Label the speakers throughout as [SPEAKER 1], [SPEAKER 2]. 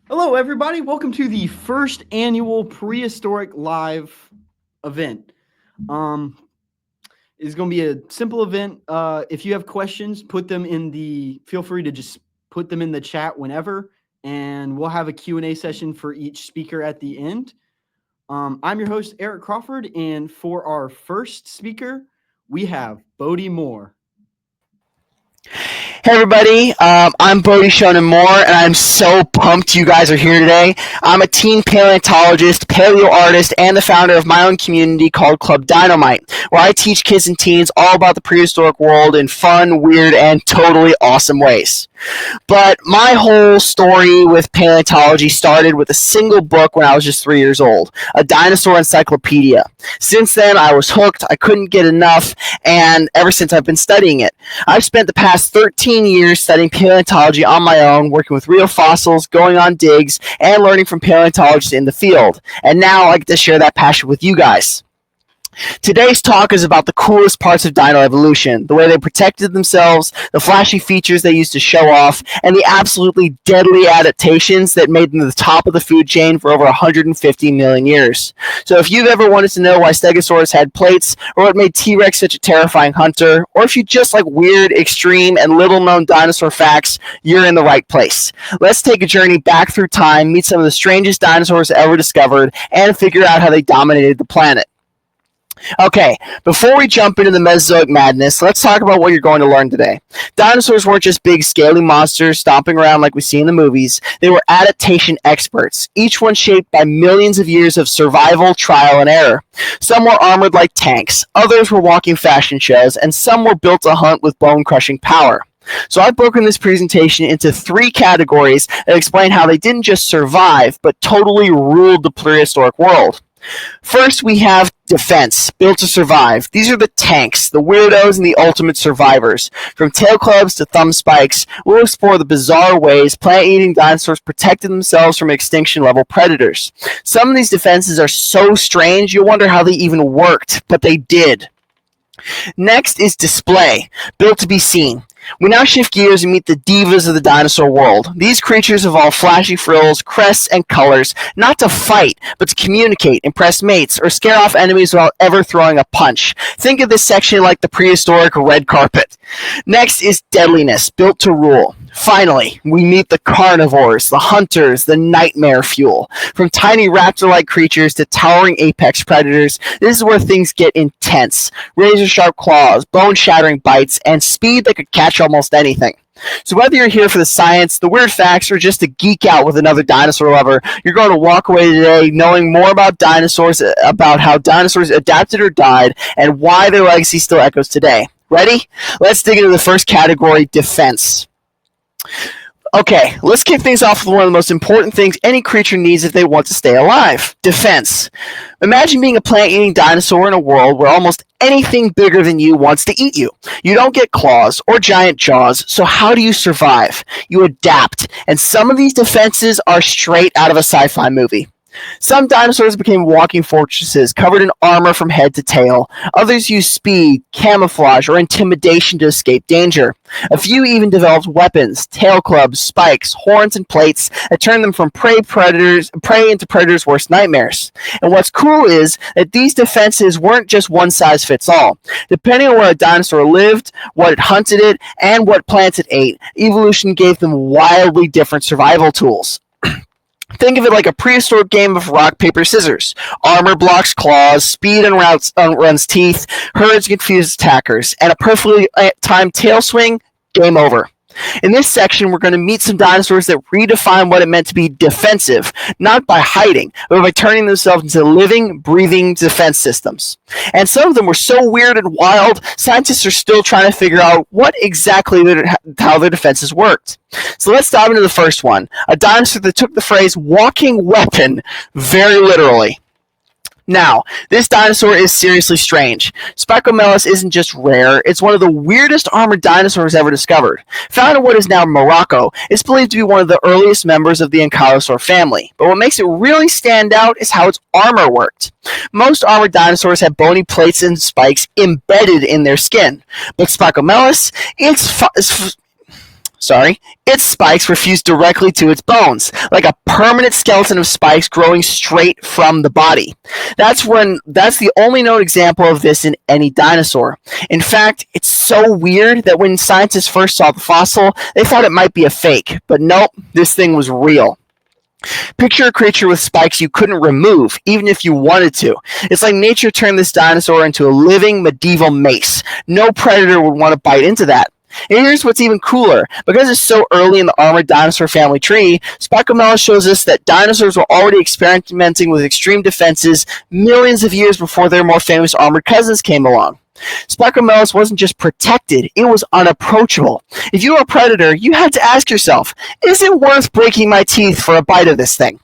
[SPEAKER 1] Hello, everybody. Welcome to the first annual Prehistoric Live event. It's going to be a simple event. If you have questions, feel free to just put them in the chat whenever, and we'll have a Q&A session for each speaker at the end. I'm your host, Eric Crawford, and for our first speaker, we have Bodhi Moore.
[SPEAKER 2] Hey everybody, I'm Pieter-Jan Moore, and I'm so pumped you guys are here today. I'm a teen paleontologist, paleo artist, and the founder of my own community called Club Dynamite, where I teach kids and teens all about the prehistoric world in fun, weird, and totally awesome ways. But my whole story with paleontology started with a single book when I was just 3 years old, a dinosaur encyclopedia. Since then, I was hooked, I couldn't get enough, and ever since I've been studying it. I've spent the past 13 years studying paleontology on my own, working with real fossils, going on digs, and learning from paleontologists in the field. And now I get to share that passion with you guys. Today's talk is about the coolest parts of dino evolution, the way they protected themselves, the flashy features they used to show off, and the absolutely deadly adaptations that made them the top of the food chain for over 150 million years. So if you've ever wanted to know why stegosaurus had plates, or what made T-Rex such a terrifying hunter, or if you just like weird, extreme, and little-known dinosaur facts, you're in the right place. Let's take a journey back through time, meet some of the strangest dinosaurs ever discovered, and figure out how they dominated the planet. Okay, before we jump into the Mesozoic madness, let's talk about what you're going to learn today. Dinosaurs weren't just big, scaly monsters stomping around like we see in the movies. They were adaptation experts, each one shaped by millions of years of survival, trial, and error. Some were armored like tanks, others were walking fashion shows, and some were built to hunt with bone-crushing power. So I've broken this presentation into 3 categories that explain how they didn't just survive, but totally ruled the prehistoric world. First, we have defense, built to survive. These are the tanks, the weirdos, and the ultimate survivors. From tail clubs to thumb spikes, we'll explore the bizarre ways plant-eating dinosaurs protected themselves from extinction-level predators. Some of these defenses are so strange, you'll wonder how they even worked, but they did. Next is display, built to be seen. We now shift gears and meet the divas of the dinosaur world. These creatures of all flashy frills, crests, and colors, not to fight, but to communicate, impress mates, or scare off enemies without ever throwing a punch. Think of this section like the prehistoric red carpet. Next is deadliness, built to rule. Finally, we meet the carnivores, the hunters, the nightmare fuel. From tiny raptor-like creatures to towering apex predators, this is where things get intense. Razor-sharp claws, bone-shattering bites, and speed that could catch almost anything. So whether you're here for the science, the weird facts, or just to geek out with another dinosaur lover, you're going to walk away today knowing more about dinosaurs, about how dinosaurs adapted or died, and why their legacy still echoes today. Ready? Let's dig into the first category, defense. Okay, let's kick things off with one of the most important things any creature needs if they want to stay alive: defense. Imagine being a plant-eating dinosaur in a world where almost anything bigger than you wants to eat you. You don't get claws or giant jaws, so how do you survive? You adapt, and some of these defenses are straight out of a sci-fi movie. Some dinosaurs became walking fortresses, covered in armor from head to tail. Others used speed, camouflage, or intimidation to escape danger. A few even developed weapons, tail clubs, spikes, horns, and plates that turned them from prey into predators' worst nightmares. And what's cool is that these defenses weren't just one size fits all. Depending on where a dinosaur lived, what it hunted it, and what plants it ate, evolution gave them wildly different survival tools. Think of it like a prehistoric game of rock, paper, scissors. Armor blocks claws, speed runs teeth, herds confuse attackers, and a perfectly timed tail swing, game over. In this section, we're going to meet some dinosaurs that redefine what it meant to be defensive, not by hiding, but by turning themselves into living, breathing defense systems. And some of them were so weird and wild, scientists are still trying to figure out what exactly how their defenses worked. So let's dive into the first one, a dinosaur that took the phrase walking weapon very literally. Now, this dinosaur is seriously strange. Spicomelus isn't just rare, it's one of the weirdest armored dinosaurs ever discovered. Found in what is now Morocco, it's believed to be one of the earliest members of the Ankylosaur family. But what makes it really stand out is how its armor worked. Most armored dinosaurs have bony plates and spikes embedded in their skin. But Spicomelus, its spikes were fused directly to its bones, like a permanent skeleton of spikes growing straight from the body. That's the only known example of this in any dinosaur. In fact, it's so weird that when scientists first saw the fossil, they thought it might be a fake, but nope, this thing was real. Picture a creature with spikes you couldn't remove, even if you wanted to. It's like nature turned this dinosaur into a living medieval mace. No predator would want to bite into that. And here's what's even cooler. Because it's so early in the armored dinosaur family tree, Spikomela shows us that dinosaurs were already experimenting with extreme defenses millions of years before their more famous armored cousins came along. Spikomela wasn't just protected, it was unapproachable. If you were a predator, you had to ask yourself, is it worth breaking my teeth for a bite of this thing?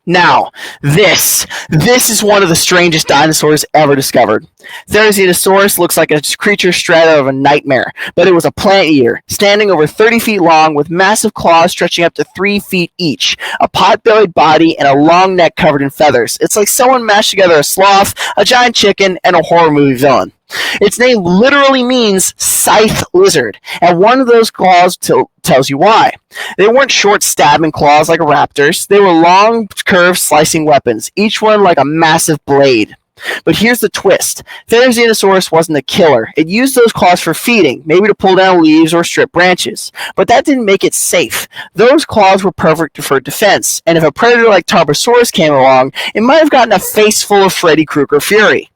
[SPEAKER 2] Now, this is one of the strangest dinosaurs ever discovered. Therizinosaurus looks like a creature straight out of a nightmare, but it was a plant eater, standing over 30 feet long with massive claws stretching up to 3 feet each, a pot-bellied body, and a long neck covered in feathers. It's like someone mashed together a sloth, a giant chicken, and a horror movie villain. Its name literally means scythe lizard, and one of those claws tells you why. They weren't short stabbing claws like a raptor's. They were long, curved, slicing weapons, each one like a massive blade. But here's the twist. Therizinosaurus wasn't a killer. It used those claws for feeding, maybe to pull down leaves or strip branches. But that didn't make it safe. Those claws were perfect for defense, and if a predator like Tarbosaurus came along, it might have gotten a face full of Freddy Krueger fury.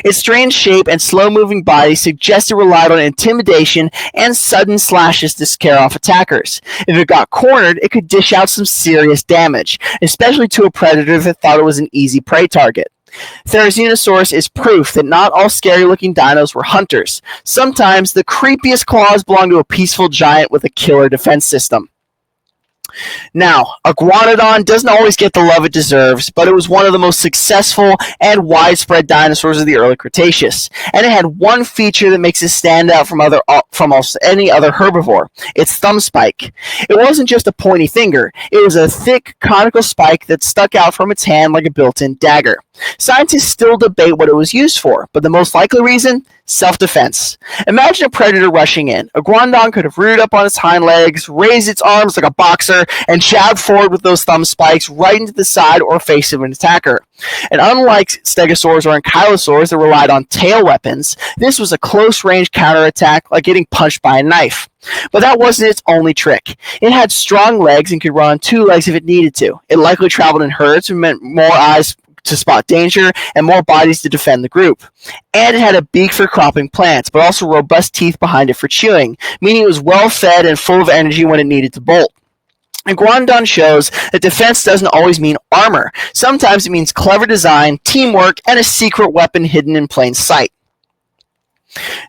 [SPEAKER 2] Its strange shape and slow-moving body suggest it relied on intimidation and sudden slashes to scare off attackers. If it got cornered, it could dish out some serious damage, especially to a predator that thought it was an easy prey target. Therizinosaurus is proof that not all scary-looking dinos were hunters. Sometimes the creepiest claws belong to a peaceful giant with a killer defense system. Now, Iguanodon doesn't always get the love it deserves, but it was one of the most successful and widespread dinosaurs of the early Cretaceous, and it had one feature that makes it stand out from almost any other herbivore: its thumb spike. It wasn't just a pointy finger, it was a thick, conical spike that stuck out from its hand like a built-in dagger. Scientists still debate what it was used for, but the most likely reason? Self-defense. Imagine a predator rushing in. Iguanodon could have reared up on its hind legs, raised its arms like a boxer, and jabbed forward with those thumb spikes right into the side or face of an attacker. And unlike stegosaurs or ankylosaurs that relied on tail weapons, this was a close-range counterattack like getting punched by a knife. But that wasn't its only trick. It had strong legs and could run on 2 legs if it needed to. It likely traveled in herds, which meant more eyes to spot danger and more bodies to defend the group. And it had a beak for cropping plants, but also robust teeth behind it for chewing, meaning it was well fed and full of energy when it needed to bolt. Iguanodon shows that defense doesn't always mean armor. Sometimes it means clever design, teamwork, and a secret weapon hidden in plain sight.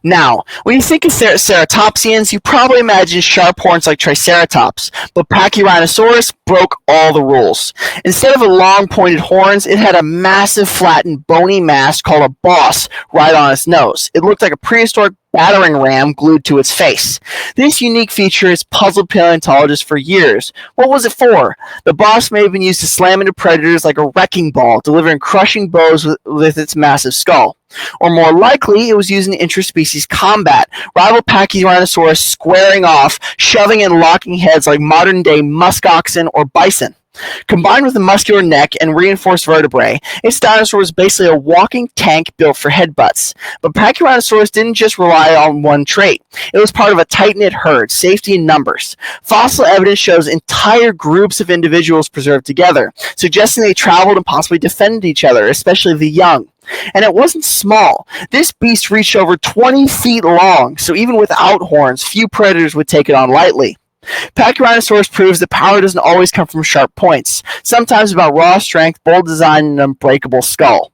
[SPEAKER 2] Now, when you think of ceratopsians, you probably imagine sharp horns like Triceratops, but Pachyrhinosaurus broke all the rules. Instead of a long pointed horns, it had a massive flattened bony mass called a boss right on its nose. It looked like a prehistoric battering ram glued to its face. This unique feature has puzzled paleontologists for years. What was it for? The boss may have been used to slam into predators like a wrecking ball, delivering crushing blows with its massive skull. Or more likely, it was used in interspecies combat, rival Pachyrhinosaurus squaring off, shoving and locking heads like modern-day musk oxen or bison. Combined with a muscular neck and reinforced vertebrae, this dinosaur was basically a walking tank built for headbutts. But Pachyrhinosaurus didn't just rely on one trait. It was part of a tight-knit herd, safety in numbers. Fossil evidence shows entire groups of individuals preserved together, suggesting they traveled and possibly defended each other, especially the young. And it wasn't small. This beast reached over 20 feet long, so even without horns, few predators would take it on lightly. Pachyrhinosaurus proves that power doesn't always come from sharp points. Sometimes about raw strength, bold design, and an unbreakable skull.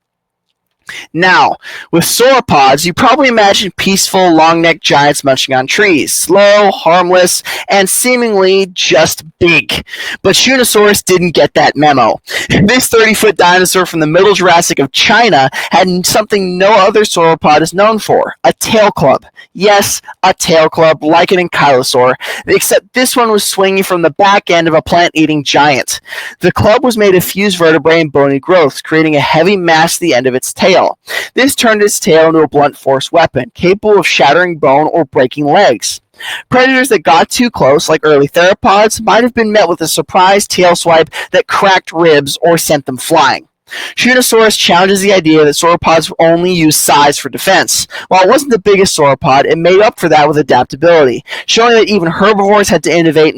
[SPEAKER 2] Now, with sauropods, you probably imagine peaceful, long-necked giants munching on trees, slow, harmless, and seemingly just big. But Shunnosaurus didn't get that memo. This 30-foot dinosaur from the Middle Jurassic of China had something no other sauropod is known for: a tail club. Yes, a tail club, like an ankylosaur, except this one was swinging from the back end of a plant-eating giant. The club was made of fused vertebrae and bony growths, creating a heavy mass at the end of its tail. tail. This turned its tail into a blunt force weapon, capable of shattering bone or breaking legs. Predators that got too close, like early theropods, might have been met with a surprise tail swipe that cracked ribs or sent them flying. Shootosaurus challenges the idea that sauropods only use size for defense. While it wasn't the biggest sauropod, it made up for that with adaptability, showing that even herbivores had to innovate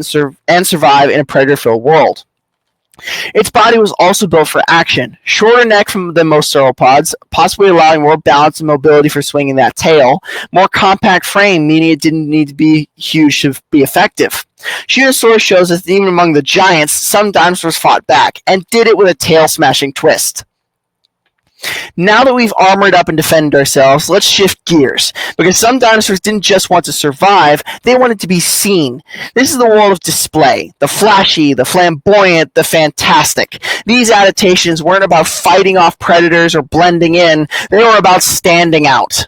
[SPEAKER 2] and survive in a predator-filled world. Its body was also built for action. Shorter neck than most sauropods, possibly allowing more balance and mobility for swinging that tail. More compact frame, meaning it didn't need to be huge to be effective. Shootosaurus shows us that even among the giants, some dinosaurs fought back, and did it with a tail-smashing twist. Now that we've armored up and defended ourselves, let's shift gears, because some dinosaurs didn't just want to survive, they wanted to be seen. This is the world of display, the flashy, the flamboyant, the fantastic. These adaptations weren't about fighting off predators or blending in, they were about standing out.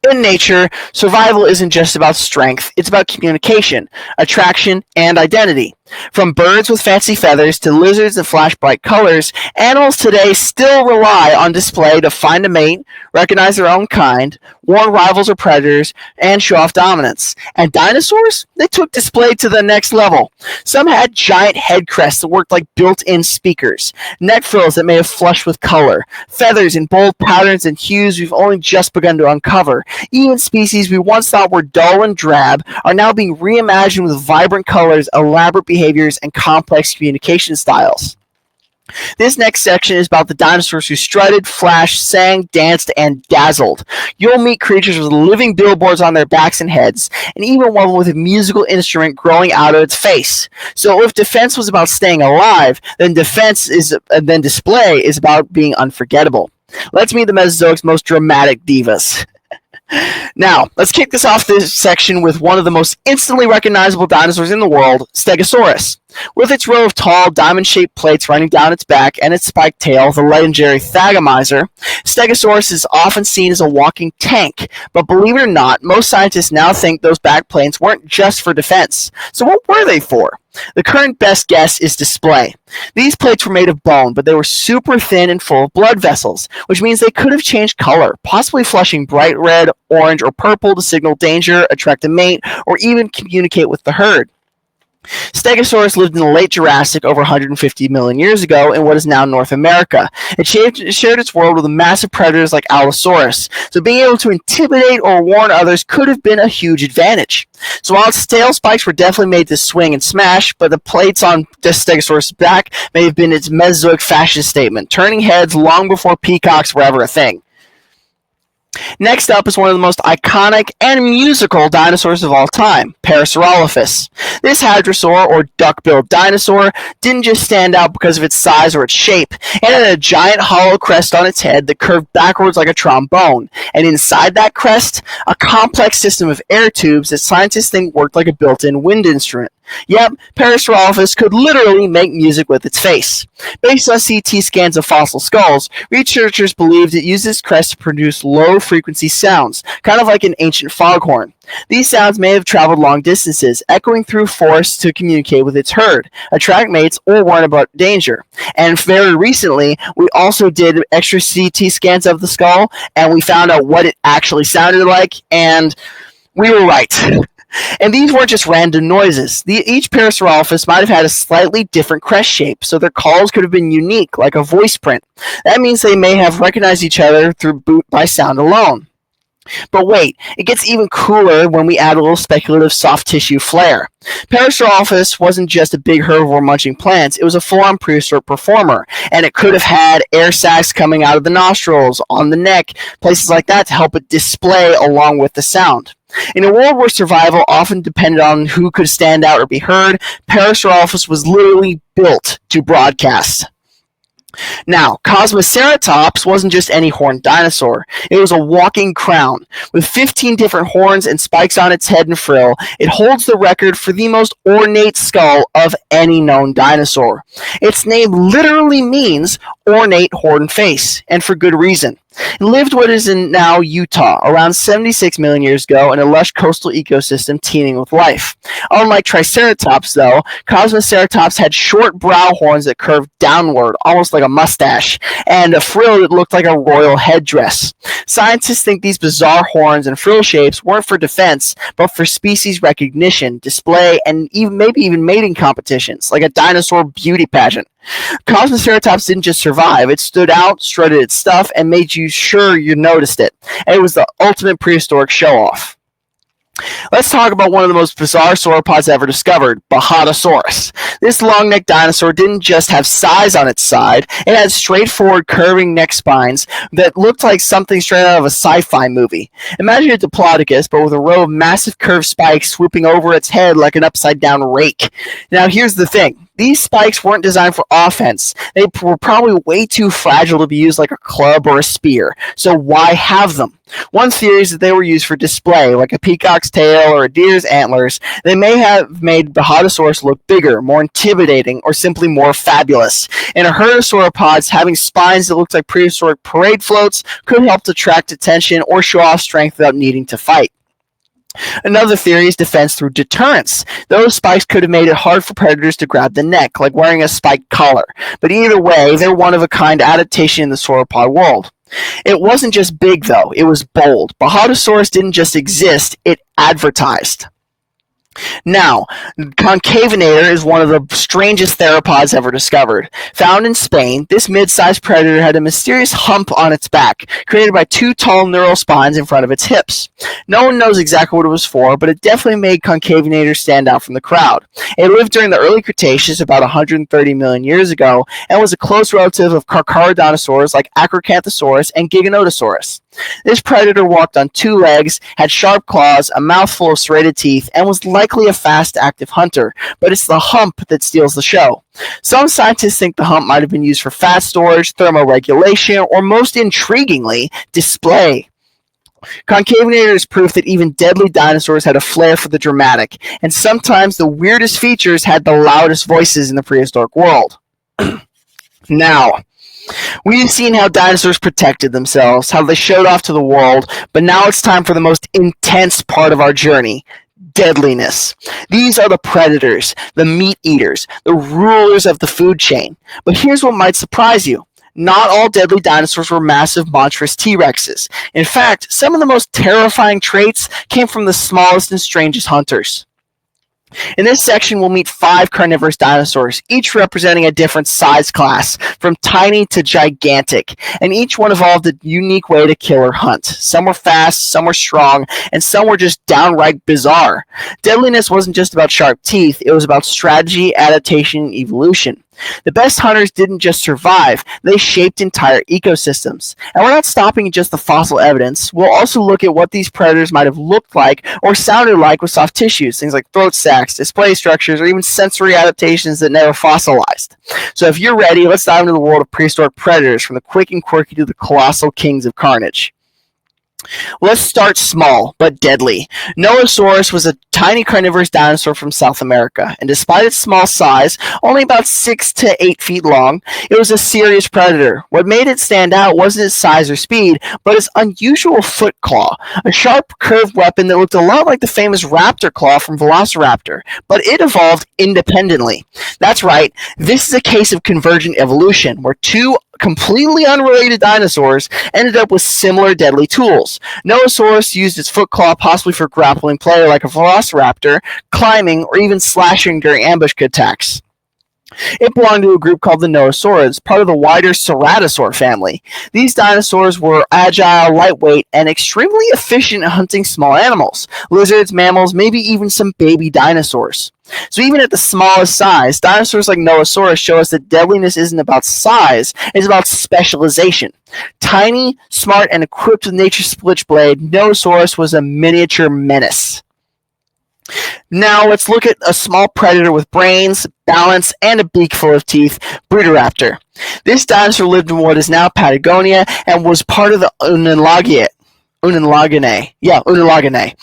[SPEAKER 2] In nature, survival isn't just about strength, it's about communication, attraction, and identity. From birds with fancy feathers to lizards that flash bright colors, animals today still rely on display to find a mate, recognize their own kind, warn rivals or predators, and show off dominance. And dinosaurs? They took display to the next level. Some had giant head crests that worked like built-in speakers, neck frills that may have flushed with color, feathers in bold patterns and hues we've only just begun to uncover. Even species we once thought were dull and drab are now being reimagined with vibrant colors, elaborate behaviors, and complex communication styles. This next section is about the dinosaurs who strutted, flashed, sang, danced, and dazzled. You'll meet creatures with living billboards on their backs and heads, and even one with a musical instrument growing out of its face. So if defense was about staying alive, then display is about being unforgettable. Let's meet the Mesozoic's most dramatic divas. Now, let's kick this off this section with one of the most instantly recognizable dinosaurs in the world, Stegosaurus. With its row of tall, diamond-shaped plates running down its back and its spiked tail, the legendary Thagomizer, Stegosaurus is often seen as a walking tank. But believe it or not, most scientists now think those back plates weren't just for defense. So what were they for? The current best guess is display. These plates were made of bone, but they were super thin and full of blood vessels, which means they could have changed color, possibly flushing bright red, orange, or purple to signal danger, attract a mate, or even communicate with the herd. Stegosaurus lived in the late Jurassic over 150 million years ago in what is now North America. It shared its world with massive predators like Allosaurus, so being able to intimidate or warn others could have been a huge advantage. So while its tail spikes were definitely made to swing and smash, but the plates on Stegosaurus' back may have been its Mesozoic fashion statement, turning heads long before peacocks were ever a thing. Next up is one of the most iconic and musical dinosaurs of all time, Parasaurolophus. This hadrosaur, or duck-billed dinosaur, didn't just stand out because of its size or its shape. It had a giant hollow crest on its head that curved backwards like a trombone, and inside that crest, a complex system of air tubes that scientists think worked like a built-in wind instrument. Yep, Parasaurolophus could literally make music with its face. Based on CT scans of fossil skulls, researchers believed it used its crest to produce low-frequency sounds, kind of like an ancient foghorn. These sounds may have traveled long distances, echoing through forests to communicate with its herd, attract mates, or warn about danger. And very recently, we also did extra CT scans of the skull, and we found out what it actually sounded like, and we were right. And these weren't just random noises. Each Parasaurolophus might have had a slightly different crest shape, so their calls could have been unique, like a voice print. That means they may have recognized each other through by sound alone. But wait, it gets even cooler when we add a little speculative soft tissue flair. Parasaurolophus wasn't just a big herbivore munching plants, it was a full-on prehistoric performer, and it could have had air sacs coming out of the nostrils, on the neck, places like that to help it display along with the sound. In a world where survival often depended on who could stand out or be heard, Parasaurolophus was literally built to broadcast. Now, Cosmoceratops wasn't just any horned dinosaur. It was a walking crown. With 15 different horns and spikes on its head and frill, it holds the record for the most ornate skull of any known dinosaur. Its name literally means ornate horned face, and for good reason. It lived what is in now Utah, around 76 million years ago, in a lush coastal ecosystem teeming with life. Unlike Triceratops, though, Cosmoceratops had short brow horns that curved downward, almost like a mustache, and a frill that looked like a royal headdress. Scientists think these bizarre horns and frill shapes weren't for defense, but for species recognition, display, and maybe even mating competitions, like a dinosaur beauty pageant. Cosmoceratops didn't just survive, it stood out, strutted its stuff, and made you sure you noticed it. And it was the ultimate prehistoric show-off. Let's talk about one of the most bizarre sauropods ever discovered, Bajatosaurus. This long-necked dinosaur didn't just have size on its side, it had straightforward curving neck spines that looked like something straight out of a sci-fi movie. Imagine a diplodocus, but with a row of massive curved spikes swooping over its head like an upside-down rake. Now here's the thing. These spikes weren't designed for offense. They were probably way too fragile to be used like a club or a spear. So why have them? One theory is that they were used for display, like a peacock's tail or a deer's antlers. They may have made Bajatosaurus look bigger, more intimidating, or simply more fabulous. In a herd of sauropods, having spines that looked like prehistoric parade floats could help to attract attention or show off strength without needing to fight. Another theory is defense through deterrence. Those spikes could have made it hard for predators to grab the neck, like wearing a spiked collar. But either way, they're one-of-a-kind adaptation in the sauropod world. It wasn't just big, though. It was bold. Bajatosaurus didn't just exist, it advertised. Now, Concavenator is one of the strangest theropods ever discovered. Found in Spain, this mid-sized predator had a mysterious hump on its back, created by two tall neural spines in front of its hips. No one knows exactly what it was for, but it definitely made Concavenator stand out from the crowd. It lived during the early Cretaceous, about 130 million years ago, and was a close relative of Carcharodontosaurs like Acrocanthosaurus and Giganotosaurus. This predator walked on two legs, had sharp claws, a mouthful of serrated teeth, and was likely a fast, active hunter, but it's the hump that steals the show. Some scientists think the hump might have been used for fat storage, thermoregulation, or most intriguingly, display. Concavenator is proof that even deadly dinosaurs had a flair for the dramatic, and sometimes the weirdest features had the loudest voices in the prehistoric world. Now, we've seen how dinosaurs protected themselves, how they showed off to the world, but now it's time for the most intense part of our journey, deadliness. These are the predators, the meat eaters, the rulers of the food chain. But here's what might surprise you. Not all deadly dinosaurs were massive, monstrous T-Rexes. In fact, some of the most terrifying traits came from the smallest and strangest hunters. In this section, we'll meet 5 carnivorous dinosaurs, each representing a different size class, from tiny to gigantic, and each one evolved a unique way to kill or hunt. Some were fast, some were strong, and some were just downright bizarre. Deadliness wasn't just about sharp teeth, it was about strategy, adaptation, and evolution. The best hunters didn't just survive, they shaped entire ecosystems. And we're not stopping at just the fossil evidence. We'll also look at what these predators might have looked like or sounded like with soft tissues, things like throat sacs, display structures, or even sensory adaptations that never fossilized. So if you're ready, let's dive into the world of prehistoric predators, from the quick and quirky to the colossal kings of carnage. Let's start small, but deadly. Noasaurus was a tiny carnivorous dinosaur from South America, and despite its small size, only about 6 to 8 feet long, it was a serious predator. What made it stand out wasn't its size or speed, but its unusual foot claw, a sharp, curved weapon that looked a lot like the famous raptor claw from Velociraptor, but it evolved independently. That's right, this is a case of convergent evolution, where two completely unrelated dinosaurs ended up with similar deadly tools. Noasaurus used its foot claw possibly for grappling prey like a velociraptor, climbing, or even slashing during ambush attacks. It belonged to a group called the Noasaurids, part of the wider Ceratosaur family. These dinosaurs were agile, lightweight, and extremely efficient at hunting small animals, lizards, mammals, maybe even some baby dinosaurs. So even at the smallest size, dinosaurs like Noasaurus show us that deadliness isn't about size, it's about specialization. Tiny, smart, and equipped with nature's switchblade, Noasaurus was a miniature menace. Now let's look at a small predator with brains, balance, and a beak full of teeth, Brutoraptor. This dinosaur lived in what is now Patagonia and was part of the Untitled Unaloginae. Yeah, Unaloginae.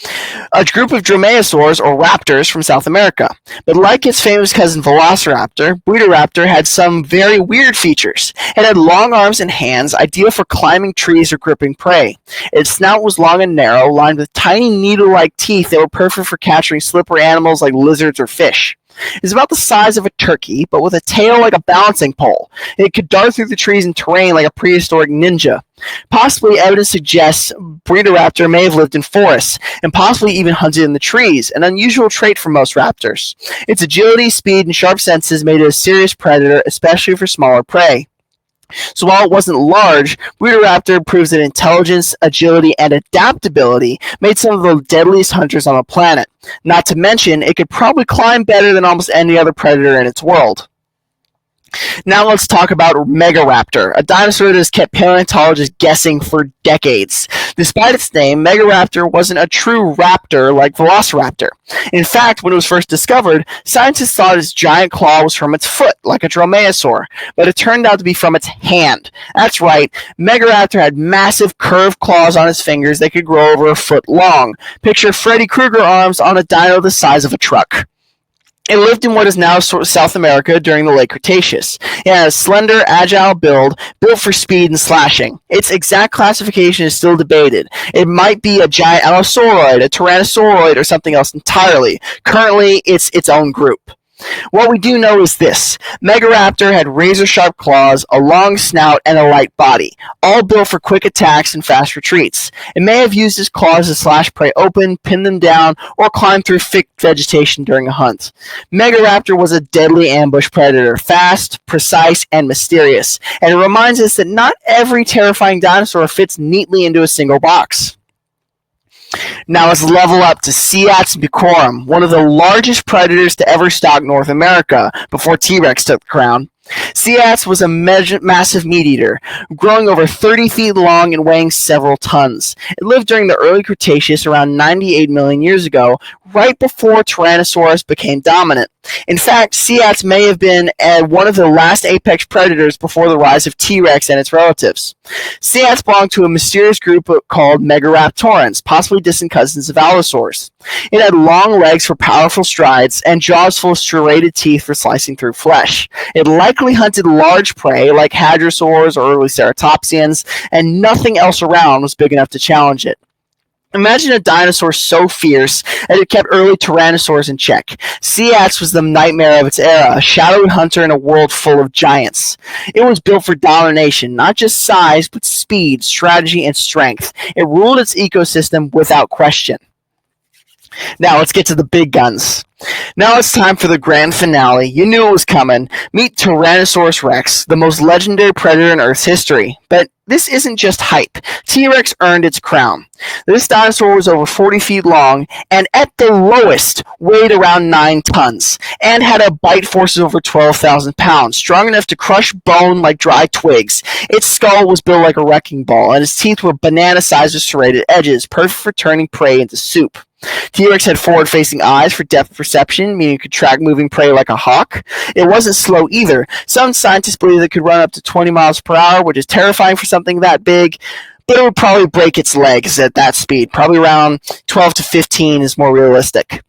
[SPEAKER 2] A group of dromaeosaurs or raptors from South America. But like its famous cousin Velociraptor, Butyraptor had some very weird features. It had long arms and hands, ideal for climbing trees or gripping prey. Its snout was long and narrow, lined with tiny needle-like teeth that were perfect for capturing slippery animals like lizards or fish. It was about the size of a turkey, but with a tail like a balancing pole. It could dart through the trees and terrain like a prehistoric ninja. Possibly, evidence suggests Butyraptor may have lived in forests, and possibly even hunted in the trees, an unusual trait for most raptors. Its agility, speed, and sharp senses made it a serious predator, especially for smaller prey. So while it wasn't large, Butyraptor proves that intelligence, agility, and adaptability made some of the deadliest hunters on the planet. Not to mention, it could probably climb better than almost any other predator in its world. Now let's talk about Megaraptor, a dinosaur that has kept paleontologists guessing for decades. Despite its name, Megaraptor wasn't a true raptor like Velociraptor. In fact, when it was first discovered, scientists thought its giant claw was from its foot, like a dromaeosaur, but it turned out to be from its hand. That's right, Megaraptor had massive curved claws on its fingers that could grow over a foot long. Picture Freddy Krueger arms on a dino the size of a truck. It lived in what is now South America during the late Cretaceous. It had a slender, agile build, built for speed and slashing. Its exact classification is still debated. It might be a giant Allosauride, a Tyrannosauroid, or something else entirely. Currently, it's its own group. What we do know is this. Megaraptor had razor-sharp claws, a long snout, and a light body, all built for quick attacks and fast retreats. It may have used its claws to slash prey open, pin them down, or climb through thick vegetation during a hunt. Megaraptor was a deadly ambush predator, fast, precise, and mysterious, and it reminds us that not every terrifying dinosaur fits neatly into a single box. Now let's level up to Seats bucorum, one of the largest predators to ever stalk North America, before T-Rex took the crown. Seats was a massive meat-eater, growing over 30 feet long and weighing several tons. It lived during the early Cretaceous around 98 million years ago, right before Tyrannosaurus became dominant. In fact, Seats may have been one of the last apex predators before the rise of T-Rex and its relatives. Seats belonged to a mysterious group called Megaraptorans, possibly distant cousins of Allosaurs. It had long legs for powerful strides and jaws full of serrated teeth for slicing through flesh. It likely hunted large prey like hadrosaurs or early ceratopsians, and nothing else around was big enough to challenge it. Imagine a dinosaur so fierce that it kept early tyrannosaurs in check. Seats was the nightmare of its era, a shadowy hunter in a world full of giants. It was built for domination, not just size, but speed, strategy, and strength. It ruled its ecosystem without question. Now let's get to the big guns. Now it's time for the grand finale. You knew it was coming. Meet Tyrannosaurus Rex, the most legendary predator in Earth's history. But this isn't just hype. T-Rex earned its crown. This dinosaur was over 40 feet long and at the lowest weighed around 9 tons and had a bite force of over 12,000 pounds, strong enough to crush bone like dry twigs. Its skull was built like a wrecking ball and its teeth were banana-sized with serrated edges, perfect for turning prey into soup. T-Rex had forward-facing eyes for depth perception, meaning it could track moving prey like a hawk. It wasn't slow either. Some scientists believe it could run up to 20 miles per hour, which is terrifying for something that big, but it would probably break its legs at that speed. Probably around 12 to 15 is more realistic.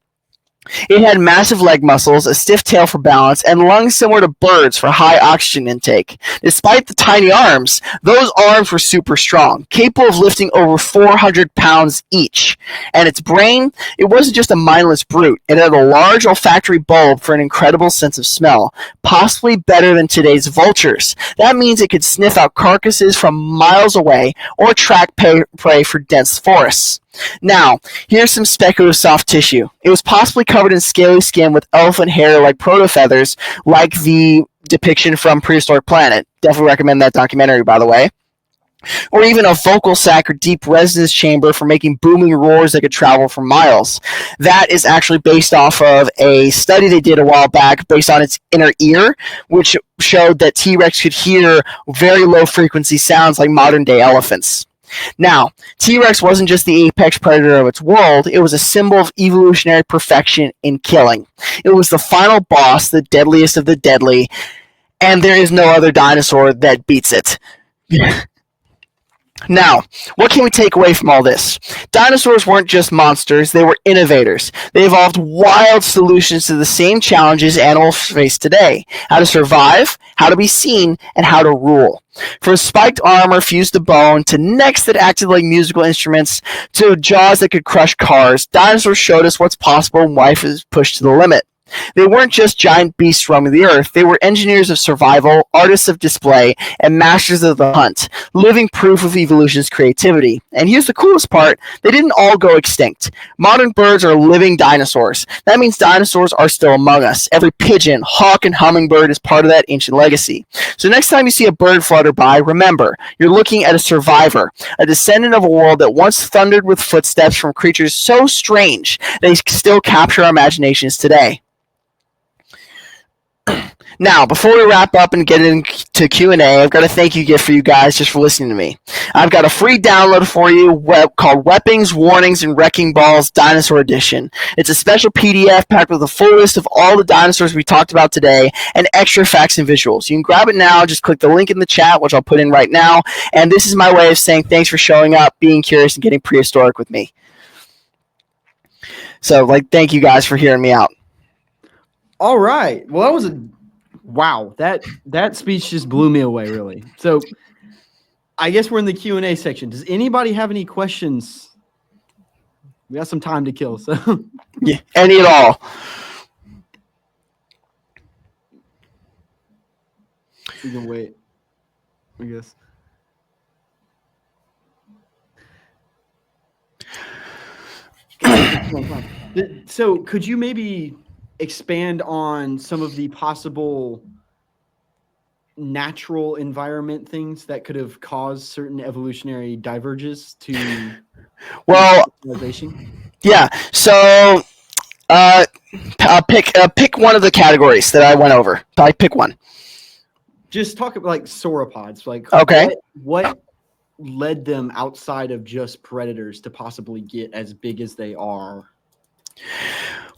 [SPEAKER 2] It had massive leg muscles, a stiff tail for balance, and lungs similar to birds for high oxygen intake. Despite the tiny arms, those arms were super strong, capable of lifting over 400 pounds each. And its brain, it wasn't just a mindless brute. It had a large olfactory bulb for an incredible sense of smell, possibly better than today's vultures. That means it could sniff out carcasses from miles away or track prey for dense forests. Now, here's some speculative soft tissue. It was possibly covered in scaly skin with elephant hair like proto-feathers, like the depiction from Prehistoric Planet. Definitely recommend that documentary, by the way. Or even a vocal sac or deep resonance chamber for making booming roars that could travel for miles. That is actually based off of a study they did a while back based on its inner ear, which showed that T-Rex could hear very low-frequency sounds like modern-day elephants. Now, T-Rex wasn't just the apex predator of its world, it was a symbol of evolutionary perfection in killing. It was the final boss, the deadliest of the deadly, and there is no other dinosaur that beats it. Now, what can we take away from all this? Dinosaurs weren't just monsters, they were innovators. They evolved wild solutions to the same challenges animals face today: how to survive, how to be seen, and how to rule. From spiked armor fused to bone, to necks that acted like musical instruments, to jaws that could crush cars, dinosaurs showed us what's possible when life is pushed to the limit. They weren't just giant beasts roaming the earth, they were engineers of survival, artists of display, and masters of the hunt, living proof of evolution's creativity. And here's the coolest part: they didn't all go extinct. Modern birds are living dinosaurs. That means dinosaurs are still among us. Every pigeon, hawk, and hummingbird is part of that ancient legacy. So next time you see a bird flutter by, remember, you're looking at a survivor, a descendant of a world that once thundered with footsteps from creatures so strange they still capture our imaginations today. Now, before we wrap up and get into Q&A, I've got a thank you gift for you guys just for listening to me. I've got a free download for you called Weapons, Warnings, and Wrecking Balls Dinosaur Edition. It's a special PDF packed with a full list of all the dinosaurs we talked about today and extra facts and visuals. You can grab it now. Just click the link in the chat, which I'll put in right now. And this is my way of saying thanks for showing up, being curious, and getting prehistoric with me. So, thank you guys for hearing me out.
[SPEAKER 1] All right. Well, that was wow. That speech just blew me away, really. So, I guess we're in the Q&A section. Does anybody have any questions? We got some time to kill, so
[SPEAKER 2] yeah, any at all.
[SPEAKER 1] We can wait, I guess. So, could you maybe expand on some of the possible natural environment things that could have caused certain evolutionary diverges to
[SPEAKER 2] civilization? Yeah. So, pick one of the categories that I went over. Pick one.
[SPEAKER 1] Just talk about sauropods.
[SPEAKER 2] Okay.
[SPEAKER 1] What led them outside of just predators to possibly get as big as they are?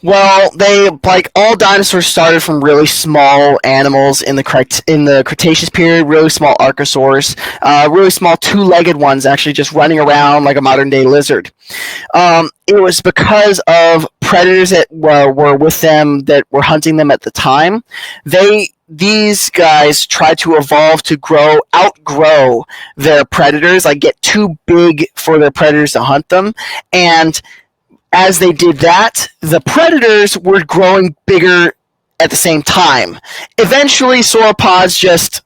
[SPEAKER 2] Well, they all dinosaurs started from really small animals in the Cretaceous period, really small archosaurs, really small two-legged ones actually just running around like a modern-day lizard. It was because of predators that were with them, that were hunting them at the time. These guys tried to evolve to outgrow their predators, get too big for their predators to hunt them, and as they did that, the predators were growing bigger at the same time. Eventually, sauropods just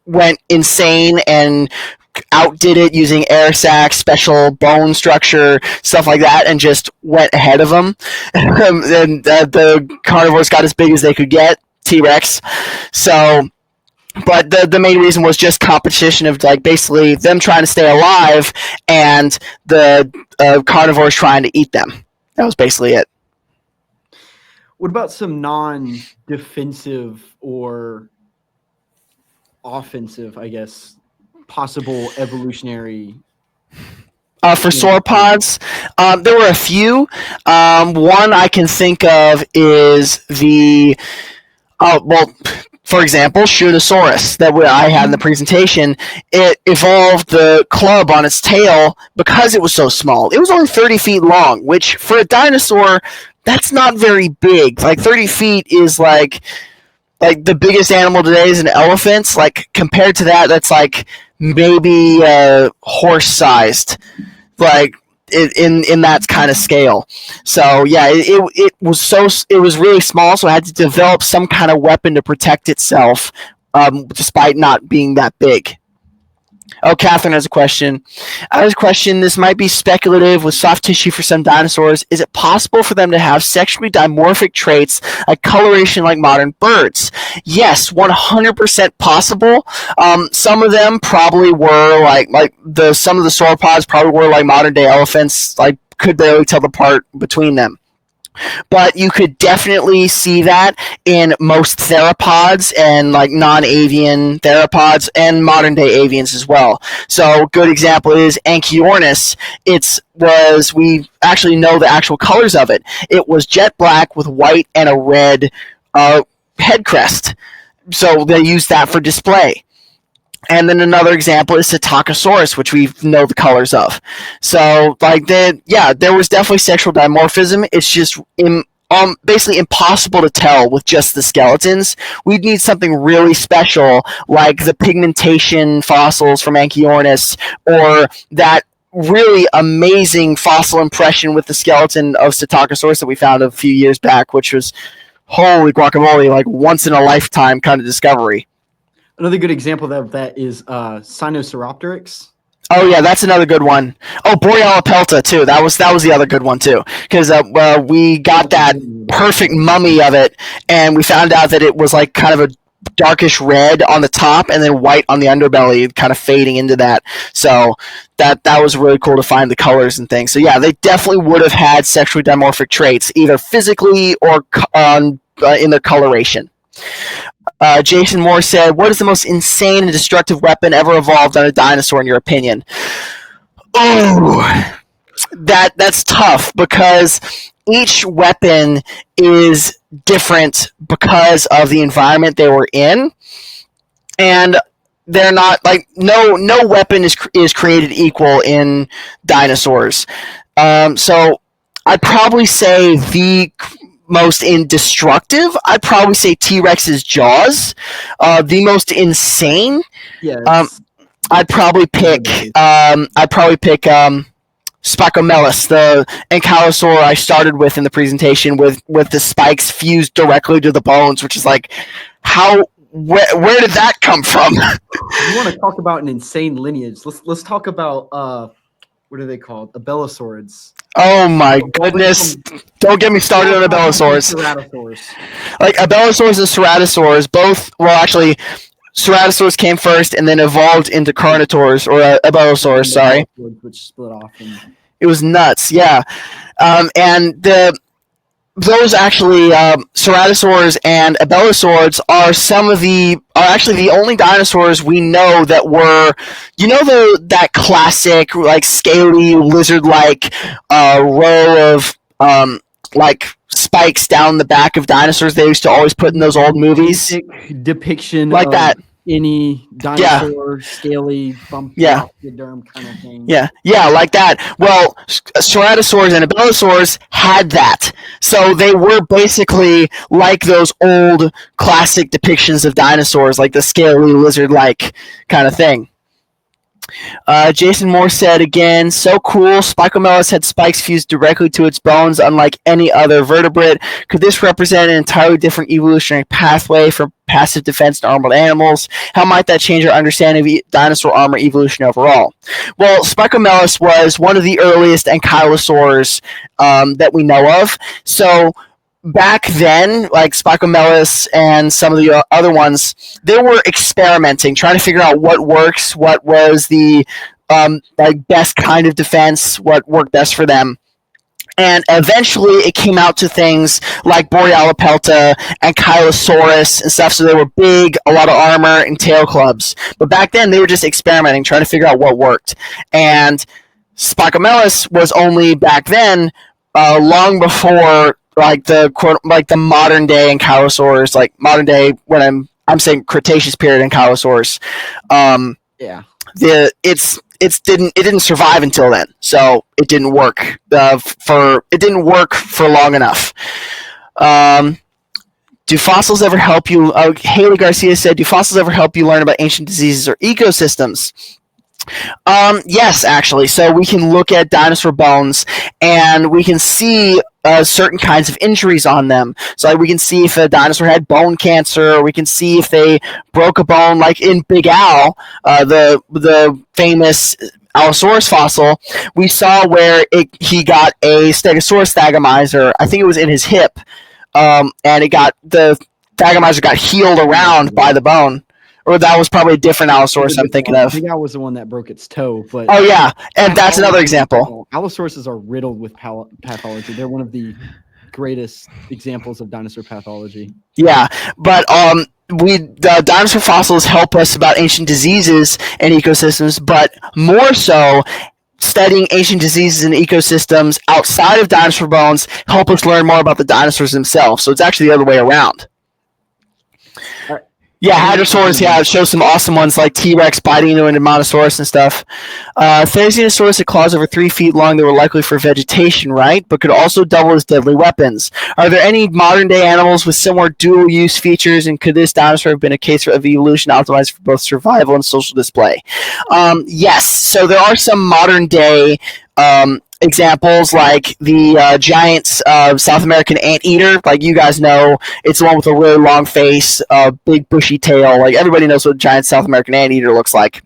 [SPEAKER 2] went insane and outdid it using air sacs, special bone structure, stuff like that, and just went ahead of them. And the carnivores got as big as they could get, T-Rex. So, but the main reason was just competition of basically them trying to stay alive and the carnivores trying to eat them. That was basically it.
[SPEAKER 1] What about some non-defensive or offensive, I guess, possible evolutionary?
[SPEAKER 2] For sauropods, there were a few. One I can think of is for example, Shootosaurus that I had in the presentation. It evolved the club on its tail because it was so small. It was only 30 feet long, which for a dinosaur, that's not very big. 30 feet is like the biggest animal today is an elephant. Compared to that, that's maybe horse-sized. In that kind of scale. So yeah, it was really small, so it had to develop some kind of weapon to protect itself, despite not being that big. Oh, Catherine has a question. This might be speculative with soft tissue for some dinosaurs. Is it possible for them to have sexually dimorphic traits like coloration like modern birds? Yes, 100% possible. Some of them probably were some of the sauropods probably were like modern day elephants, could barely tell the part between them. But you could definitely see that in most theropods and non-avian theropods and modern-day avians as well. So a good example is Anchiornis. We actually know the actual colors of it. It was jet black with white and a red head crest. So they used that for display. And then another example is Psittacosaurus, which we know the colors of. So, like, there was definitely sexual dimorphism. It's just basically impossible to tell with just the skeletons. We'd need something really special, like the pigmentation fossils from Anchiornis, or that really amazing fossil impression with the skeleton of Psittacosaurus that we found a few years back, which was, holy guacamole, like once in a lifetime kind of discovery.
[SPEAKER 1] Another good example of that is Sinosauropteryx.
[SPEAKER 2] Oh yeah, that's another good one. Oh, Borealopelta too. That was the other good one too, because we got that perfect mummy of it, and we found out that it was like kind of a darkish red on the top and then white on the underbelly, kind of fading into that. So that was really cool to find the colors and things. So yeah, they definitely would have had sexually dimorphic traits, either physically or in their coloration. Jason Moore said, "What is the most insane and destructive weapon ever evolved on a dinosaur, in your opinion?" Oh, that's tough because each weapon is different because of the environment they were in, and they're not like no weapon is created equal in dinosaurs. So I'd probably say the most indestructive, I'd probably say T-Rex's jaws. The most insane, I'd probably pick Spicomelus, the ankylosaur I started with in the presentation, with the spikes fused directly to the bones, which is like, where did that come from?
[SPEAKER 1] You want to talk about an insane lineage? Let's talk about what are they called? Abelisaurids.
[SPEAKER 2] Oh my goodness! Don't get me started on Abelisaurs. Like Abelisaurs and Ceratosaurs, both. Well, actually, Ceratosaurs came first and then evolved into Carnotaurs or Abelisaurs. Sorry,
[SPEAKER 1] which split off.
[SPEAKER 2] It was nuts. Yeah, and those actually Ceratosaurs and Abelisaurs are actually the only dinosaurs we know that were, that classic like scaly lizard-like row of like spikes down the back of dinosaurs they used to always put in those old movies.
[SPEAKER 1] Depiction
[SPEAKER 2] like
[SPEAKER 1] of
[SPEAKER 2] that.
[SPEAKER 1] Any dinosaur, scaly, bumpy derm kind of thing.
[SPEAKER 2] Yeah, like that. Well, Ceratosaurs and Abelisaurs had that. So they were basically like those old classic depictions of dinosaurs, like the scaly lizard-like kind of thing. Jason Moore said again, "So cool. Spicomelus had spikes fused directly to its bones, unlike any other vertebrate. Could this represent an entirely different evolutionary pathway for passive defense in armored animals? How might that change our understanding of dinosaur armor evolution overall?" Well, Spicomelus was one of the earliest ankylosaurs that we know of. So back then, like Spicomelus and some of the other ones, they were experimenting, trying to figure out what works, what was the best kind of defense, what worked best for them. And eventually it came out to things like Borealopelta and Ankylosaurus and stuff, so they were big, a lot of armor, and tail clubs. But back then they were just experimenting, trying to figure out what worked. And Spicomelus was only back then, long before the modern day ankylosaurs, like modern day when I'm saying Cretaceous period ankylosaurs. It didn't survive until then, so it didn't work for long enough. Do fossils ever help you? Haley Garcia said, "Do fossils ever help you learn about ancient diseases or ecosystems?" Yes, actually. So we can look at dinosaur bones and we can see certain kinds of injuries on them. So we can see if a dinosaur had bone cancer, or we can see if they broke a bone, like in Big Al, the famous Allosaurus fossil. We saw where he got a Stegosaurus thagomizer. I think it was in his hip, and the thagomizer got healed around by the bone. Or that was probably a different Allosaurus I'm thinking of.
[SPEAKER 1] Big Al was the one that broke its toe. But
[SPEAKER 2] oh yeah, and that's another example.
[SPEAKER 1] Allosauruses are riddled with pathology. They're one of the greatest examples of dinosaur pathology.
[SPEAKER 2] Yeah, but the dinosaur fossils help us about ancient diseases and ecosystems, but more so, studying ancient diseases and ecosystems outside of dinosaur bones help us learn more about the dinosaurs themselves. So it's actually the other way around. Yeah, Hadrosaurs, yeah, it shows some awesome ones like T-Rex biting into an Monosaurus and stuff. Therizinosaurus had claws over 3 feet long that were likely for vegetation, right? But could also double as deadly weapons. Are there any modern-day animals with similar dual-use features, and could this dinosaur have been a case of evolution optimized for both survival and social display? Yes, so there are some modern-day examples like the giant South American anteater. Like you guys know, it's the one with a really long face, big bushy tail. Like everybody knows what a giant South American anteater looks like.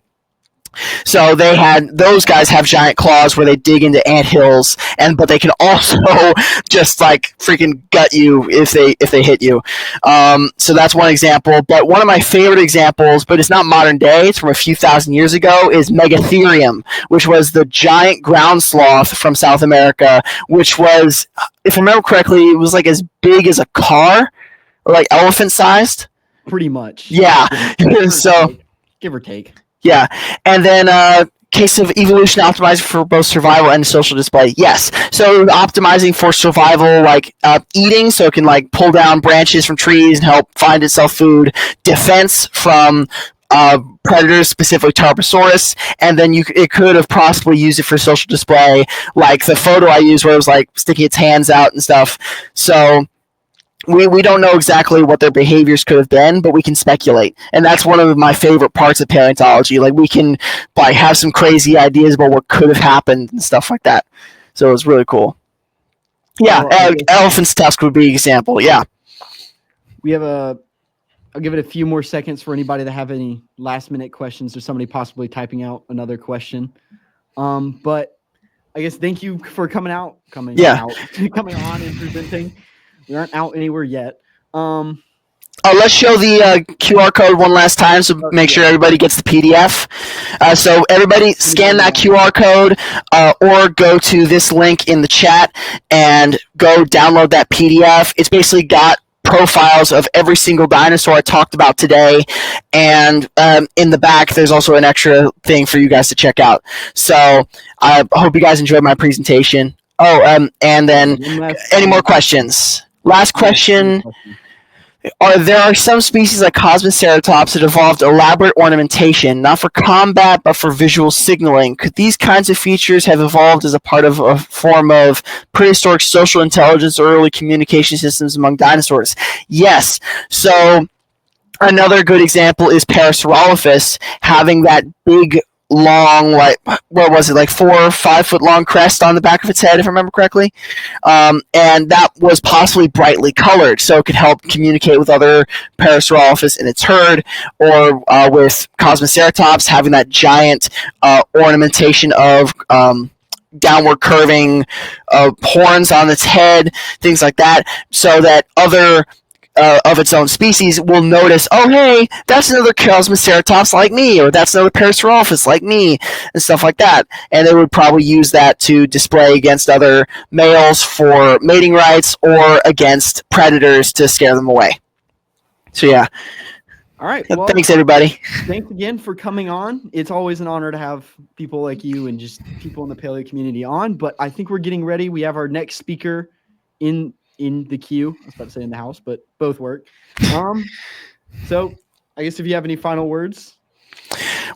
[SPEAKER 2] So those guys have giant claws where they dig into ant hills, but they can also just like freaking gut you if they hit you. So that's one example. But one of my favorite examples, but it's not modern day, it's from a few thousand years ago, is Megatherium, which was the giant ground sloth from South America, which was, if I remember correctly, it was like as big as a car, or like elephant sized.
[SPEAKER 1] Pretty much.
[SPEAKER 2] Yeah.
[SPEAKER 1] Give or take.
[SPEAKER 2] Yeah, and then case of evolution optimized for both survival and social display. Yes, so optimizing for survival, like eating, so it can like pull down branches from trees and help find itself food. Defense from predators, specifically Tarbosaurus, and then it could have possibly used it for social display, like the photo I used where it was like sticking its hands out and stuff. So we don't know exactly what their behaviors could have been, but we can speculate, and that's one of my favorite parts of paleontology. Like we can like have some crazy ideas about what could have happened and stuff like that. So it was really cool. Yeah, elephant's tusk would be an example. Yeah,
[SPEAKER 1] we have I'll give it a few more seconds for anybody to have any last minute questions or somebody possibly typing out another question. But I guess thank you for coming on and presenting. We aren't out anywhere yet.
[SPEAKER 2] Let's show the QR code one last time, so make sure everybody gets the PDF. So everybody scan that QR code or go to this link in the chat and go download that PDF. It's basically got profiles of every single dinosaur I talked about today, and in the back there's also an extra thing for you guys to check out. So I hope you guys enjoyed my presentation. And then any more questions? Last question. There are some species like Cosmoceratops that evolved elaborate ornamentation, not for combat, but for visual signaling. Could these kinds of features have evolved as a part of a form of prehistoric social intelligence or early communication systems among dinosaurs? Yes. So another good example is Parasaurolophus having that big, long, like, what was it, like 4 or 5 foot long crest on the back of its head, if I remember correctly, and that was possibly brightly colored, so it could help communicate with other Parasaurolophus in its herd, or with Cosmoceratops having that giant ornamentation of downward curving horns on its head, things like that, so that other of its own species will notice, oh hey, that's another Cosmoceratops like me, or that's another Parasaurolophus like me, and stuff like that. And they would probably use that to display against other males for mating rights or against predators to scare them away. So yeah.
[SPEAKER 1] All right. Well,
[SPEAKER 2] thanks everybody.
[SPEAKER 1] Thanks again for coming on. It's always an honor to have people like you and just people in the paleo community on, but I think we're getting ready. We have our next speaker in the queue. I was about to say in the house, but both work. So I guess if you have any final words.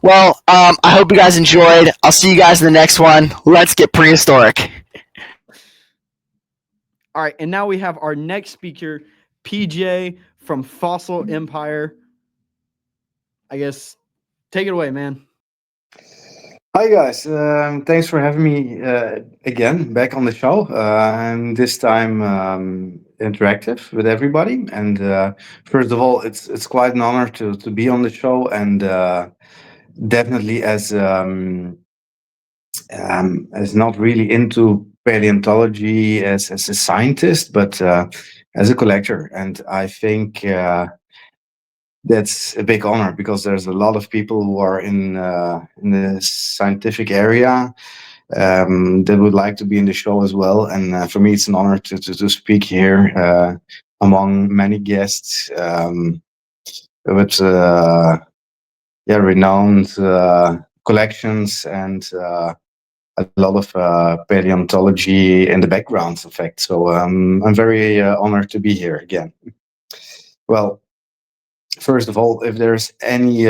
[SPEAKER 2] Well, I hope you guys enjoyed. I'll see you guys in the next one. Let's get prehistoric.
[SPEAKER 1] All right, and now we have our next speaker, PJ from FossilEmpire. I guess take it away, man.
[SPEAKER 3] Hi guys, thanks for having me again back on the show, and this time interactive with everybody. And first of all, it's quite an honor to be on the show, and definitely as not really into paleontology as a scientist, but as a collector. And I think that's a big honor, because there's a lot of people who are in the scientific area that would like to be in the show as well. And for me, it's an honor to speak here among many guests with renowned collections and a lot of paleontology in the background, in fact. So I'm very honored to be here again. Well, first of all, if there's any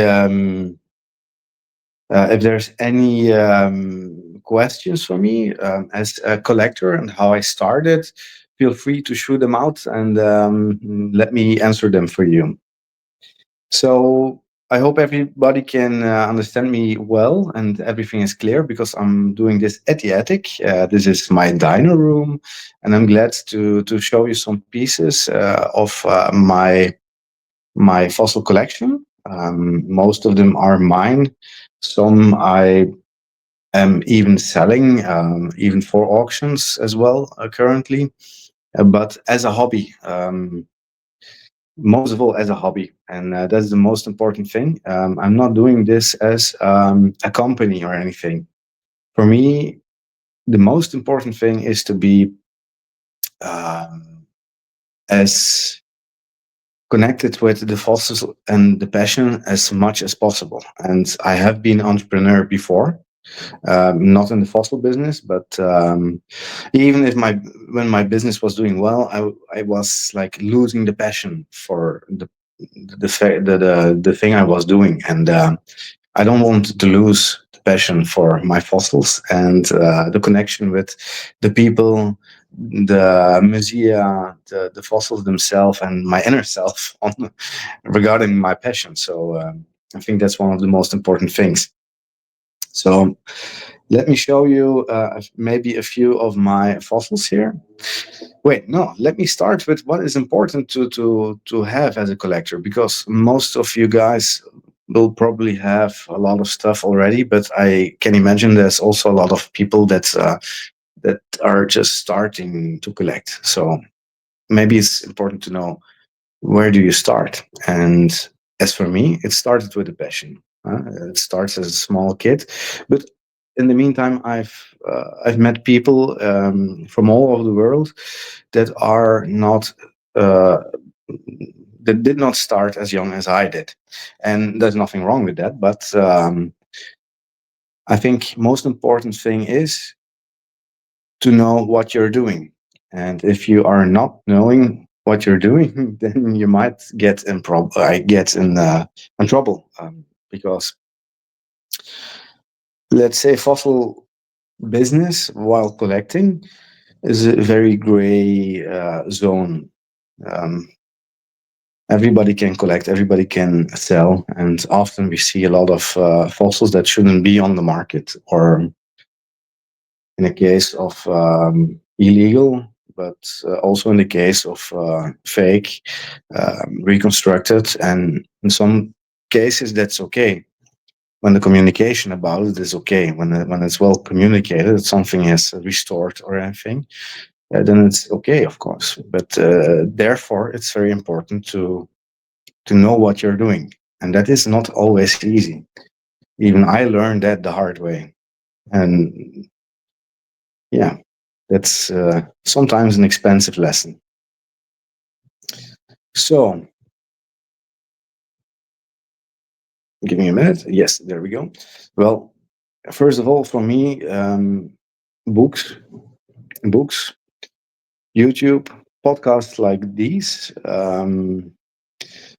[SPEAKER 3] questions for me as a collector and how I started, feel free to shoot them out and let me answer them for you. So I hope everybody can understand me well and everything is clear because I'm doing this at the attic. This is my dino room, and I'm glad to show you some pieces of my fossil collection. Most of them are mine. Some I am even selling, even for auctions as well currently, but as a hobby. Most of all, as a hobby, and that's the most important thing. I'm not doing this as a company or anything. For me, the most important thing is to be as connected with the fossils and the passion as much as possible. And I have been entrepreneur before, not in the fossil business, but even if when my business was doing well, I was like losing the passion for the thing I was doing, and I don't want to lose the passion for my fossils and the connection with the people, the musea, the fossils themselves, and my inner self on regarding my passion. So I think that's one of the most important things. So let me show you maybe a few of my fossils here. Wait, no, let me start with what is important to have as a collector, because most of you guys will probably have a lot of stuff already, but I can imagine there's also a lot of people that are just starting to collect. So maybe it's important to know, where do you start? And as for me, it started with a passion. It starts as a small kid, but in the meantime, I've met people from all over the world that are not uh, that did not start as young as I did, and there's nothing wrong with that. But I think most important thing is to know what you're doing, and if you are not knowing what you're doing, then you might get in in trouble, because let's say fossil business while collecting is a very gray zone. Um, Everybody can collect, everybody can sell, and often we see a lot of fossils that shouldn't be on the market, or in the case of illegal, but also in the case of fake, reconstructed, and in some cases that's okay. When the communication about it is okay, when it's well communicated, something is restored or anything, then it's okay, of course. But therefore, it's very important to know what you're doing, and that is not always easy. Even I learned that the hard way, and yeah, that's sometimes an expensive lesson. So, give me a minute. Yes, there we go. Well, first of all, for me, books, books, YouTube, podcasts like these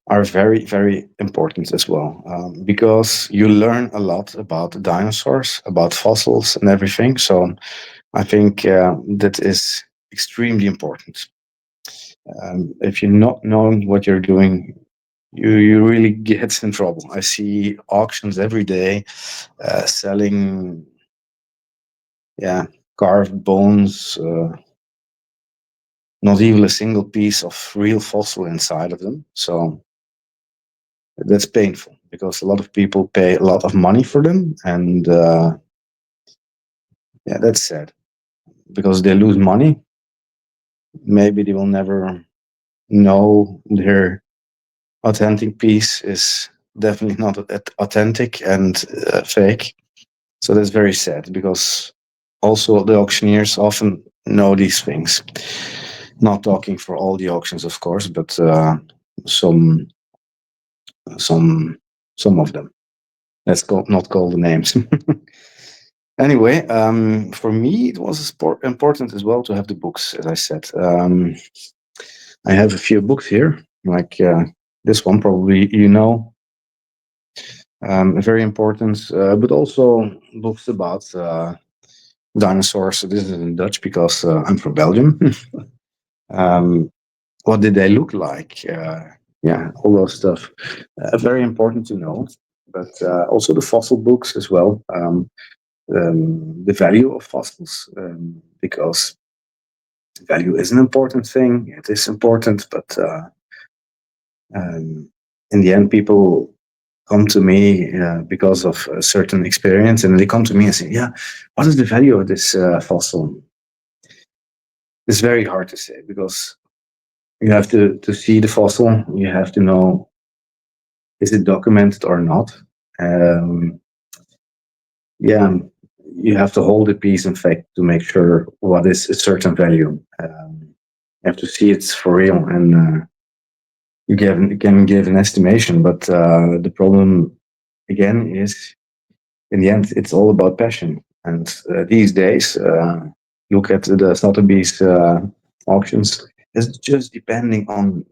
[SPEAKER 3] are very, very important as well, because you learn a lot about dinosaurs, about fossils, and everything. So, I think that is extremely important. If you're not knowing what you're doing, you really get in trouble. I see auctions every day selling, yeah, carved bones, not even a single piece of real fossil inside of them. So that's painful because a lot of people pay a lot of money for them, and yeah, that's sad because they lose money. Maybe they will never know their authentic piece is definitely not authentic and fake. So that's very sad because also the auctioneers often know these things. Not talking for all the auctions, of course, but some some some of them. Not call the names. Anyway, for me, it was important as well to have the books, as I said. I have a few books here, like This one probably you know. Very important, but also books about dinosaurs. This is in Dutch because I'm from Belgium. What did they look like? Yeah, all those stuff. Very important to know. But also the fossil books as well. The value of fossils, because value is an important thing. It is important, but in the end, people come to me because of a certain experience, and they come to me and say, "Yeah, what is the value of this fossil?" It's very hard to say because you have to see the fossil. You have to know, is it documented or not? Um, yeah, you have to hold a piece, in fact, to make sure what is a certain value. You have to see it's for real, and you can give an estimation. But the problem again is, in the end, it's all about passion. And these days, look at the Sotheby's auctions. It's just depending on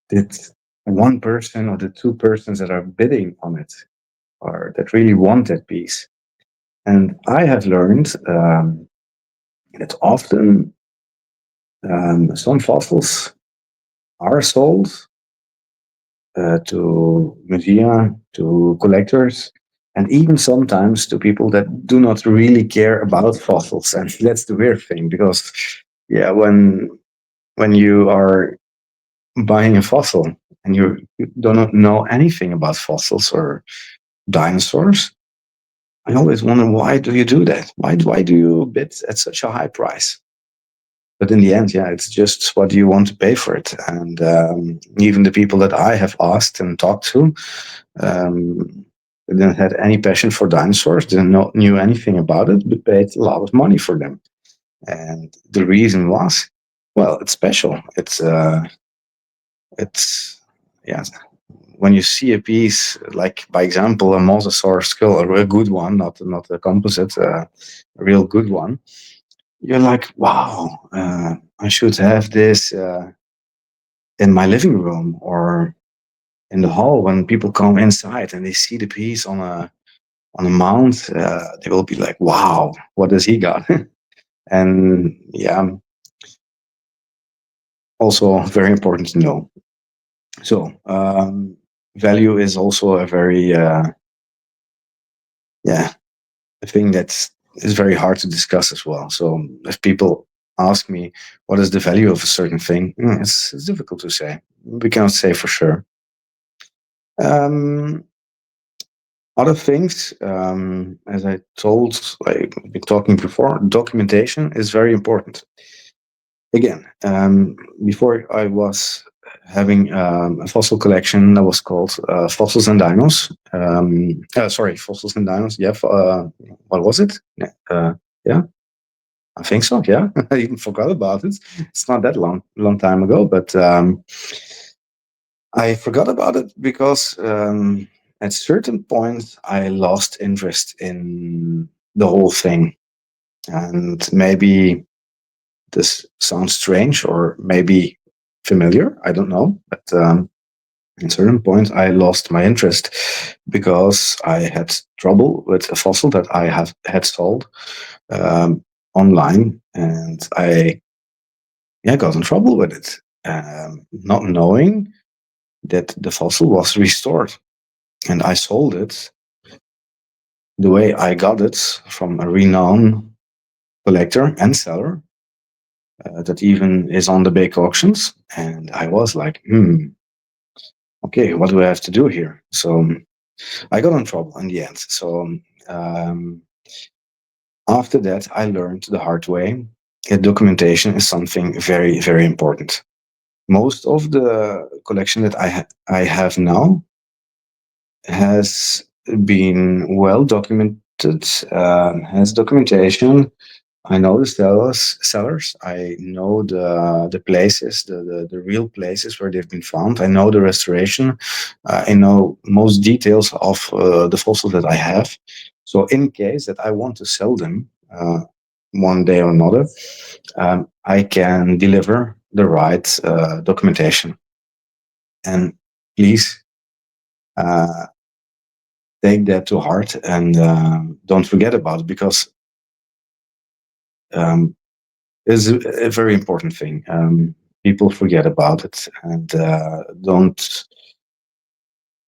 [SPEAKER 3] that one person or the two persons that are bidding on it, or that really want that piece. And I have learned that often some fossils are sold to musea, to collectors, and even sometimes to people that do not really care about fossils. And that's the weird thing, because yeah, when you are buying a fossil and you do not know anything about fossils or dinosaurs, I always wonder, why do you do that? Why do you bid at such a high price? But in the end, yeah, it's just what you want to pay for it. And even the people that I have asked and talked to, didn't have any passion for dinosaurs, didn't know knew anything about it, but paid a lot of money for them. And the reason was, well, it's special. It's yeah. When you see a piece, like by example, a mosasaur skull, a real good one, not a composite, a real good one, you're like, wow, I should have this in my living room or in the hall. When people come inside and they see the piece on a mount, they will be like, wow, what does he got? And yeah, also very important to know. So value is also a very yeah, a thing that is very hard to discuss as well. So if people ask me what is the value of a certain thing, it's difficult to say. We cannot say for sure. Um, Other things, as I told, I've been talking before, documentation is very important. Again, before I was having a fossil collection that was called Fossils and Dinos. Sorry, Fossils and Dinos. Yeah, what was it? Yeah, I think so. Yeah, I even forgot about it. It's not that long time ago, but I forgot about it because at certain point I lost interest in the whole thing, and maybe this sounds strange or maybe familiar. I don't know, but at a certain point I lost my interest because I had trouble with a fossil that I had sold online, and I got in trouble with it, not knowing that the fossil was restored, and I sold it the way I got it from a renowned collector and seller that even is on the big auctions. And I was like, okay, what do I have to do here? So I got in trouble in the end. So um, after that, I learned the hard way that documentation is something very, very important. Most of the collection that I have now has been well documented, has documentation. I know the sellers. I know the places, the real places where they've been found. I know the restoration. I know most details of the fossils that I have. So in case that I want to sell them one day or another, I can deliver the right documentation. And please take that to heart and don't forget about it, because it's a very important thing. People forget about it and don't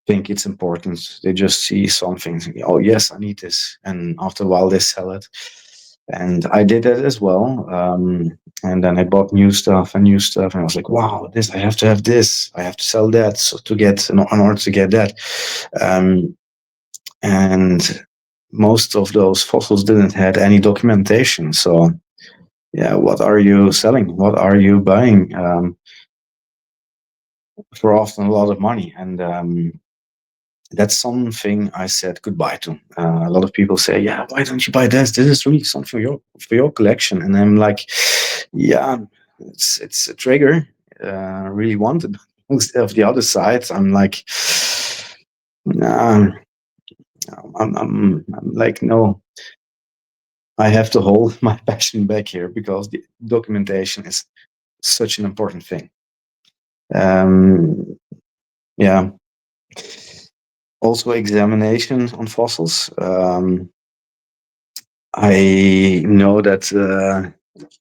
[SPEAKER 3] think it's important. They just see something, oh yes, I need this, and after a while they sell it. And I did that as well. And then I bought new stuff, and I was like, wow, this, I have to have this, I have to sell that, so to get, in order to get that. And most of those fossils didn't have any documentation. So yeah, what are you selling? What are you buying? For often a lot of money. And that's something I said goodbye to. A lot of people say, yeah, why don't you buy this? This is really something for your collection. And I'm like, yeah, it's a trigger. Really wanted. Of the other side, I'm like, nah, I'm like, no, I have to hold my passion back here, because the documentation is such an important thing. Yeah. Also, examination on fossils. I know that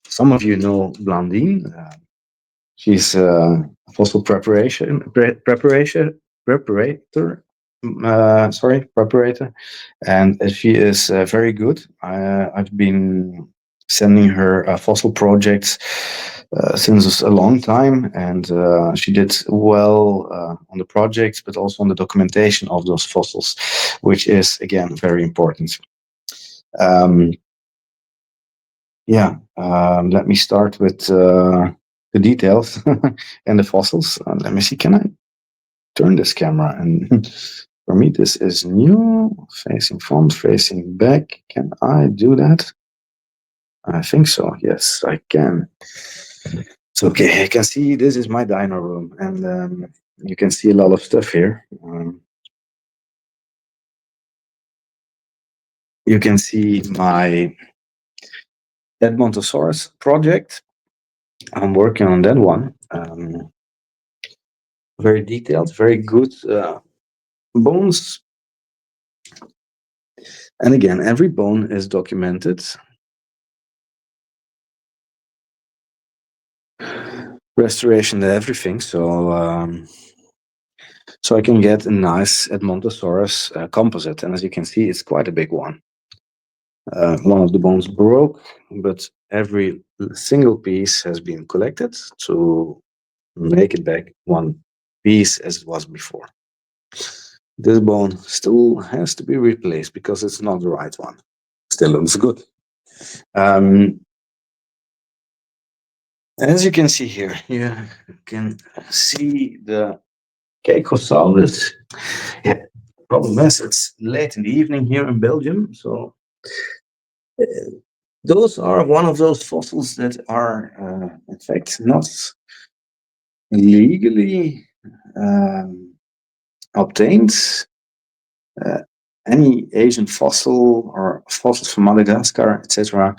[SPEAKER 3] some of you know Blandine. She's a fossil preparator. Preparator, and she is very good. I've been sending her fossil projects since a long time, and she did well on the projects, but also on the documentation of those fossils, which is again very important. Let me start with the details and the fossils. Let me see, can I turn this camera? And for me, this is new, facing front, facing back. Can I do that? I think so. Yes, I can. It's okay. I can see this is my dino room, and you can see a lot of stuff here. You can see my Edmontosaurus project. I'm working on that one. Very detailed, very good bones. And again, every bone is documented. Restoration and everything. So I can get a nice Edmontosaurus composite. And as you can see, it's quite a big one. One of the bones broke, but every single piece has been collected to make it back one piece as it was before. This bone still has to be replaced because it's not the right one. Still looks good. As you can see here, you can see the Caecosaurus. Yeah, problem is it's late in the evening here in Belgium, so those are one of those fossils that are, in fact, not legally obtained. Any Asian fossil or fossils from Madagascar, etc.,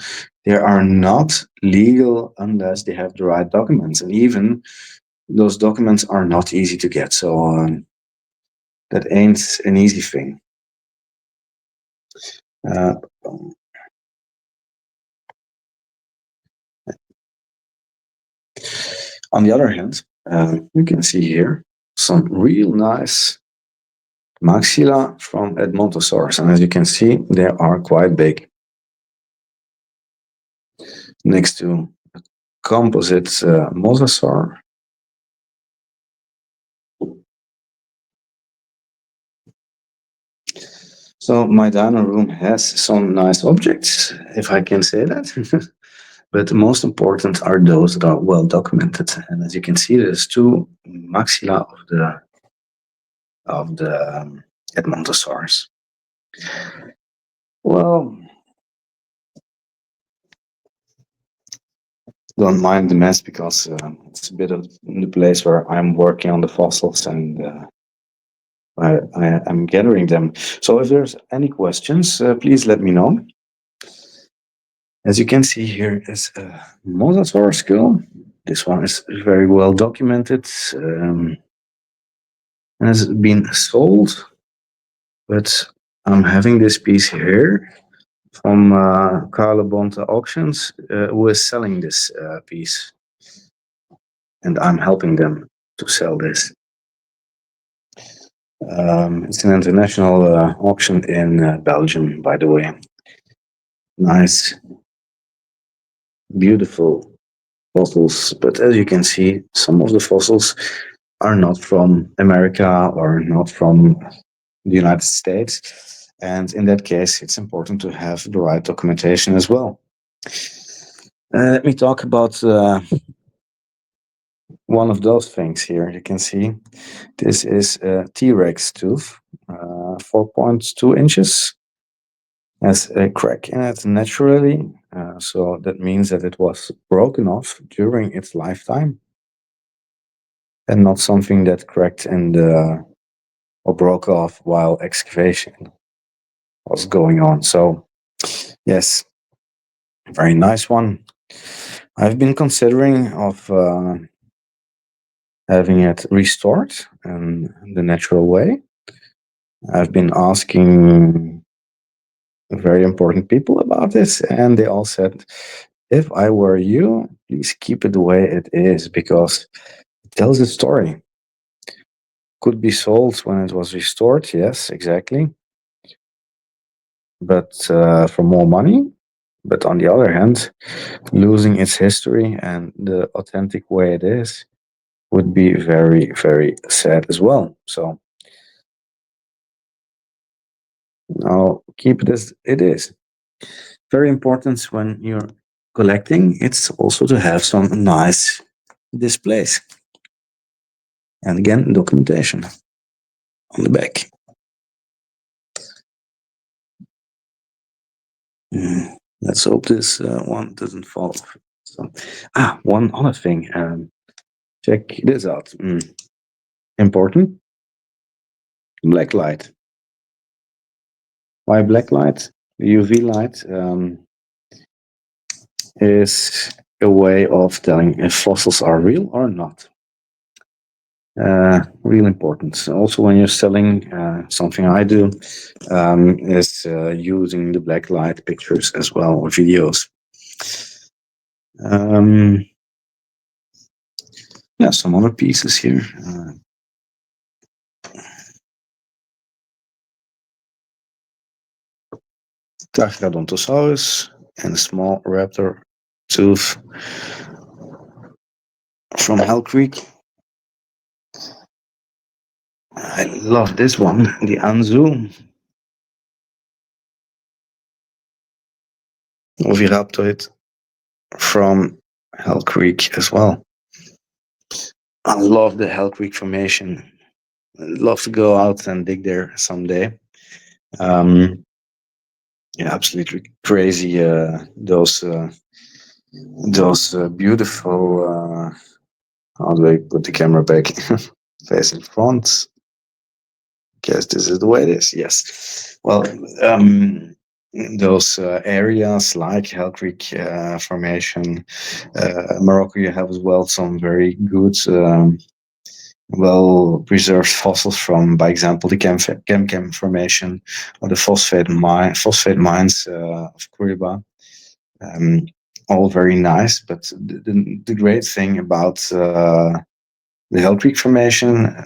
[SPEAKER 3] they are not legal unless they have the right documents, and even those documents are not easy to get. So that ain't an easy thing. On the other hand, you can see here some real nice maxilla from Edmontosaurus, and as you can see, they are quite big. Next to a composite mosasaur. So my dino room has some nice objects, if I can say that. But the most important are those that are well documented. And as you can see, there's two maxilla of the Edmontosaurus. Well, don't mind the mess, because it's a bit of the place where I'm working on the fossils, and I'm gathering them. So if there's any questions, please let me know. As you can see, here is a mosasaur skull. This one is very well documented. and has been sold. But I'm having this piece here from Carlo Bonta Auctions, who is selling this piece, and I'm helping them to sell this. It's an international auction in Belgium, by the way. Nice, beautiful fossils, but as you can see, some of the fossils are not from America or not from the United States. And in that case, it's important to have the right documentation as well. Let me talk about one of those things here. You can see this is a T-Rex tooth, 4.2 inches. Has a crack in it naturally, so that means that it was broken off during its lifetime, and not something that cracked or broke off while excavation was going on. So, yes, very nice one. I've been considering of having it restored in the natural way. I've been asking very important people about this, and they all said, if I were you, please keep it the way it is, because it tells a story. Could be sold when it was restored, yes, exactly, but for more money. But on the other hand, losing its history and the authentic way it is would be very, very sad as well. So I'll keep it as it is. Very important when you're collecting, it's also to have some nice displays. And again, documentation on the back. Let's hope this one doesn't fall off. So, one other thing. Check this out. Important. Black light. Why black light? UV light is a way of telling if fossils are real or not. Real important. Also, when you're selling, something I do is using the black light pictures as well, or videos. Yeah, some other pieces here. Trachyodontosaurus and a small raptor tooth from Hell Creek. I love this one, the Anzu Oviraptoid from Hell Creek as well. I love the Hell Creek formation. I'd love to go out and dig there someday. Yeah, absolutely crazy. Those beautiful. How do I put the camera back? Facing front. Guess this is the way it is. Yes. Well, those areas like Hell Creek Formation, Morocco, you have as well some very good, well preserved fossils from, by example, the Kem Formation or the phosphate mines of Kuriba. All very nice, but the great thing about the Hell Creek Formation,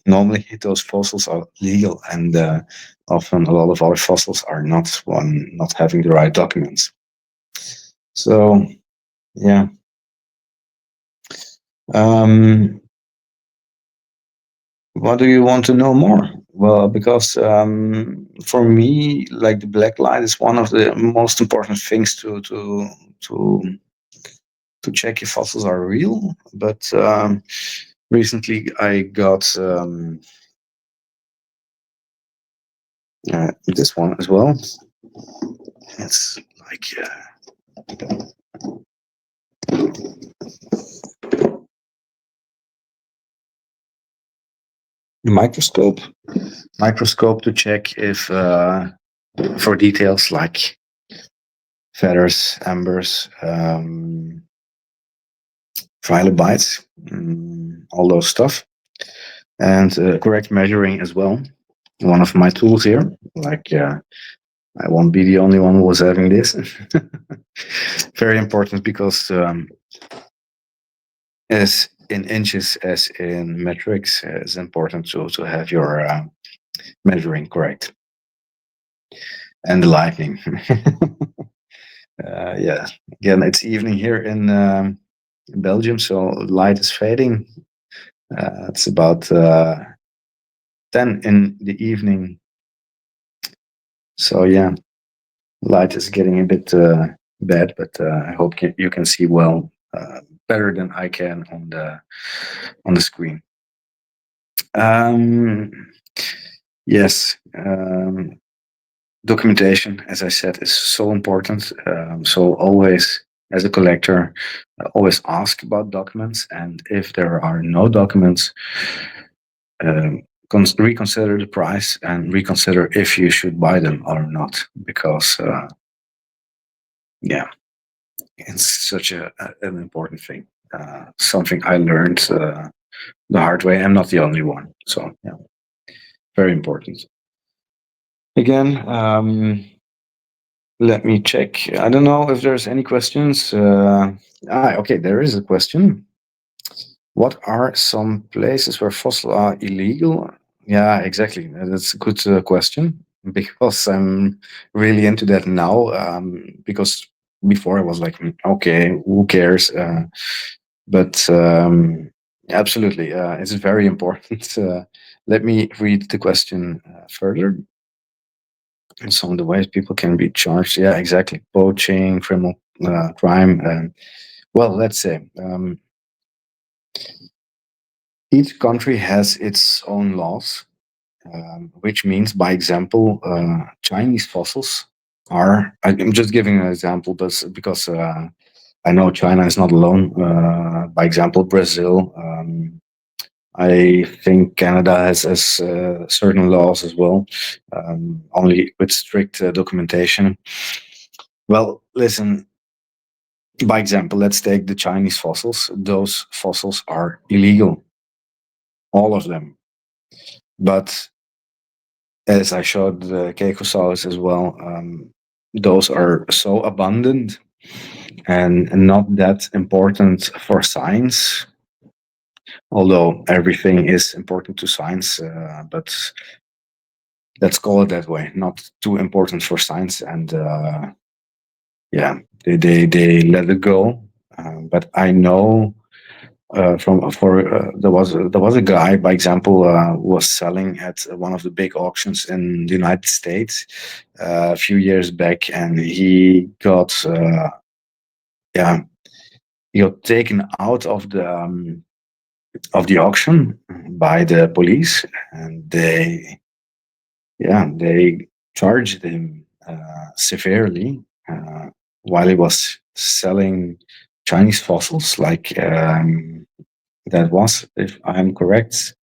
[SPEAKER 3] normally those fossils are legal, and often a lot of other fossils are not having the right documents. So, yeah. What do you want to know more? Well, because for me, like, the black light is one of the most important things to check if fossils are real. But recently I got this one as well. It's like microscope to check if for details like feathers, ambers, trilobites, all those stuff. and correct measuring as well. One of my tools here, like I won't be the only one who was having this. Very important because as in inches as in metrics, it's important to have your measuring correct. And the lightning. Yeah, again, it's evening here in Belgium, so light is fading. It's about 10 in the evening. So yeah, light is getting a bit bad, but I hope you can see well, better than I can on the screen. Yes, documentation, as I said, is so important. So always, as a collector, always ask about documents, and if there are no documents, reconsider the price and reconsider if you should buy them or not, because yeah, it's such an important thing. Something I learned the hard way. I'm not the only one, so yeah, very important. Again, let me check. I don't know if there's any questions. Okay, there is a question. What are some places where fossils are illegal? Yeah, exactly. That's a good question, because I'm really into that now. Because before I was like, okay, who cares? But absolutely, it's very important. Let me read the question further. And some of the ways people can be charged. Yeah, exactly. Poaching, criminal crime. Well, let's say each country has its own laws, which means, by example, Chinese fossils are. I'm just giving an example, but because I know China is not alone. By example, Brazil. I think Canada has certain laws as well, only with strict documentation. Well, listen, by example, let's take the Chinese fossils. Those fossils are illegal, all of them. But as I showed the Keikosaurus as well, those are so abundant and not that important for science. Although everything is important to science, but let's call it that way. Not too important for science, and yeah, they let it go. But I know there was a guy, by example, who was selling at one of the big auctions in the United States a few years back, and yeah, he got taken out of the auction by the police, and they charged him severely while he was selling Chinese fossils, like that was, if I'm correct,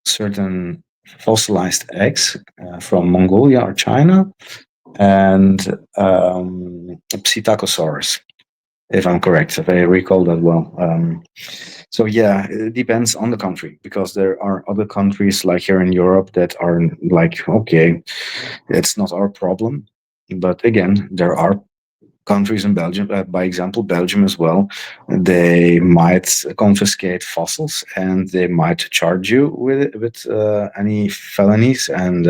[SPEAKER 3] certain fossilized eggs from Mongolia or China, and Psittacosaurus, if I'm correct, if I recall that well. So yeah, it depends on the country, because there are other countries like here in Europe that are like, okay, it's not our problem. But again, there are countries in Belgium, by example, Belgium as well. They might confiscate fossils, and they might charge you with any felonies, and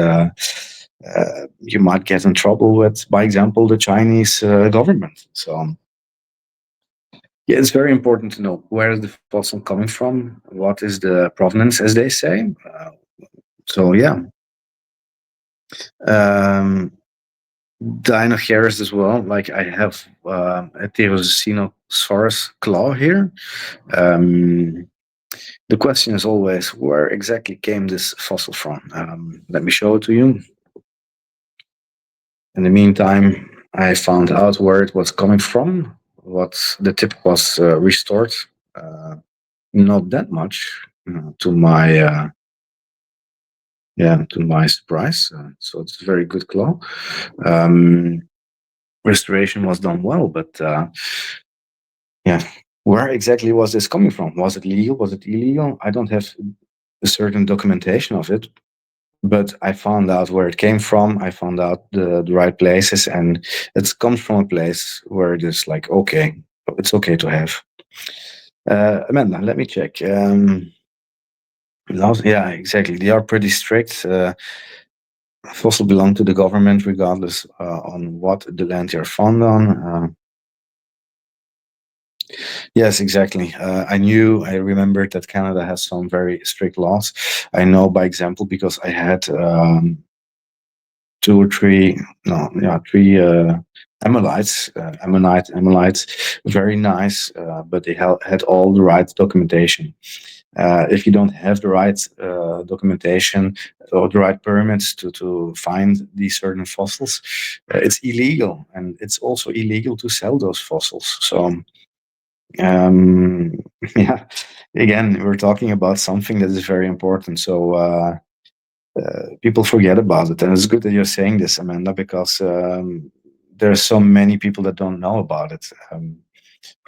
[SPEAKER 3] you might get in trouble with, by example, the Chinese government. So yeah, it's very important to know where is the fossil coming from, what is the provenance, as they say. So yeah. Dinosaurs as well. Like I have a Pterosaurus claw here. The question is always, where exactly came this fossil from? Let me show it to you. In the meantime, I found out where it was coming from. What the tip was restored. Not that much, to my to my surprise. So it's a very good claw. Restoration was done well, but yeah, where exactly was this coming from? Was it legal? Was it illegal? I don't have a certain documentation of it, but I found out where it came from. I found out the right places, and it comes from a place where it is like, okay, it's okay to have. Amanda, let me check. Yeah, exactly. They are pretty strict. Fossil belong to the government regardless on what the land you're found on. Yes, exactly. I remembered that Canada has some very strict laws. I know by example because I had two or three, no, yeah, three amylites, very nice, but they had all the right documentation. If you don't have the right documentation or the right permits to find these certain fossils, it's illegal, and it's also illegal to sell those fossils. So, yeah, again, we're talking about something that is very important. So people forget about it, and it's good that you're saying this, Amanda, because there are so many people that don't know about it.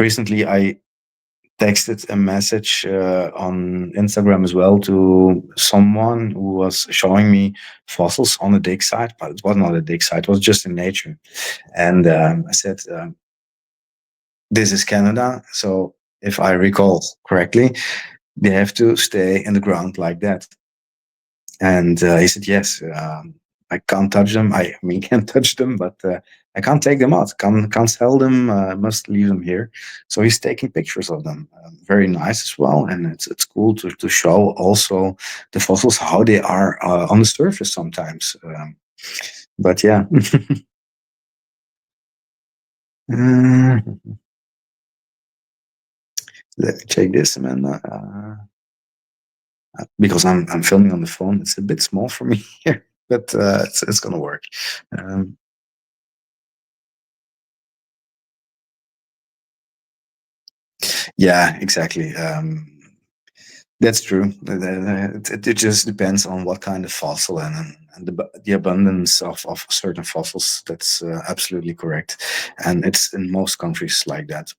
[SPEAKER 3] Recently, I texted a message on Instagram as well to someone who was showing me fossils on a dig site, but it was not a dig site; it was just in nature. And I said, "This is Canada, so if I recall correctly, they have to stay in the ground like that." And he said, "Yes, I can't touch them. I mean, can't touch them, but I can't take them out. Can't sell them. Must leave them here." So he's taking pictures of them. Very nice as well, and it's cool to show also the fossils how they are on the surface sometimes. But yeah. Uh, Let me check this, man. Because I'm filming on the phone, it's a bit small for me here, but it's gonna work. Um, yeah, exactly. That's true. It just depends on what kind of fossil and the abundance of certain fossils. That's absolutely correct, and it's in most countries like that.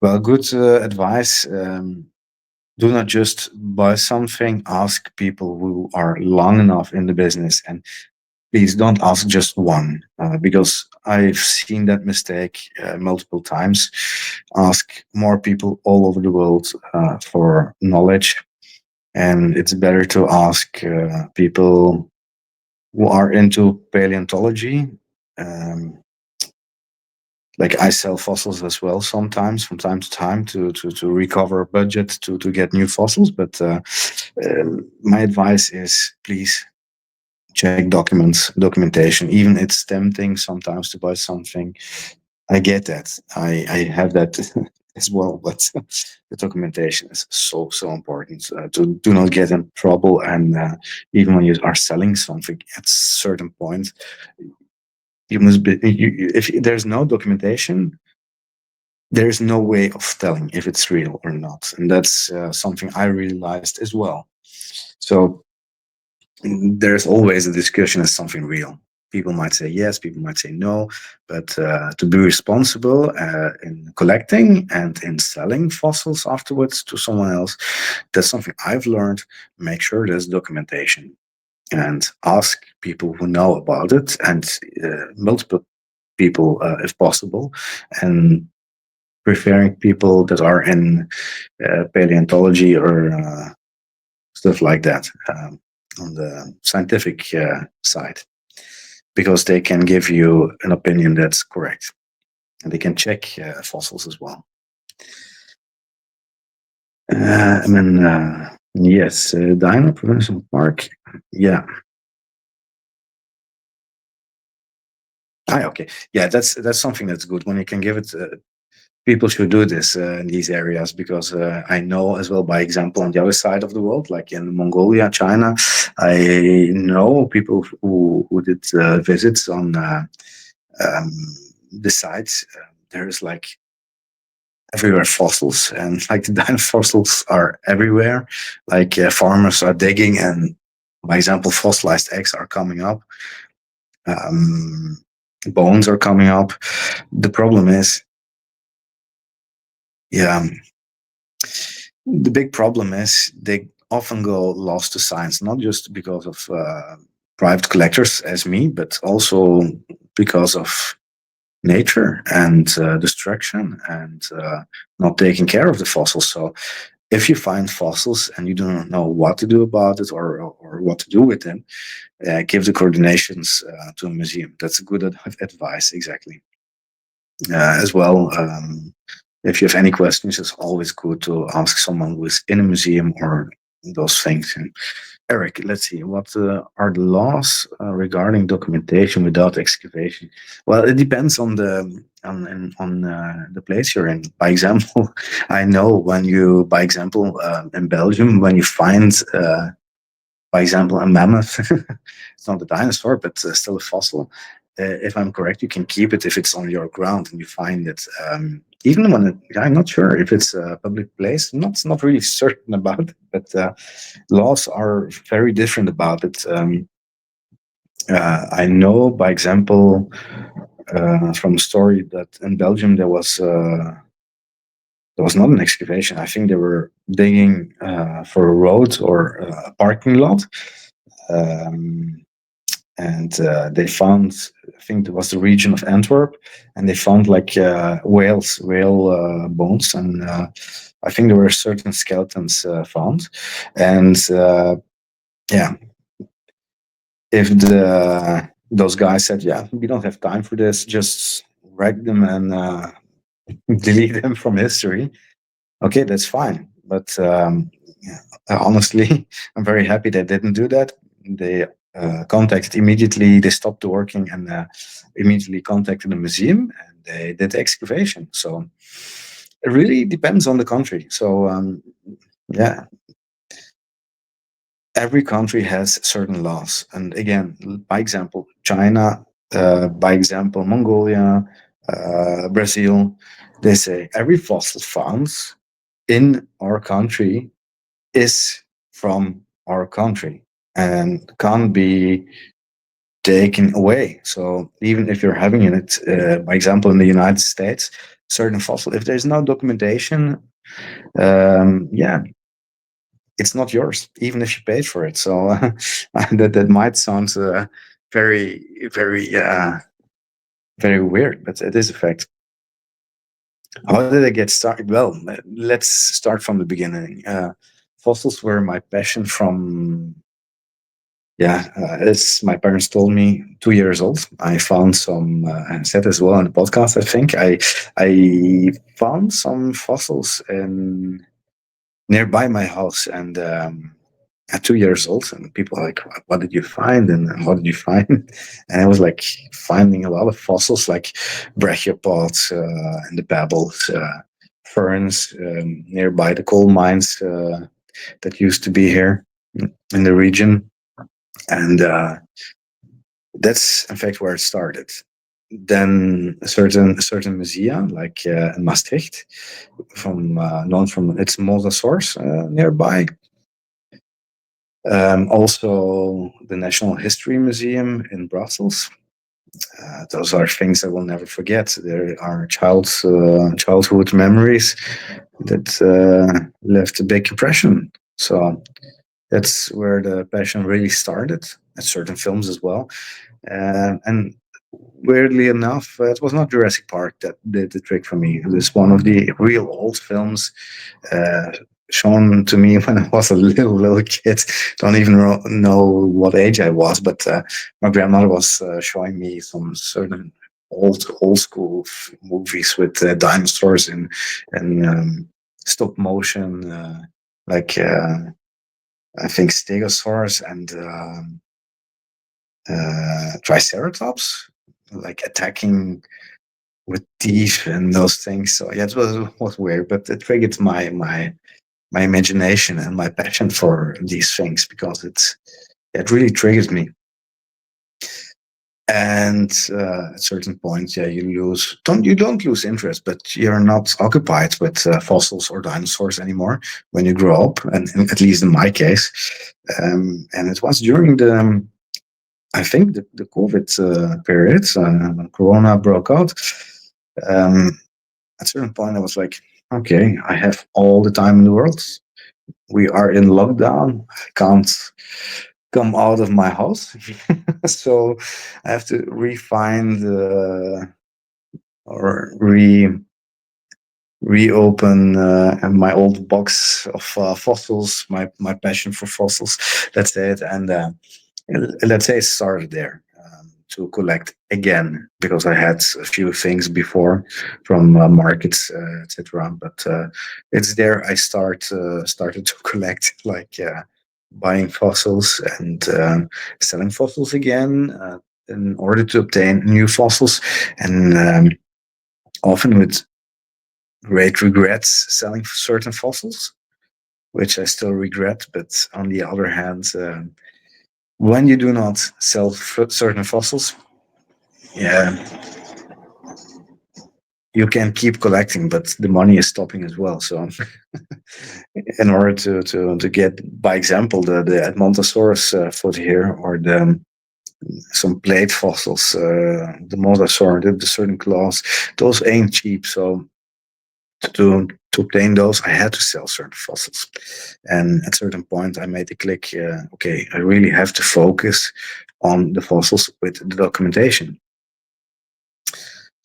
[SPEAKER 3] Well, good advice. Do not just buy something. Ask people who are long enough in the business, and please don't ask just one, because I've seen that mistake multiple times. Ask more people all over the world for knowledge, and it's better to ask people who are into paleontology. Um, like I sell fossils as well sometimes from time to time to recover budget to get new fossils. But my advice is please check documentation. Even it's tempting sometimes to buy something. I get that. I have that as well, but the documentation is so important to do not get in trouble. And even when you are selling something, at certain point, you must be. If there's no documentation, there's no way of telling if it's real or not, and that's something I realized as well. So there's always a discussion as something real. People might say yes, people might say no, but to be responsible in collecting and in selling fossils afterwards to someone else, that's something I've learned. Make sure there's documentation and ask people who know about it, and multiple people if possible, and preferring people that are in paleontology or stuff like that. On the scientific side, because they can give you an opinion that's correct, and they can check fossils as well. And then yes, Dino Provincial Park. Yeah. Okay. Yeah, that's something that's good when you can give it. People should do this in these areas, because I know as well by example on the other side of the world, like in Mongolia, China, I know people who did visits on um, the sites. There's like everywhere fossils, and like the dino fossils are everywhere. Like farmers are digging, and by example, fossilized eggs are coming up. Um, Bones are coming up. The problem is, yeah, The big problem is they often go lost to science, not just because of private collectors as me, but also because of nature and destruction and not taking care of the fossils. So if you find fossils and you do not know what to do about it or what to do with them, give the coordinations to a museum. That's a good advice, exactly. As well, if you have any questions, it's always good to ask someone who is in a museum or those things. And Eric, let's see, what are the laws regarding documentation without excavation? Well, it depends on the place you're in. By example, I know when you, by example, in Belgium, when you find, by example, a mammoth, it's not a dinosaur, but still a fossil. If I'm correct, you can keep it if it's on your ground and you find it. Even when I'm not sure if it's a public place, not really certain about it, but laws are very different about it. I know, by example, from a story that in Belgium there was not an excavation. I think they were digging for a road or a parking lot, and they found, I think it was the region of Antwerp, and they found like whale bones, and I think there were certain skeletons found, and yeah, if those guys said, yeah, we don't have time for this, just wreck them and delete them from history, okay, that's fine. But yeah, honestly, I'm very happy they didn't do that. They contacted immediately, they stopped working and immediately contacted the museum and they did the excavation. So it really depends on the country. So yeah, every country has certain laws. And again, by example, China, by example, Mongolia, Brazil, they say every fossil found in our country is from our country and can't be taken away. So even if you're having it, by example, in the United States, certain fossil, if there's no documentation, yeah, it's not yours, even if you paid for it. So that might sound very, very, very weird, but it is a fact. How did I get started? Well, let's start from the beginning. Fossils were my passion from, yeah, as my parents told me, 2 years old. I found some, I said as well in the podcast, I think, I found some fossils in nearby my house, and at 2 years old, and people are like, "What did you find?" And what did you find? And I was like finding a lot of fossils, like brachiopods and the pebbles, ferns nearby the coal mines that used to be here in the region, and that's in fact where it started. Then a certain museum, like in Maastricht, from known from its mosasaurs nearby. Also, the National History Museum in Brussels. Those are things I will never forget. There are childhood memories that left a big impression. So that's where the passion really started. At certain films as well, and weirdly enough, it was not Jurassic Park that did the trick for me. It was one of the real old films uh, shown to me when I was a little kid. Don't even know what age I was, but my grandmother was showing me some certain old school movies with dinosaurs and stop motion, like I think Stegosaurus and Triceratops, like attacking with teeth and those things. So yeah, it was weird, but it triggered my imagination and my passion for these things because it really triggers me. And at certain points, yeah, you don't lose interest, but you're not occupied with fossils or dinosaurs anymore when you grow up, and at least in my case. And it was during the I think the COVID period, when Corona broke out, at a certain point I was like, okay, I have all the time in the world. We are in lockdown. I can't come out of my house. So I have to refine or reopen my old box of fossils, my passion for fossils. That's it. And let's say it started there, to collect again, because I had a few things before from markets, etc. But it's there I started to collect, like buying fossils and selling fossils again, in order to obtain new fossils, and often with great regrets selling certain fossils, which I still regret. But on the other hand, when you do not sell certain fossils, yeah, you can keep collecting, but the money is stopping as well. So, in order to get, by example, the Edmontosaurus foot here, or the some plate fossils, the mosasaur, the certain claws, those ain't cheap. So to obtain those, I had to sell certain fossils. And at a certain point, I made the click. Okay, I really have to focus on the fossils with the documentation.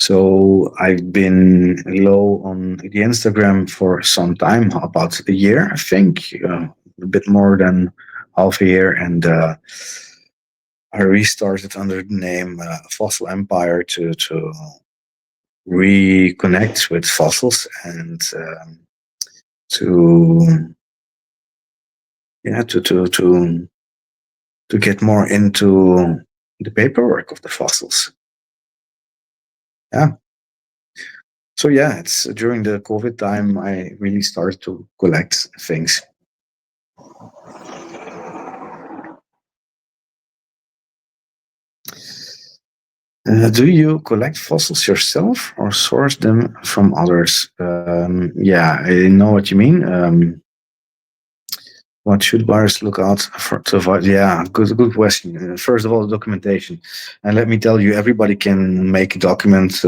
[SPEAKER 3] So I've been low on the Instagram for some time, about a year, I think, a bit more than half a year, and I restarted under the name FossilEmpire to reconnect with fossils, and to yeah to get more into the paperwork of the fossils. Yeah. So yeah, it's during the COVID time I really started to collect things. Do you collect fossils yourself or source them from others? Yeah, I know what you mean. What should buyers look out for to avoid? Yeah, good question. First of all, the documentation, and let me tell you, everybody can make a document.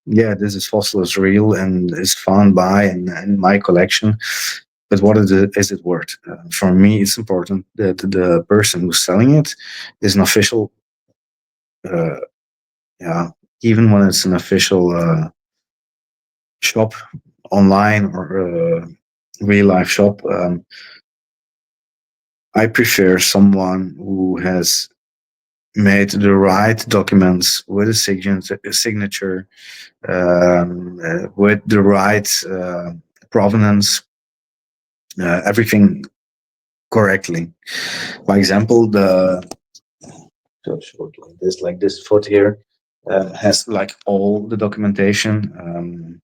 [SPEAKER 3] Yeah, this is fossil is real and is found by and in my collection. But what is it worth? For me, it's important that the person who's selling it is an official. Uh, yeah, even when it's an official shop online or real life shop. I prefer someone who has made the right documents with a signature, with the right provenance, everything correctly. For example, the like this foot here has like all the documentation.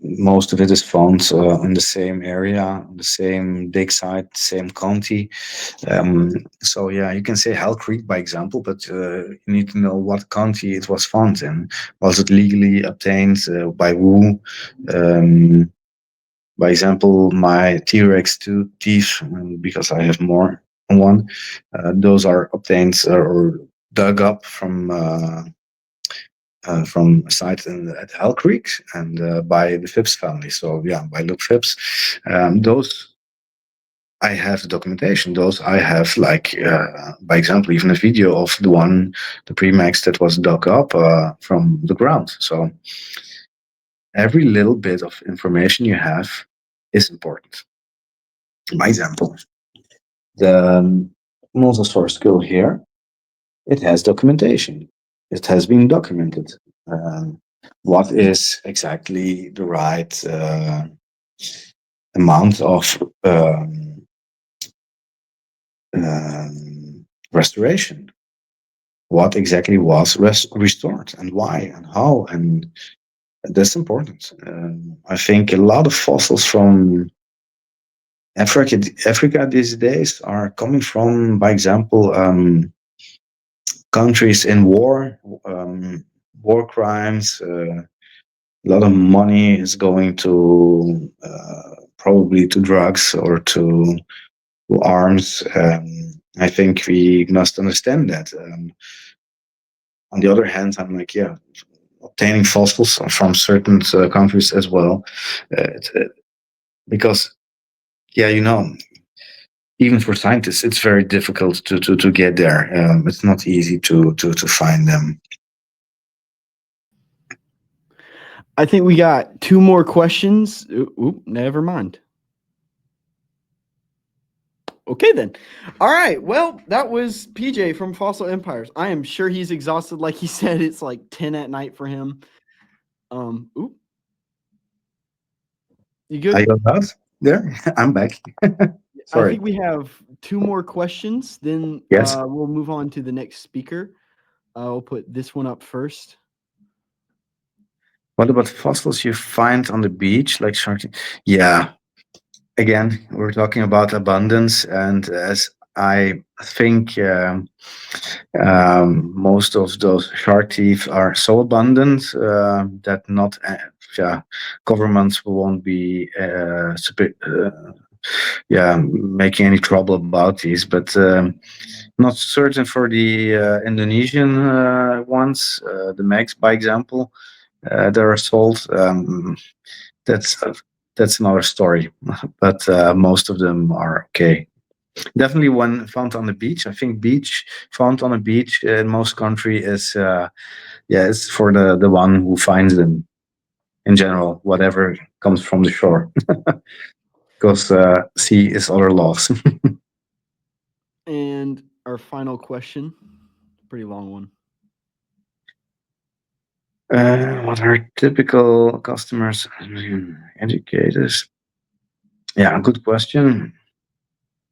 [SPEAKER 3] Most of it is found in the same area, on the same dig site, same county. So yeah, you can say Hell Creek by example, but you need to know what county it was found in. Was it legally obtained by who? Um, by example, my T-Rex 2 teeth, because I have more than one, those are obtained or dug up from a site at Hell Creek and by the Phipps family. So yeah, by Luke Phipps. Those I have the documentation. Those I have, like, by example, even a video of the Premax that was dug up from the ground. So every little bit of information you have is important. By example, the mosasaur skull here, it has documentation. It has been documented. What is exactly the right amount of restoration? What exactly was restored and why and how? And that's important. I think a lot of fossils from Africa these days are coming from, by example, countries in war crimes. A lot of money is going to probably to drugs or to arms. I think we must understand that. On the other hand, I'm like, yeah, obtaining fossils from certain countries as well, because even for scientists, it's very difficult to get there. It's not easy to find them.
[SPEAKER 1] I think we got 2 more questions. Oop, never mind. Okay, then. All right. Well, that was PJ from Fossil Empires. I am sure he's exhausted. Like he said, it's like 10 at night for him. Oop. You good?
[SPEAKER 3] I got that there. I'm back.
[SPEAKER 1] I think we have 2 more questions. Then
[SPEAKER 3] Yes.
[SPEAKER 1] We'll move on to the next speaker. I'll put this one up first.
[SPEAKER 3] What about fossils you find on the beach, like sharks? Yeah. Again, we're talking about abundance, and as I think most of those shark teeth are so abundant that not governments won't be making any trouble about these, but not certain for the Indonesian ones, the Megs, by example, that are sold. That's another story, but most of them are okay. Definitely one found on the beach. I think beach found on a beach in most country is it's for the one who finds them. In general, whatever comes from the shore, because sea is other laws.
[SPEAKER 1] And our final question, pretty long one.
[SPEAKER 3] What are typical customers, educators? Yeah, good question.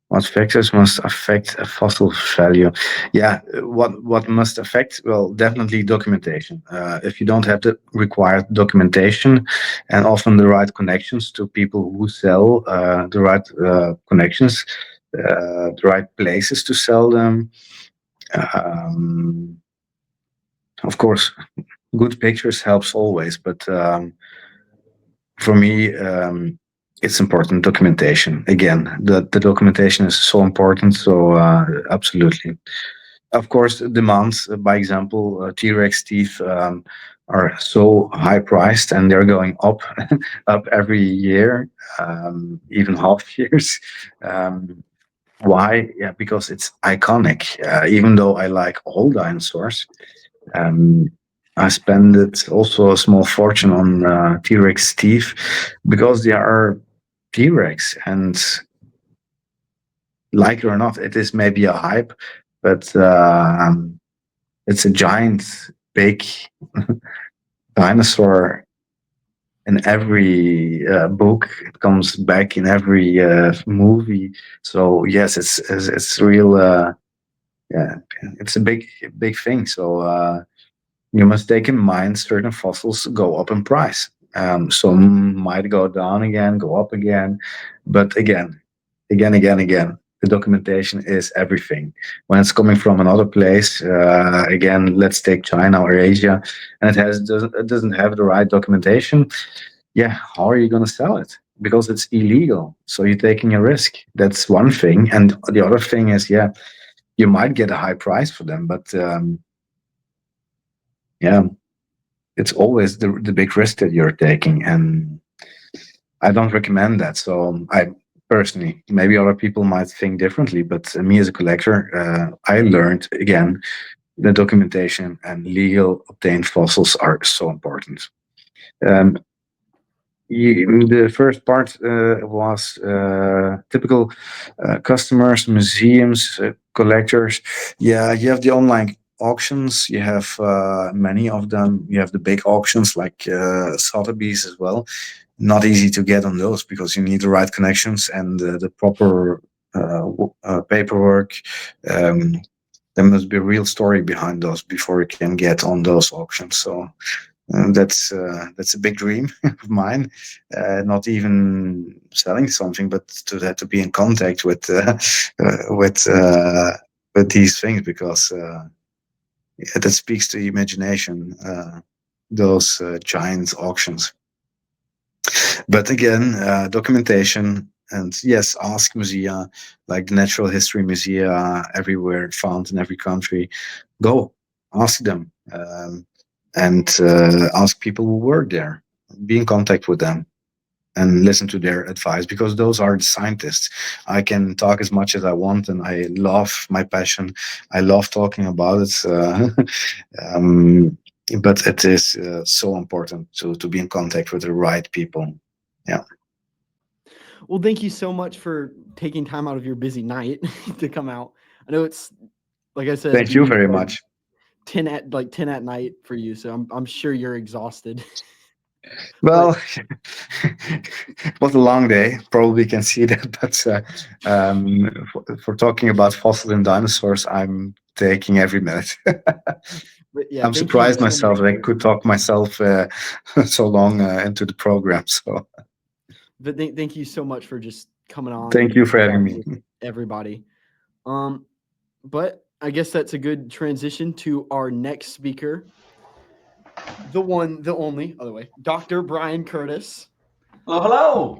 [SPEAKER 3] What factors must affect a fossil value? Yeah, what must affect? Well, definitely documentation. If you don't have the required documentation and often the right connections to people who sell, the right connections, the right places to sell them. Of course, good pictures helps always, but for me, it's important documentation. Again, the documentation is so important. So absolutely, of course, demands. By example, T-Rex teeth are so high priced, and they're going up up every year, even half years. Why? Yeah, because it's iconic. Even though I like all dinosaurs, um, I spent also a small fortune on T-Rex teeth because they are T-Rex, and like it or not, it is maybe a hype, but it's a giant, big dinosaur in every book. It comes back in every movie. So yes, it's real. It's a big thing. So you must take in mind certain fossils go up in price. Some might go down again, go up again, but again, the documentation is everything. When it's coming from another place, again, let's take China or Asia, and it doesn't have the right documentation. Yeah, how are you going to sell it? Because it's illegal. So you're taking a risk. That's one thing, and the other thing is, you might get a high price for them, but it's always the big risk that you're taking, and I don't recommend that. So I personally, maybe other people might think differently, but me as a collector, I learned again the documentation and legal obtained fossils are so important. Um, the first part was typical customers, museums, collectors. Yeah, you have the online auctions. You have many of them. You have the big auctions like Sotheby's as well. Not easy to get on those because you need the right connections and the proper paperwork. Um, there must be a real story behind those before you can get on those auctions. So that's a big dream of mine. Not even selling something, but to be in contact with with these things, because that speaks to imagination. Those giant auctions. But again, documentation, and yes, ask musea like the Natural History Musea everywhere, found in every country. Go ask them. and ask people who work there, be in contact with them, and listen to their advice, because those are the scientists. I can talk as much as I want, and I love my passion. I love talking about it. Um, but it is so important to be in contact with the right people. Yeah.
[SPEAKER 1] Well, thank you so much for taking time out of your busy night to come out. I know it's, like I said, at the
[SPEAKER 3] Thank you
[SPEAKER 1] beginning,
[SPEAKER 3] very
[SPEAKER 1] like
[SPEAKER 3] much.
[SPEAKER 1] 10 at night for you. So I'm sure you're exhausted.
[SPEAKER 3] Well,
[SPEAKER 1] But
[SPEAKER 3] it was a long day. Probably can see that, but for talking about fossil and dinosaurs, I'm taking every minute.
[SPEAKER 1] yeah,
[SPEAKER 3] I'm
[SPEAKER 1] thank you
[SPEAKER 3] surprised
[SPEAKER 1] so much
[SPEAKER 3] myself that I
[SPEAKER 1] for,
[SPEAKER 3] could talk myself so long into the program. So
[SPEAKER 1] but thank you so much for just coming on
[SPEAKER 3] thank
[SPEAKER 1] and
[SPEAKER 3] you for having
[SPEAKER 1] chatting
[SPEAKER 3] me.
[SPEAKER 1] with everybody. Um, but I guess that's a good transition to our next speaker, the one, the only, other way, Dr. Brian Curtice.
[SPEAKER 4] Hello, hello.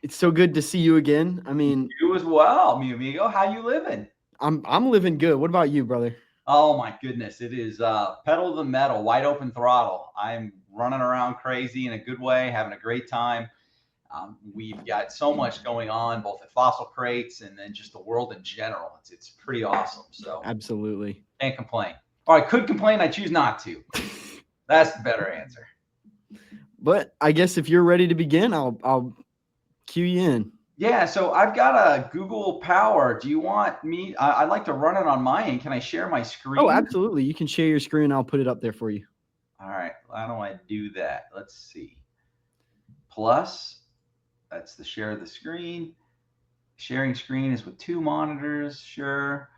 [SPEAKER 1] It's so good to see you again. I mean,
[SPEAKER 4] You as well, mi amigo. How you living?
[SPEAKER 1] I'm living good. What about you, brother?
[SPEAKER 4] Oh my goodness, it is pedal to the metal, wide open throttle. I'm running around crazy in a good way, having a great time. We've got so much going on, both at Fossil Crates and then just the world in general. It's pretty awesome. So
[SPEAKER 1] Absolutely.
[SPEAKER 4] can't complain. Or I could complain, I choose not to. That's the better answer.
[SPEAKER 1] But I guess if you're ready to begin, I'll cue you in.
[SPEAKER 4] Yeah, so I've got a Google Power. Do you want me? I'd like to run it on my end. Can I share my screen?
[SPEAKER 1] Oh, absolutely. You can share your screen. I'll put it up there for you.
[SPEAKER 4] All right. How do I do that? Let's see. Plus, that's the share the screen. Sharing screen is with 2 monitors. Sure.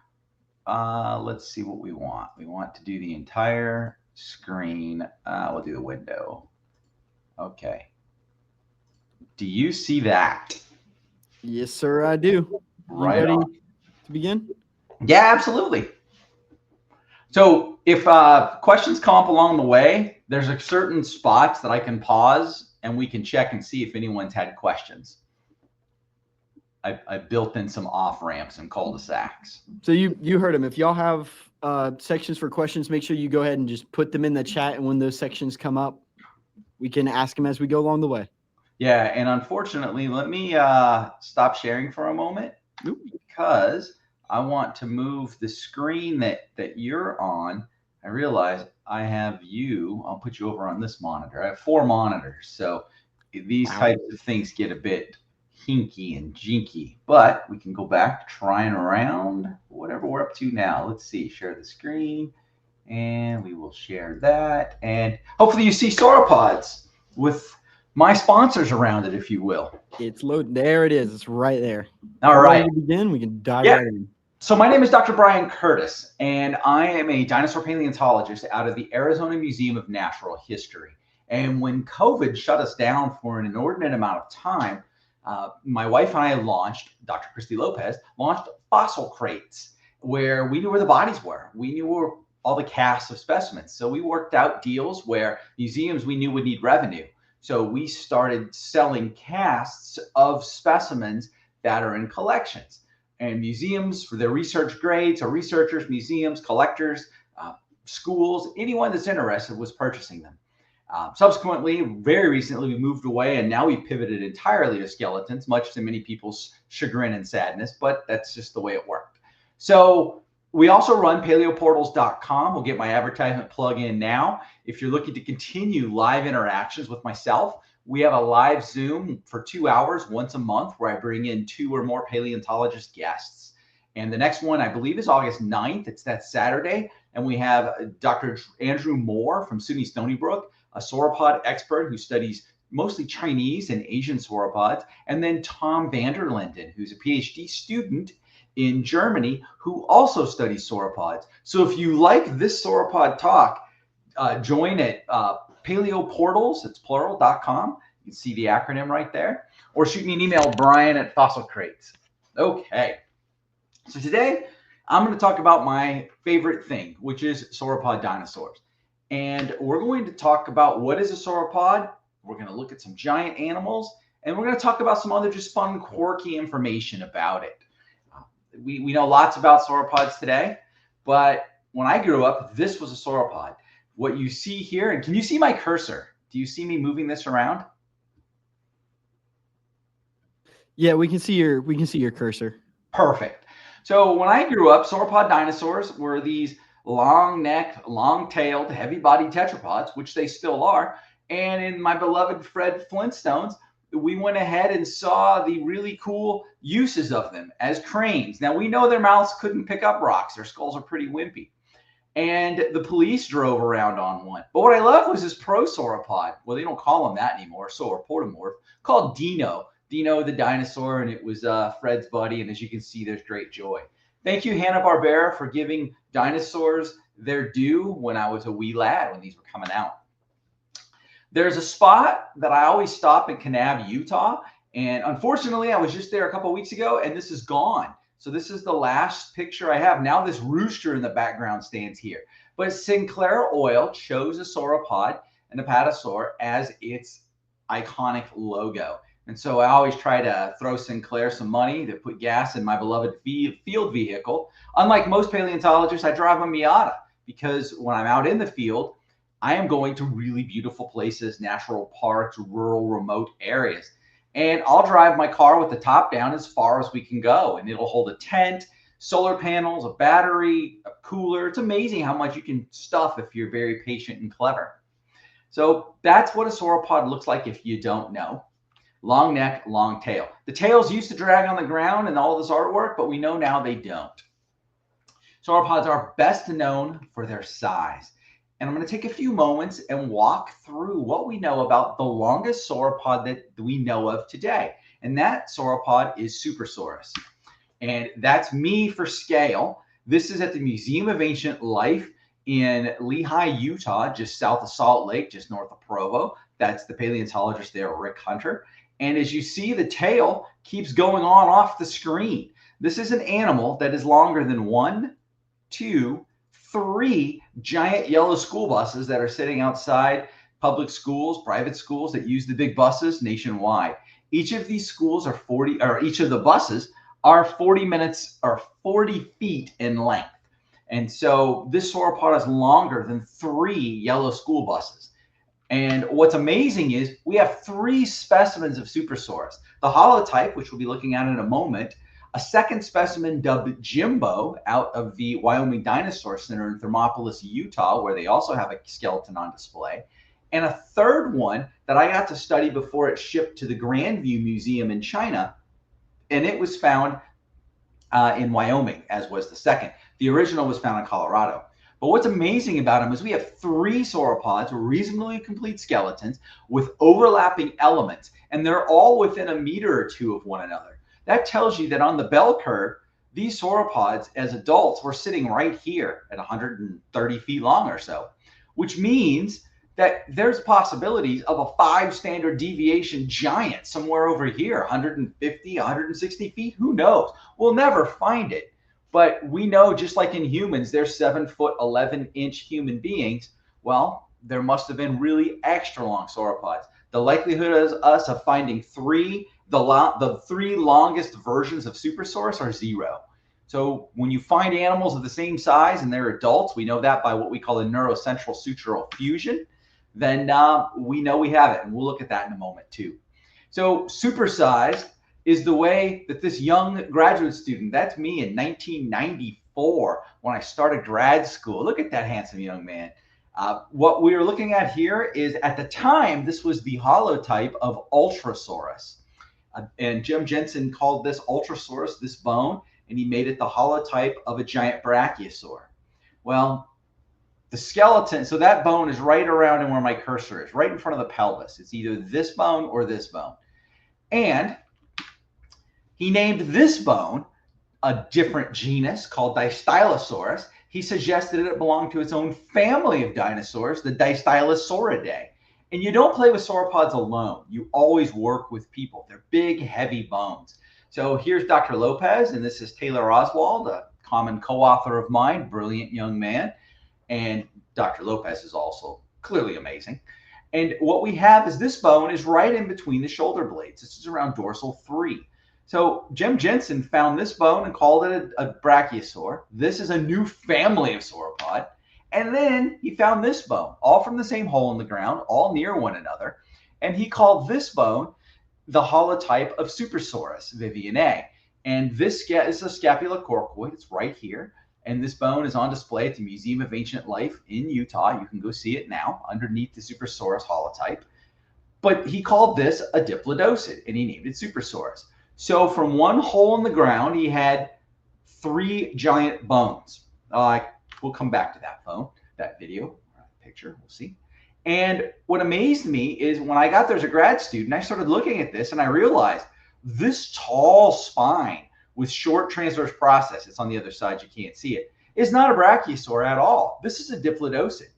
[SPEAKER 4] Let's see what we want. We want to do the entire screen. We'll do the window. Okay. Do you see that?
[SPEAKER 1] Yes, sir, I do. You
[SPEAKER 4] Right
[SPEAKER 1] ready
[SPEAKER 4] on.
[SPEAKER 1] to begin?
[SPEAKER 4] Yeah, absolutely. So if questions come up along the way, there's a certain spots that I can pause and we can check and see if anyone's had questions. I built in some off ramps and cul-de-sacs.
[SPEAKER 1] So you heard him. If y'all have sections for questions, make sure you go ahead and just put them in the chat. And when those sections come up, we can ask them as we go along the way.
[SPEAKER 4] Yeah, and unfortunately, let me stop sharing for a moment because I want to move the screen that you're on. I realize I have you. I'll put you over on this monitor. I have 4 monitors, so these types of things get a bit hinky and jinky. But we can go back to trying around whatever we're up to now. Let's see. Share the screen, and we will share that. And hopefully, you see sauropods with my sponsors around it, if you will.
[SPEAKER 1] It's loaded. There it is. It's right there.
[SPEAKER 4] All right.
[SPEAKER 1] Ready to begin? We can dive
[SPEAKER 4] Yeah.
[SPEAKER 1] right in.
[SPEAKER 4] So my name is Dr. Brian Curtice, and I am a dinosaur paleontologist out of the Arizona Museum of Natural History. And when COVID shut us down for an inordinate amount of time, my wife and I launched, Dr. Christy Lopez, launched Fossil Crates, where we knew where the bodies were. We knew where all the casts of specimens. So we worked out deals where museums we knew would need revenue. So we started selling casts of specimens that are in collections. And museums, for their research grades, or researchers, museums, collectors, schools, anyone that's interested was purchasing them. Subsequently, very recently, we moved away and now we pivoted entirely to skeletons, much to many people's chagrin and sadness, but that's just the way it worked. So we also run paleoportals.com. We'll get my advertisement plug in now. If you're looking to continue live interactions with myself, we have a live Zoom for 2 hours once a month where I bring in 2 or more paleontologist guests. And the next one, I believe, is August 9th. It's that Saturday. And we have Dr. Andrew Moore from SUNY Stony Brook, a sauropod expert who studies mostly Chinese and Asian sauropods. And then Tom Vanderlinden, who's a PhD student in Germany who also studies sauropods. So if you like this sauropod talk, join at paleoportals, it's plural.com. You can see the acronym right there. Or shoot me an email, brian@fossilcrates. Okay. So today, I'm going to talk about my favorite thing, which is sauropod dinosaurs. And we're going to talk about what is a sauropod. We're going to look at some giant animals. And we're going to talk about some other just fun, quirky information about it. We know lots about sauropods today. But when I grew up, this was a sauropod. what you see here, and can you see my cursor? Do you see me moving this around?
[SPEAKER 1] Yeah, we can see your cursor.
[SPEAKER 4] Perfect. So when I grew up, sauropod dinosaurs were these long-necked, long-tailed, heavy-bodied tetrapods, which they still are. And in my beloved Fred Flintstones, we went ahead and saw the really cool uses of them as cranes. Now, we know their mouths couldn't pick up rocks. Their skulls are pretty wimpy. And the police drove around on one. But what I love was this prosauropod. Well, they don't call them that anymore, sauropodamorph, called Dino. Dino the dinosaur, and it was Fred's buddy. And as you can see, there's great joy. Thank you, Hanna-Barbera, for giving dinosaurs their due when I was a wee lad when these were coming out. There's a spot that I always stop in Kanab, Utah. And unfortunately, I was just there a couple of weeks ago, and this is gone. So this is the last picture I have. Now this rooster in the background stands here. But Sinclair Oil chose a sauropod, an apatosaur, as its iconic logo. And so I always try to throw Sinclair some money to put gas in my beloved field vehicle. Unlike most paleontologists, I drive a Miata because when I'm out in the field, I am going to really beautiful places, natural parks, rural, remote areas. And I'll drive my car with the top down as far as we can go. And it'll hold a tent, solar panels, a battery, a cooler. It's amazing how much you can stuff if you're very patient and clever. So that's what a sauropod looks like if you don't know. Long neck, long tail. The tails used to drag on the ground in all this artwork, but we know now they don't. Sauropods are best known for their size. And I'm going to take a few moments and walk through what we know about the longest sauropod that we know of today. And that sauropod is Supersaurus. And that's me for scale. This is at the Museum of Ancient Life in Lehi, Utah, just south of Salt Lake, just north of Provo. That's the paleontologist there, Rick Hunter. And as you see, the tail keeps going on off the screen. This is an animal that is longer than 1, 2, 3 giant yellow school buses that are sitting outside public schools, private schools that use the big buses nationwide. Each of these schools are each of the buses are 40 feet in length. And so this sauropod is longer than 3 yellow school buses. And what's amazing is we have 3 specimens of Supersaurus. The holotype, which we'll be looking at in a moment, a second specimen dubbed Jimbo out of the Wyoming Dinosaur Center in Thermopolis, Utah, where they also have a skeleton on display, and a third one that I got to study before it shipped to the Grandview Museum in China, and it was found in Wyoming, as was the second. The original was found in Colorado. But what's amazing about them is we have 3 sauropods, reasonably complete skeletons with overlapping elements, and they're all within a meter or 2 of one another. That tells you that on the bell curve, these sauropods as adults were sitting right here at 130 feet long or so, which means that there's possibilities of a 5 standard deviation giant somewhere over here, 150, 160 feet, who knows? We'll never find it. But we know, just like in humans, they're 7 foot, 11-inch human beings. Well, there must have been really extra long sauropods. The likelihood of us of finding the 3 longest versions of Supersaurus are 0. So when you find animals of the same size and they're adults, we know that by what we call a neurocentral sutural fusion, then we know we have it. And we'll look at that in a moment too. So supersized is the way that this young graduate student, that's me in 1994 when I started grad school. Look at that handsome young man. What we are looking at here is, at the time, this was the holotype of Ultrasaurus. And Jim Jensen called this Ultrasaurus, this bone, and he made it the holotype of a giant brachiosaur. Well, the skeleton, so that bone is right around in where my cursor is, right in front of the pelvis. It's either this bone or this bone. And he named this bone a different genus called Distylosaurus. He suggested it belonged to its own family of dinosaurs, the Dystylosauridae. And you don't play with sauropods alone. You always work with people. They're big, heavy bones. So here's Dr. Lopez, and this is Taylor Oswald, a common co-author of mine, brilliant young man. And Dr. Lopez is also clearly amazing. And what we have is this bone is right in between the shoulder blades. This is around dorsal 3. So Jim Jensen found this bone and called it a brachiosaur. This is a new family of sauropod. And then he found this bone, all from the same hole in the ground, all near one another. And he called this bone the holotype of Supersaurus vivianae. And this is a scapulocoracoid. It's right here. And this bone is on display at the Museum of Ancient Life in Utah. You can go see it now underneath the Supersaurus holotype. But he called this a diplodocid, and he named it Supersaurus. So from one hole in the ground, he had 3 giant bones. We'll come back to that video, picture, we'll see. And what amazed me is when I got there as a grad student, I started looking at this and I realized this tall spine with short transverse process, it's on the other side, you can't see it, is not a brachiosaur at all. This is a diplodocid.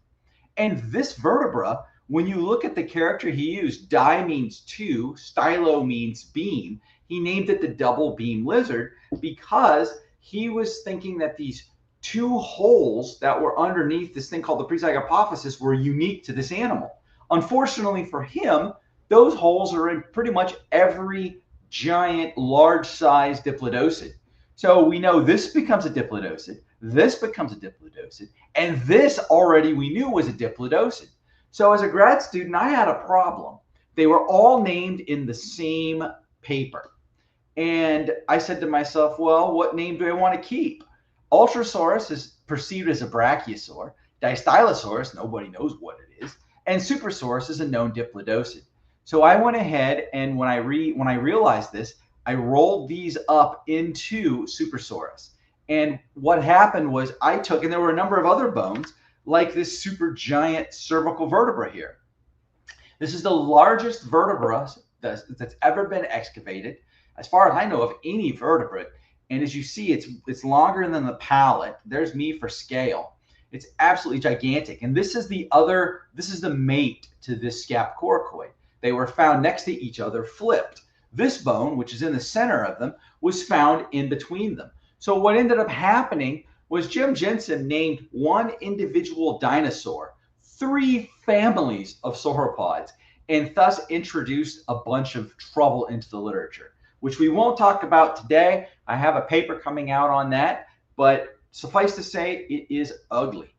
[SPEAKER 4] And this vertebra, when you look at the character he used, di means 2, stylo means beam, he named it the double beam lizard because he was thinking that these 2 holes that were underneath this thing called the prezygohypophysis were unique to this animal. Unfortunately for him, those holes are in pretty much every giant, large-sized diplodocid. So we know this becomes a diplodocid, this becomes a diplodocid, and this already we knew was a diplodocid. So as a grad student, I had a problem. They were all named in the same paper. And I said to myself, well, what name do I want to keep? Ultrasaurus is perceived as a brachiosaur. Distylosaurus, nobody knows what it is. And Supersaurus is a known diplodocid. So I went ahead and when I realized this, I rolled these up into Supersaurus. And what happened was I took, and there were a number of other bones, like this super giant cervical vertebra here. This is the largest vertebra that's ever been excavated, as far as I know, of any vertebrate. And as you see, it's longer than the palate. There's me for scale. It's absolutely gigantic. And this is the mate to this scapulocoracoid. They were found next to each other, flipped. This bone, which is in the center of them, was found in between them. So what ended up happening was Jim Jensen named one individual dinosaur 3 families of sauropods, and thus introduced a bunch of trouble into the literature, which we won't talk about today. I have a paper coming out on that, but suffice to say, it is ugly.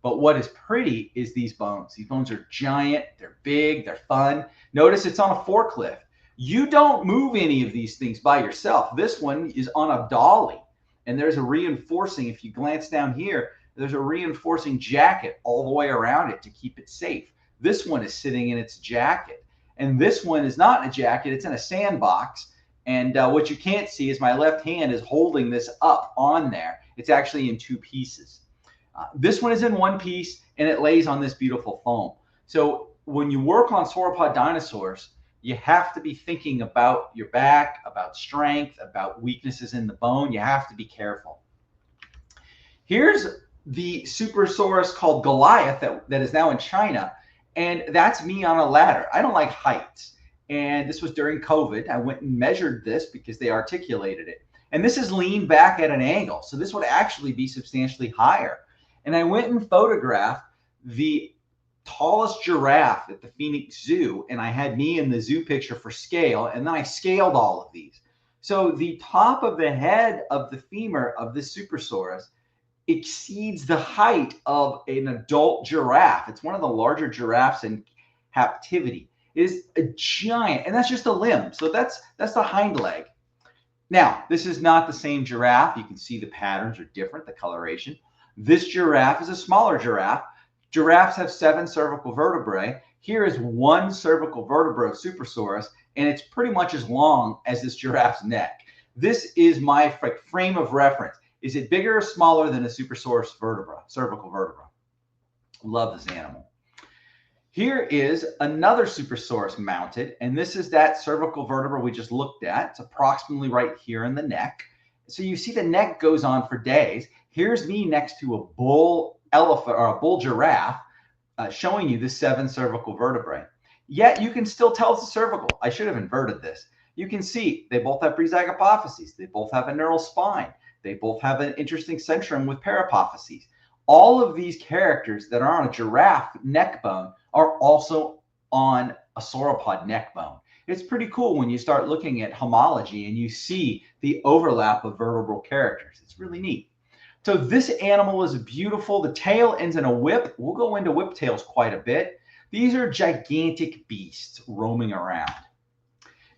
[SPEAKER 4] But what is pretty is these bones. These bones are giant, they're big, they're fun. Notice it's on a forklift. You don't move any of these things by yourself. This one is on a dolly, and there's a reinforcing, if you glance down here, there's a reinforcing jacket all the way around it to keep it safe. This one is sitting in its jacket, and this one is not in a jacket, it's in a sandbox. And what you can't see is my left hand is holding this up on there. It's actually in 2 pieces. This one is in 1 piece, and it lays on this beautiful foam. So when you work on sauropod dinosaurs, you have to be thinking about your back, about strength, about weaknesses in the bone. You have to be careful. Here's the Supersaurus called Goliath that is now in China, and that's me on a ladder. I don't like heights. And this was during COVID. I went and measured this because they articulated it. And this is leaned back at an angle. So this would actually be substantially higher. And I went and photographed the tallest giraffe at the Phoenix Zoo. And I had me in the zoo picture for scale. And then I scaled all of these. So the top of the head of the femur of this Supersaurus exceeds the height of an adult giraffe. It's one of the larger giraffes in captivity. It is a giant, and that's just a limb. So that's the hind leg. Now, this is not the same giraffe. You can see the patterns are different, the coloration. This giraffe is a smaller giraffe. Giraffes have 7 cervical vertebrae. Here is 1 cervical vertebra of Supersaurus, and it's pretty much as long as this giraffe's neck. This is my frame of reference. Is it bigger or smaller than a Supersaurus cervical vertebra? Love this animal. Here is another Supersaurus mounted, and this is that cervical vertebra we just looked at. It's approximately right here in the neck. So you see the neck goes on for days. Here's me next to a bull elephant or a bull giraffe showing you the 7 cervical vertebrae. Yet you can still tell it's a cervical. I should have inverted this. You can see they both have prezygohypophyses. They both have a neural spine. They both have an interesting centrum with parapophyses. All of these characters that are on a giraffe neck bone are also on a sauropod neck bone. It's pretty cool when you start looking at homology and you see the overlap of vertebral characters. It's really neat. So this animal is beautiful. The tail ends in a whip. We'll go into whiptails quite a bit. These are gigantic beasts roaming around.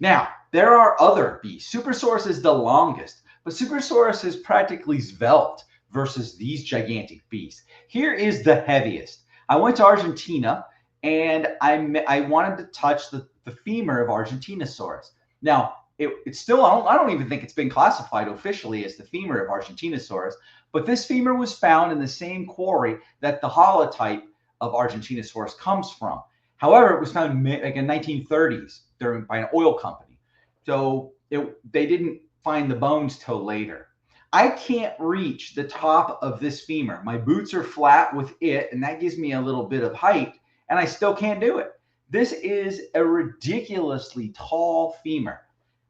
[SPEAKER 4] Now, there are other beasts. Supersaurus is the longest, but Supersaurus is practically svelte versus these gigantic beasts. Here is the heaviest. I went to Argentina and I wanted to touch the femur of Argentinosaurus. Now, it's still, I don't even think it's been classified officially as the femur of Argentinosaurus, but this femur was found in the same quarry that the holotype of Argentinosaurus comes from. However, it was found like in 1930s by an oil company. So they didn't find the bones till later. I can't reach the top of this femur. My boots are flat with it, and that gives me a little bit of height, and I still can't do it. This is a ridiculously tall femur.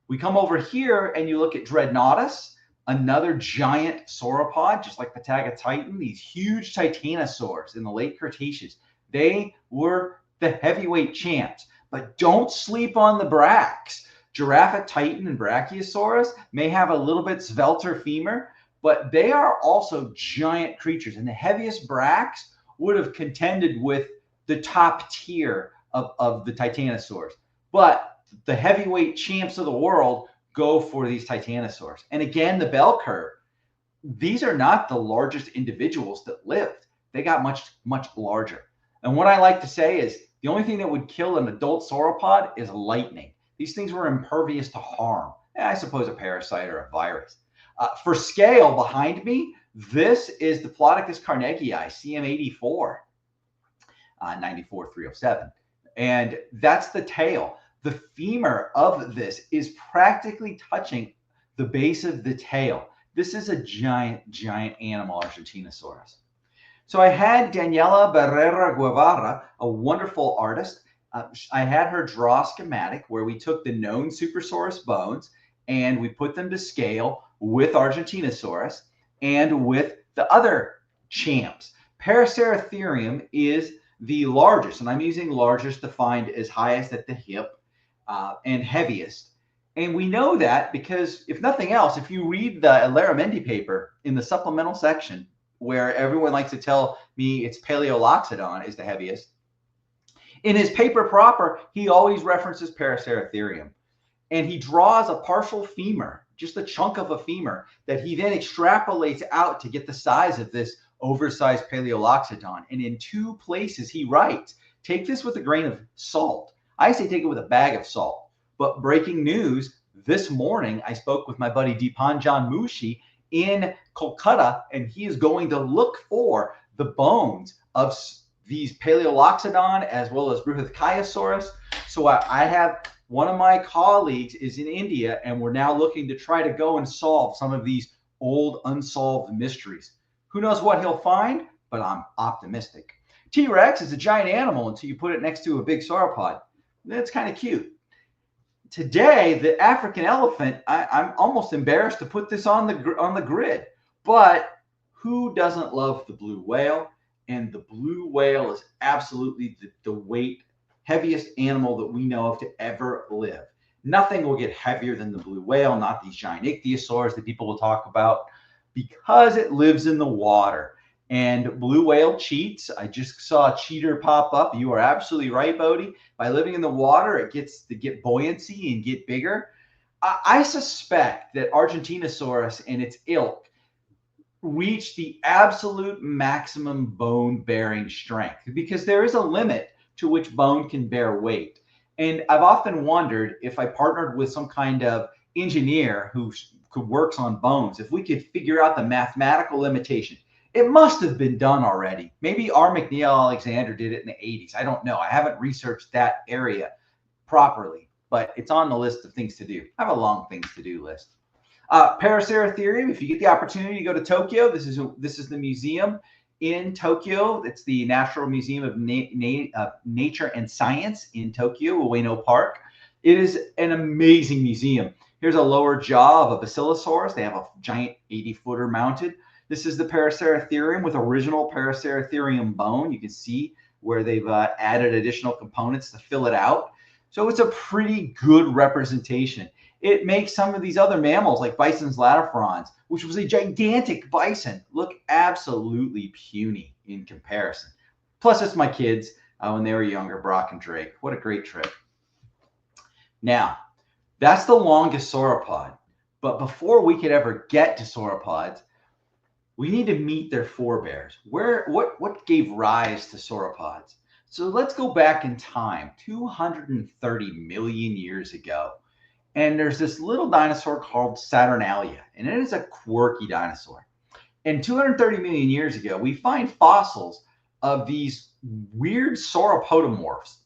[SPEAKER 4] We come over here and you look at Dreadnoughtus, another giant sauropod, just like the Titan, these huge titanosaurs in the late Cretaceous. They were the heavyweight champs, but don't sleep on the brachs. Giraffic Titan and Brachiosaurus may have a little bit svelter femur, but they are also giant creatures, and the heaviest brachs would have contended with the top tier of the titanosaurs. But the heavyweight champs of the world go for these titanosaurs. And again, the bell curve. These are not the largest individuals that lived. They got much, much larger. And what I like to say is the only thing that would kill an adult sauropod is lightning. These things were impervious to harm. I suppose a parasite or a virus. For scale, behind me, this is Diplodocus carnegii, CM84, 94307. And that's the tail. The femur of this is practically touching the base of the tail. This is a giant, giant animal, Argentinosaurus. So I had Daniela Barrera Guevara, a wonderful artist. I had her draw a schematic where we took the known Supersaurus bones and we put them to scale with Argentinosaurus and with the other champs. Paraceratherium is the largest, and I'm using largest defined as highest at the hip and heaviest. And we know that because, if nothing else, if you read the Laramendi paper in the supplemental section, where everyone likes to tell me it's Paleoloxodon is the heaviest, in his paper proper, he always references Paraceratherium. And he draws a partial femur, just a chunk of a femur, that he then extrapolates out to get the size of this oversized Paleoloxodon. And in two places he writes, take this with a grain of salt. I say take it with a bag of salt. But breaking news, this morning I spoke with my buddy Dipanjan Mushi in Kolkata, and he is going to look for the bones of these Paleoloxodon as well as Bryhithkyosaurus. So I have one of my colleagues is in India, and we're now looking to try to go and solve some of these old unsolved mysteries. Who knows what he'll find, but I'm optimistic. T-Rex is a giant animal until you put it next to a big sauropod. That's kind of cute. Today, the African elephant, I'm almost embarrassed to put this on the grid, but who doesn't love the blue whale? And the blue whale is absolutely the heaviest animal that we know of to ever live. Nothing will get heavier than the blue whale, not these giant ichthyosaurs that people will talk about, because it lives in the water. And blue whale cheats. I just saw a cheater pop up. You are absolutely right, Bodhi. By living in the water, it gets to get buoyancy and get bigger. I suspect that Argentinosaurus and its ilk reach the absolute maximum bone-bearing strength, because there is a limit to which bone can bear weight. And I've often wondered if I partnered with some kind of engineer who works on bones, if we could figure out the mathematical limitation. It must have been done already. Maybe R. McNeil Alexander did it in the 80s. I don't know. I haven't researched that area properly, but it's on the list of things to do. I have a long things to do list. Paraceratherium, if you get the opportunity to go to Tokyo, this is the museum in Tokyo. It's the National Museum of Nature and Science in Tokyo, Ueno Park. It is an amazing museum. Here's a lower jaw of a Basilosaurus. They have a giant 80-footer mounted. This is the Paraceratherium with original Paraceratherium bone. You can see where they've added additional components to fill it out. So it's a pretty good representation. It makes some of these other mammals like bison's latifrons, which was a gigantic bison, look absolutely puny in comparison. Plus, it's my kids when they were younger, Brock and Drake. What a great trip. Now, that's the longest sauropod. But before we could ever get to sauropods, we need to meet their forebears. What gave rise to sauropods? So let's go back in time, 230 million years ago. And there's this little dinosaur called Saturnalia, and it is a quirky dinosaur. And 230 million years ago, we find fossils of these weird sauropodomorphs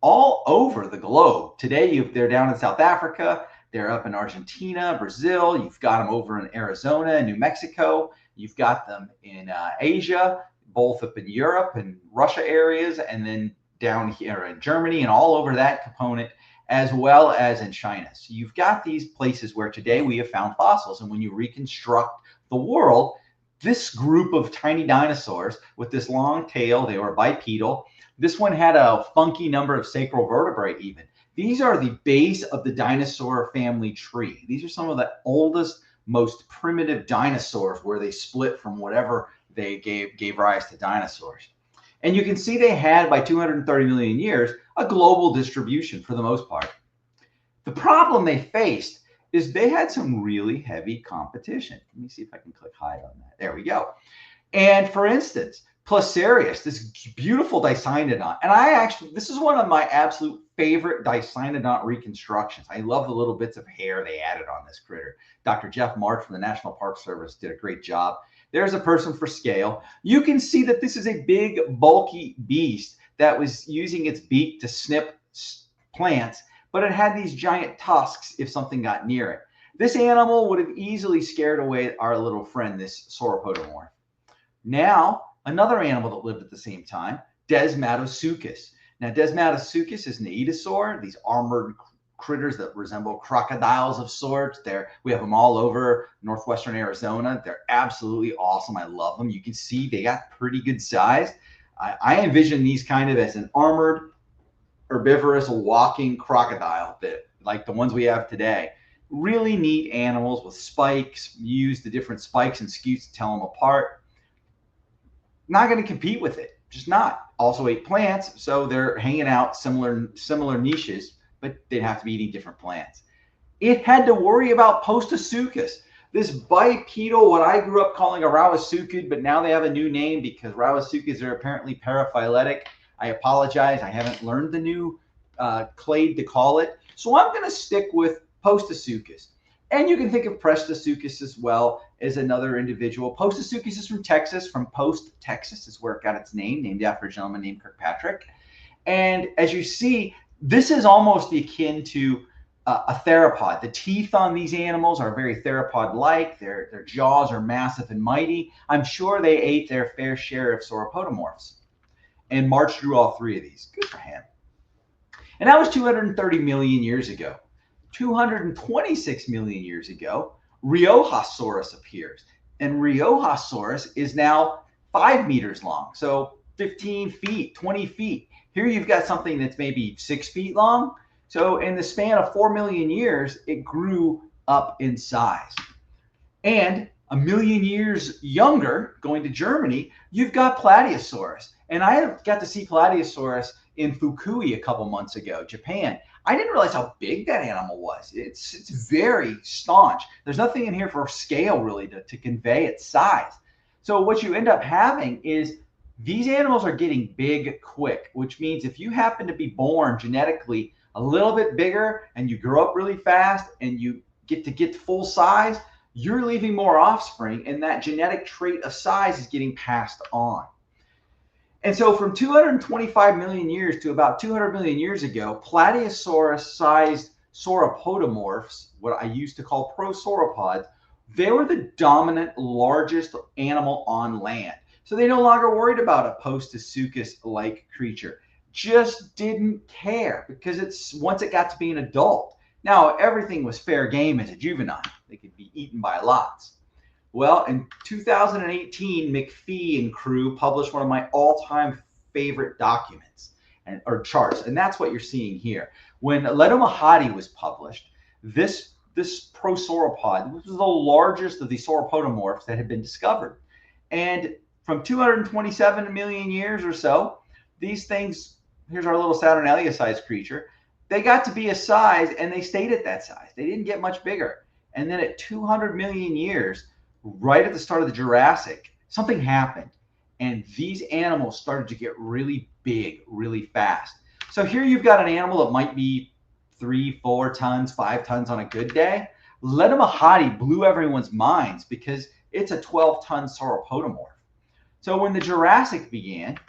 [SPEAKER 4] all over the globe. Today, they're down in South Africa. They're up in Argentina, Brazil. You've got them over in Arizona and New Mexico. You've got them in Asia, both up in Europe and Russia areas, and then down here in Germany and all over that component, as well as in China. So you've got these places where today we have found fossils. And when you reconstruct the world, this group of tiny dinosaurs with this long tail, they were bipedal. This one had a funky number of sacral vertebrae even. These are the base of the dinosaur family tree. These are some of the oldest, most primitive dinosaurs where they split from whatever they gave rise to dinosaurs. And you can see they had, by 230 million years, a global distribution for the most part. The problem they faced is they had some really heavy competition. Let me see if I can click hide on that. There we go. And for instance, Placerius, this beautiful Dicynodont, and this is one of my absolute favorite Dicynodont reconstructions. I love the little bits of hair they added on this critter. Dr. Jeff March from the National Park Service did a great job. There's a person for scale. You can see that this is a big, bulky beast that was using its beak to snip plants, but it had these giant tusks if something got near it. This animal would have easily scared away our little friend, this sauropodomorph. Now, another animal that lived at the same time, Desmatosuchus. Now, Desmatosuchus is an aedosaur, these armored critters that resemble crocodiles of sorts. We have them all over northwestern Arizona. They're absolutely awesome. I love them. You can see they got pretty good size. I envision these kind of as an armored, herbivorous, walking crocodile, that like the ones we have today. Really neat animals with spikes. Use the different spikes and scutes to tell them apart. Not going to compete with it, just not. Also ate plants, so they're hanging out similar niches, but they'd have to be eating different plants. It had to worry about Postosuchus, this bipedal, what I grew up calling a Rawasuchid, but now they have a new name because Rawasuchids are apparently paraphyletic. I apologize, I haven't learned the new clade to call it. So I'm going to stick with Postosuchus. And you can think of Prestosuchus as well as another individual. Postosuchus is from Texas, from Post, Texas is where it got its name, named after a gentleman named Kirkpatrick. And as you see, this is almost akin to a theropod. The teeth on these animals are very theropod-like. Their jaws are massive and mighty. I'm sure they ate their fair share of sauropodomorphs. And March drew all three of these. Good for him. And that was 230 million years ago. 226 million years ago, Riojasaurus appears. And Riojasaurus is now 5 meters long, so 15 feet, 20 feet. Here you've got something that's maybe 6 feet long. So in the span of 4 million years, it grew up in size. And a million years younger, going to Germany, you've got Plateosaurus. And I got to see Plateosaurus in Fukui a couple months ago, Japan. I didn't realize how big that animal was. It's very staunch. There's nothing in here for scale really to convey its size. So what you end up having is these animals are getting big quick, which means if you happen to be born genetically a little bit bigger and you grow up really fast and you get full size, you're leaving more offspring, and that genetic trait of size is getting passed on. And so from 225 million years to about 200 million years ago, Plateosaurus-sized sauropodomorphs, what I used to call prosauropods, they were the dominant, largest animal on land. So they no longer worried about a Postosuchus-like creature. Just didn't care because once it got to be an adult. Now, everything was fair game as a juvenile. They could be eaten by lots. Well, in 2018, McPhee and crew published one of my all-time favorite documents or charts, and that's what you're seeing here. When Leto Mahadi was published, this this prosauropod, which was the largest of the sauropodomorphs that had been discovered. And from 227 million years or so, these things, here's our little Saturnalia-sized creature, they got to be a size and they stayed at that size. They didn't get much bigger. And then at 200 million years, right at the start of the Jurassic, something happened. And these animals started to get really big, really fast. So here you've got an animal that might be 3, 4 tons, 5 tons on a good day. Ledemahadi blew everyone's minds because it's a 12-ton sauropodomorph. So when the Jurassic began,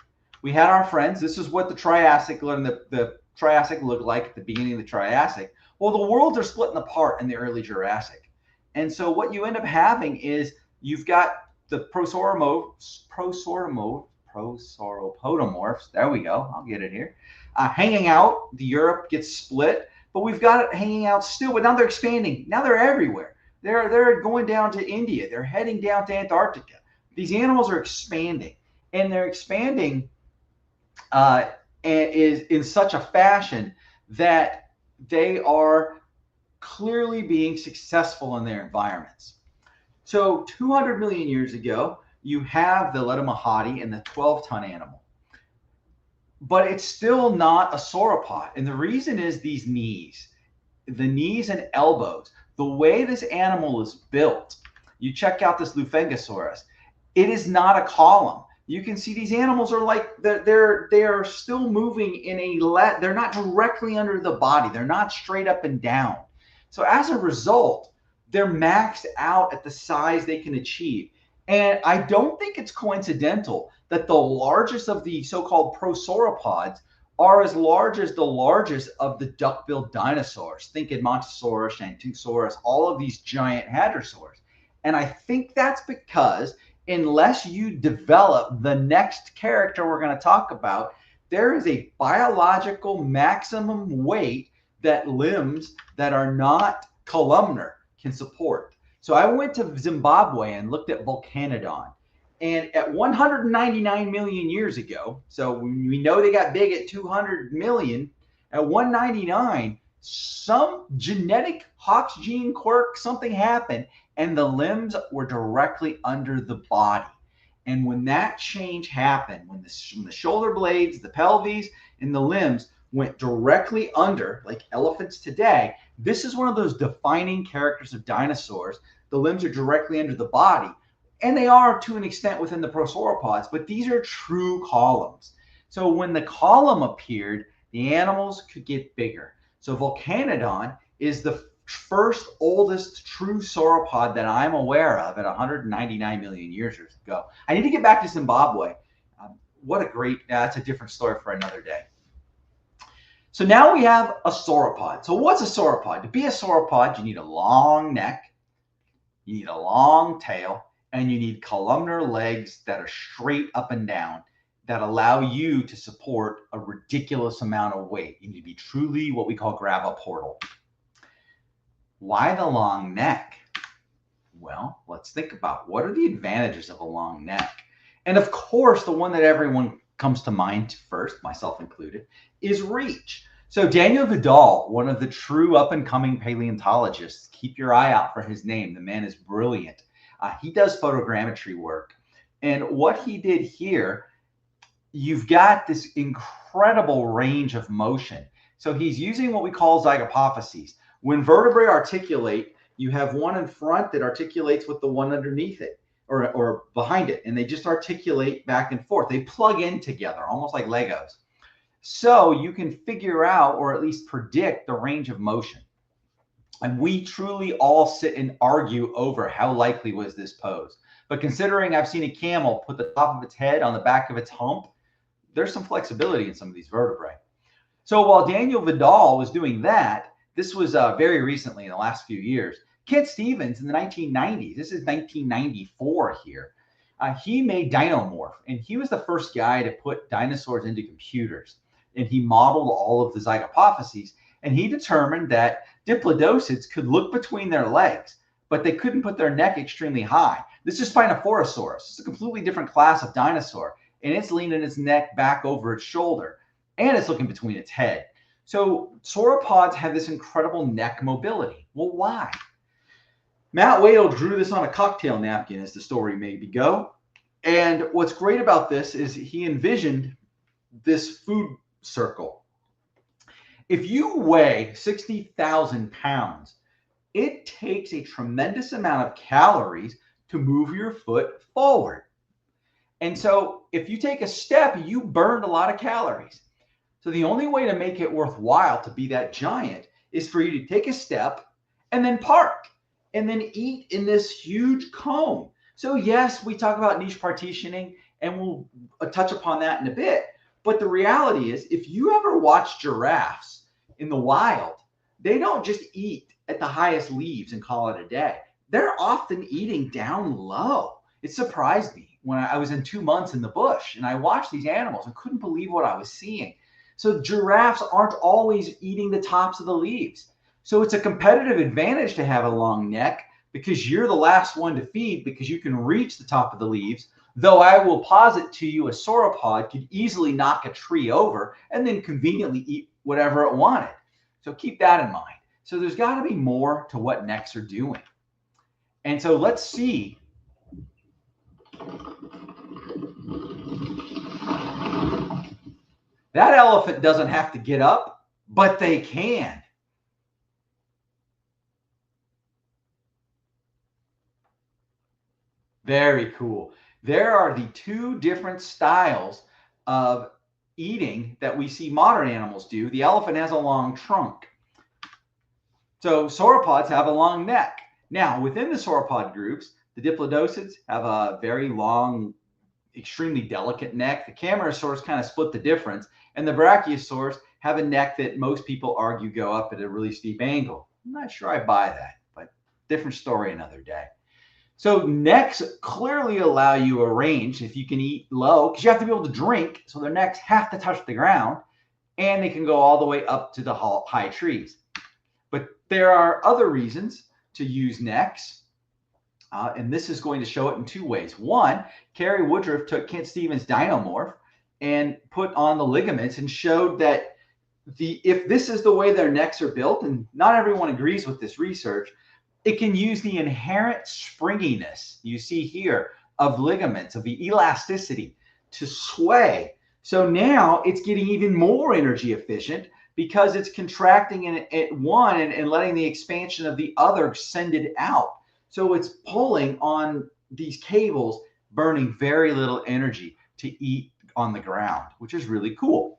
[SPEAKER 4] we had our friends. This is what the Triassic looked like at the beginning of the Triassic. Well, the worlds are splitting apart in the early Jurassic. And so what you end up having is you've got the prosauropodomorphs. There we go. I'll get it here. Hanging out. The Europe gets split, but we've got it hanging out still. But now they're expanding. Now they're everywhere. They're going down to India. They're heading down to Antarctica. These animals are expanding, and they're expanding is in such a fashion that they are clearly being successful in their environments. So 200 million years ago, you have the Ledemahadi and the 12-ton animal. But it's still not a sauropod. And the reason is these knees, the knees and elbows, the way this animal is built. You check out this Lufengosaurus. It is not a column. You can see these animals are like, they are still moving in a, they're not directly under the body. They're not straight up and down. So as a result, they're maxed out at the size they can achieve. And I don't think it's coincidental that the largest of the so-called prosauropods are as large as the largest of the duck-billed dinosaurs. Think Edmontosaurus, Shantusaurus, all of these giant hadrosaurs. And I think that's because unless you develop the next character we're going to talk about, there is a biological maximum weight that limbs that are not columnar can support. So I went to Zimbabwe and looked at Volcanodon. And at 199 million years ago, so we know they got big at 200 million, at 199, some genetic Hox gene quirk, something happened, and the limbs were directly under the body. And when that change happened, when the shoulder blades, the pelvis, and the limbs went directly under, like elephants today, this is one of those defining characters of dinosaurs. The limbs are directly under the body. And they are to an extent within the prosauropods, but these are true columns. So when the column appeared, the animals could get bigger. So Volcanodon is the first oldest true sauropod that I'm aware of at 199 million years ago. I need to get back to Zimbabwe. What a great, that's a different story for another day. So now we have a sauropod. So what's a sauropod? To be a sauropod, you need a long neck, you need a long tail, and you need columnar legs that are straight up and down that allow you to support a ridiculous amount of weight. You need to be truly what we call graviportal. Why the long neck? Well, let's think about what are the advantages of a long neck. And of course, the one that everyone comes to mind first, myself included, is reach. So Daniel Vidal, one of the true up-and-coming paleontologists, keep your eye out for his name. The man is brilliant. He does photogrammetry work. And what he did here, you've got this incredible range of motion. So he's using what we call zygapophyses. When vertebrae articulate, you have one in front that articulates with the one underneath it or behind it. And they just articulate back and forth. They plug in together, almost like Legos. So you can figure out or at least predict the range of motion. And we truly all sit and argue over how likely was this pose. But considering I've seen a camel put the top of its head on the back of its hump, there's some flexibility in some of these vertebrae. So while Daniel Vidal was doing that, this was very recently in the last few years, Kent Stevens in the 1990s, this is 1994 here, he made Dinomorph, and he was the first guy to put dinosaurs into computers. And he modeled all of the zygapophyses, and he determined that diplodocids could look between their legs, but they couldn't put their neck extremely high. This is Spinophorosaurus. It's a completely different class of dinosaur, and it's leaning its neck back over its shoulder, and it's looking between its head. So sauropods have this incredible neck mobility. Well, why? Matt Wadel drew this on a cocktail napkin, as the story maybe go. And what's great about this is he envisioned this food circle. If you weigh 60,000 pounds, it takes a tremendous amount of calories to move your foot forward. And so if you take a step, you burned a lot of calories. So the only way to make it worthwhile to be that giant is for you to take a step and then park and then eat in this huge cone. So yes, we talk about niche partitioning, and we'll touch upon that in a bit. But the reality is, if you ever watch giraffes in the wild, they don't just eat at the highest leaves and call it a day. They're often eating down low. It surprised me when I was in 2 months in the bush and I watched these animals and couldn't believe what I was seeing. So giraffes aren't always eating the tops of the leaves. So it's a competitive advantage to have a long neck because you're the last one to feed because you can reach the top of the leaves. Though I will posit to you a sauropod could easily knock a tree over and then conveniently eat whatever it wanted. So keep that in mind. So there's got to be more to what necks are doing. And so let's see. That elephant doesn't have to get up, but they can. Very cool. There are the two different styles of eating that we see modern animals do. The elephant has a long trunk. So sauropods have a long neck. Now, within the sauropod groups, the diplodocids have a very long, extremely delicate neck. The camarasaurs kind of split the difference. And the brachiosaurs have a neck that most people argue go up at a really steep angle. I'm not sure I buy that, but different story another day. So necks clearly allow you a range if you can eat low, because you have to be able to drink. So their necks have to touch the ground, and they can go all the way up to the high trees. But there are other reasons to use necks. And this is going to show it in two ways. One, Kerry Woodruff took Kent Stevens' Dinomorph and put on the ligaments and showed that if this is the way their necks are built, and not everyone agrees with this research, it can use the inherent springiness you see here of ligaments, of the elasticity to sway. So now it's getting even more energy efficient because it's contracting at one and letting the expansion of the other send it out. So it's pulling on these cables, burning very little energy to eat on the ground, which is really cool.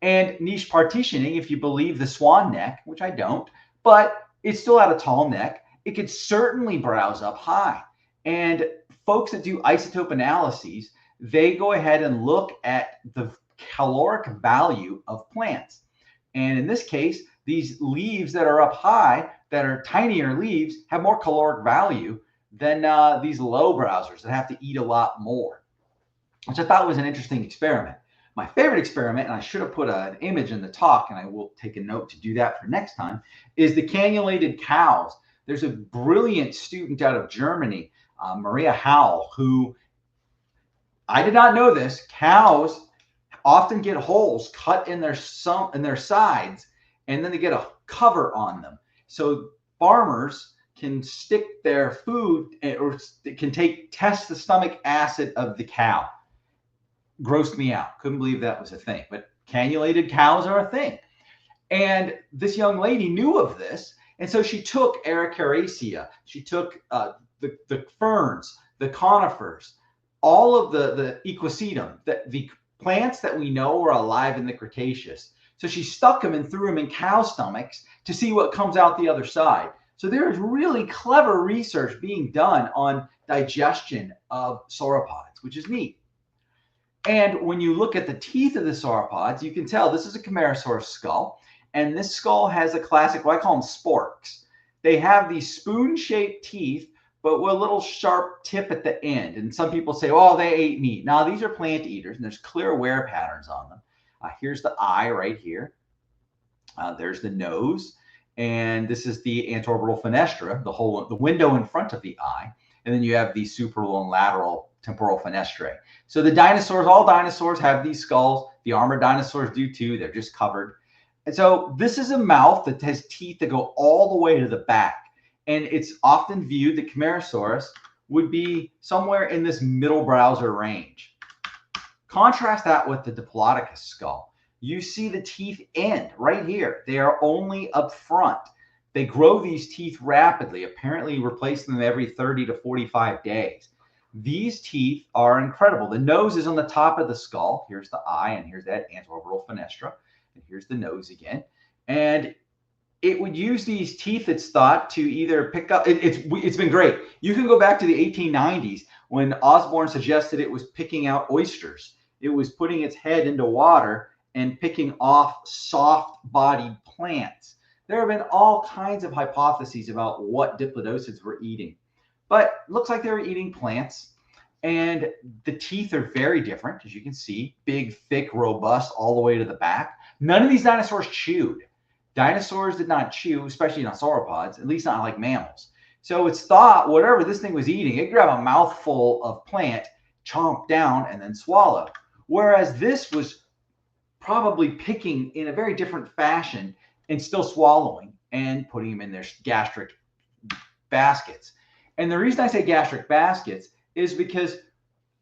[SPEAKER 4] And niche partitioning, if you believe the swan neck, which I don't, but it's still at a tall neck, it could certainly browse up high. And folks that do isotope analyses, they go ahead and look at the caloric value of plants. And in this case, these leaves that are up high, that are tinier leaves, have more caloric value than these low browsers that have to eat a lot more, which I thought was an interesting experiment. My favorite experiment, and I should have put an image in the talk, and I will take a note to do that for next time, is the cannulated cows. There's a brilliant student out of Germany, Maria Howell, who, I did not know this, cows often get holes cut in their sides, and then they get a cover on them. So farmers can stick their food, or can test the stomach acid of the cow. Grossed me out. Couldn't believe that was a thing. But cannulated cows are a thing. And this young lady knew of this. And so she took Araucariaceae, she took the ferns, the conifers, all of the equisetum, the plants that we know were alive in the Cretaceous. So she stuck them and threw them in cow stomachs to see what comes out the other side. So there is really clever research being done on digestion of sauropods, which is neat. And when you look at the teeth of the sauropods, you can tell this is a Camarasaurus skull. And this skull has a classic, what I call them sporks. They have these spoon-shaped teeth, but with a little sharp tip at the end. And some people say, oh, they ate meat. Now, these are plant eaters, and there's clear wear patterns on them. Here's the eye right here. There's the nose. And this is the anterorbital fenestra, the window in front of the eye. And then you have the supraorbital and lateral temporal fenestrae. So the dinosaurs, all dinosaurs have these skulls. The armored dinosaurs do too. They're just covered. And so this is a mouth that has teeth that go all the way to the back. And it's often viewed that Camarasaurus would be somewhere in this middle browser range. Contrast that with the Diplodocus skull. You see the teeth end right here. They are only up front. They grow these teeth rapidly, apparently replacing them every 30 to 45 days. These teeth are incredible. The nose is on the top of the skull. Here's the eye, and here's that anterorbital fenestra. And here's the nose again. And it would use these teeth, it's thought, to either pick up. It's been great. You can go back to the 1890s when Osborne suggested it was picking out oysters. It was putting its head into water and picking off soft-bodied plants. There have been all kinds of hypotheses about what diplodocids were eating, but it looks like they were eating plants. And the teeth are very different, as you can see, big, thick, robust, all the way to the back. None of these dinosaurs chewed. Dinosaurs did not chew, especially not sauropods, at least not like mammals. So it's thought whatever this thing was eating, it grab a mouthful of plant, chomp down, and then swallow. Whereas this was probably picking in a very different fashion and still swallowing and putting them in their gastric baskets. And the reason I say gastric baskets is because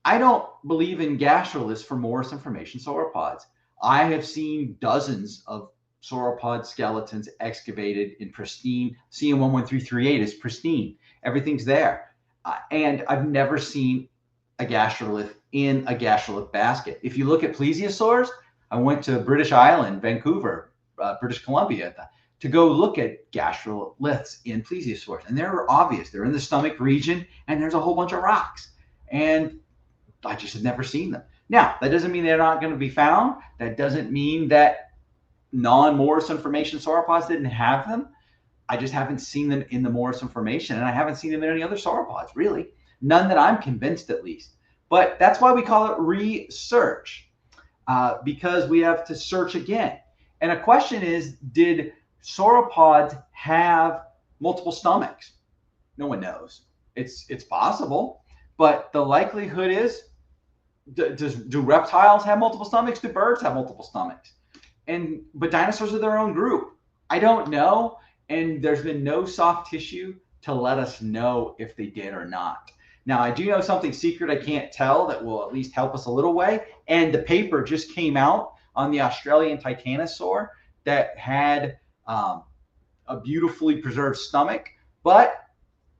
[SPEAKER 4] I don't believe in gastroliths for Morrison formation sauropods. I have seen dozens of sauropod skeletons excavated in pristine. CM11338 is pristine. Everything's there. And I've never seen a gastrolith in a gastrolith basket. If you look at plesiosaurs, I went to British Island, Vancouver, British Columbia, to go look at gastroliths in plesiosaurs. And they're obvious. They're in the stomach region, and there's a whole bunch of rocks. And I just have never seen them. Now, that doesn't mean they're not going to be found. That doesn't mean that non-Morrison formation sauropods didn't have them. I just haven't seen them in the Morrison formation, and I haven't seen them in any other sauropods, really. None that I'm convinced, at least. But that's why we call it research, because we have to search again. And a question is, did sauropods have multiple stomachs? No one knows. It's possible, but the likelihood is, do reptiles have multiple stomachs? Do birds have multiple stomachs? But dinosaurs are their own group. I don't know, and there's been no soft tissue to let us know if they did or not. Now, I do know something secret I can't tell that will at least help us a little way, and the paper just came out on the Australian titanosaur that had a beautifully preserved stomach. But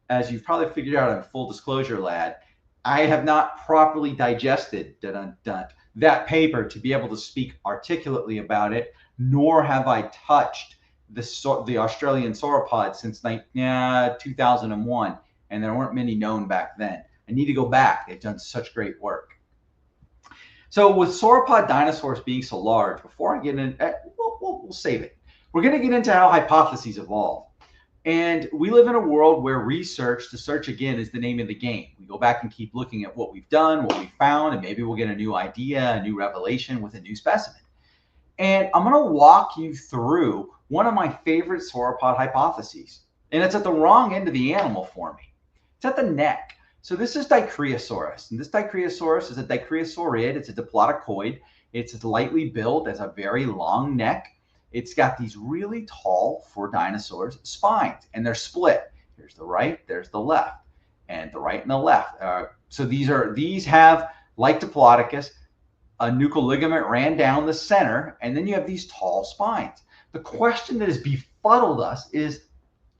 [SPEAKER 4] as you've probably figured out in full disclosure, lad, I have not properly digested that paper to be able to speak articulately about it, nor have I touched the Australian sauropod since 2001, and there weren't many known back then. I need to go back. They've done such great work. So with sauropod dinosaurs being so large, before I get in, we'll save it. We're going to get into how hypotheses evolve. And we live in a world where research to search again is the name of the game. We go back and keep looking at what we've done, what we found, and maybe we'll get a new idea, a new revelation with a new specimen. And I'm going to walk you through one of my favorite sauropod hypotheses. And it's at the wrong end of the animal for me. It's at the neck. So this is Dicryosaurus. And this Dicryosaurus is a dicryosauriid. It's a diplodocoid. It's lightly built, has a very long neck. It's got these really tall, for dinosaurs, spines, and they're split. Here's the right, there's the left, and the right and the left. So these have, like Diplodocus, a nuchal ligament ran down the center, and then you have these tall spines. The question that has befuddled us is,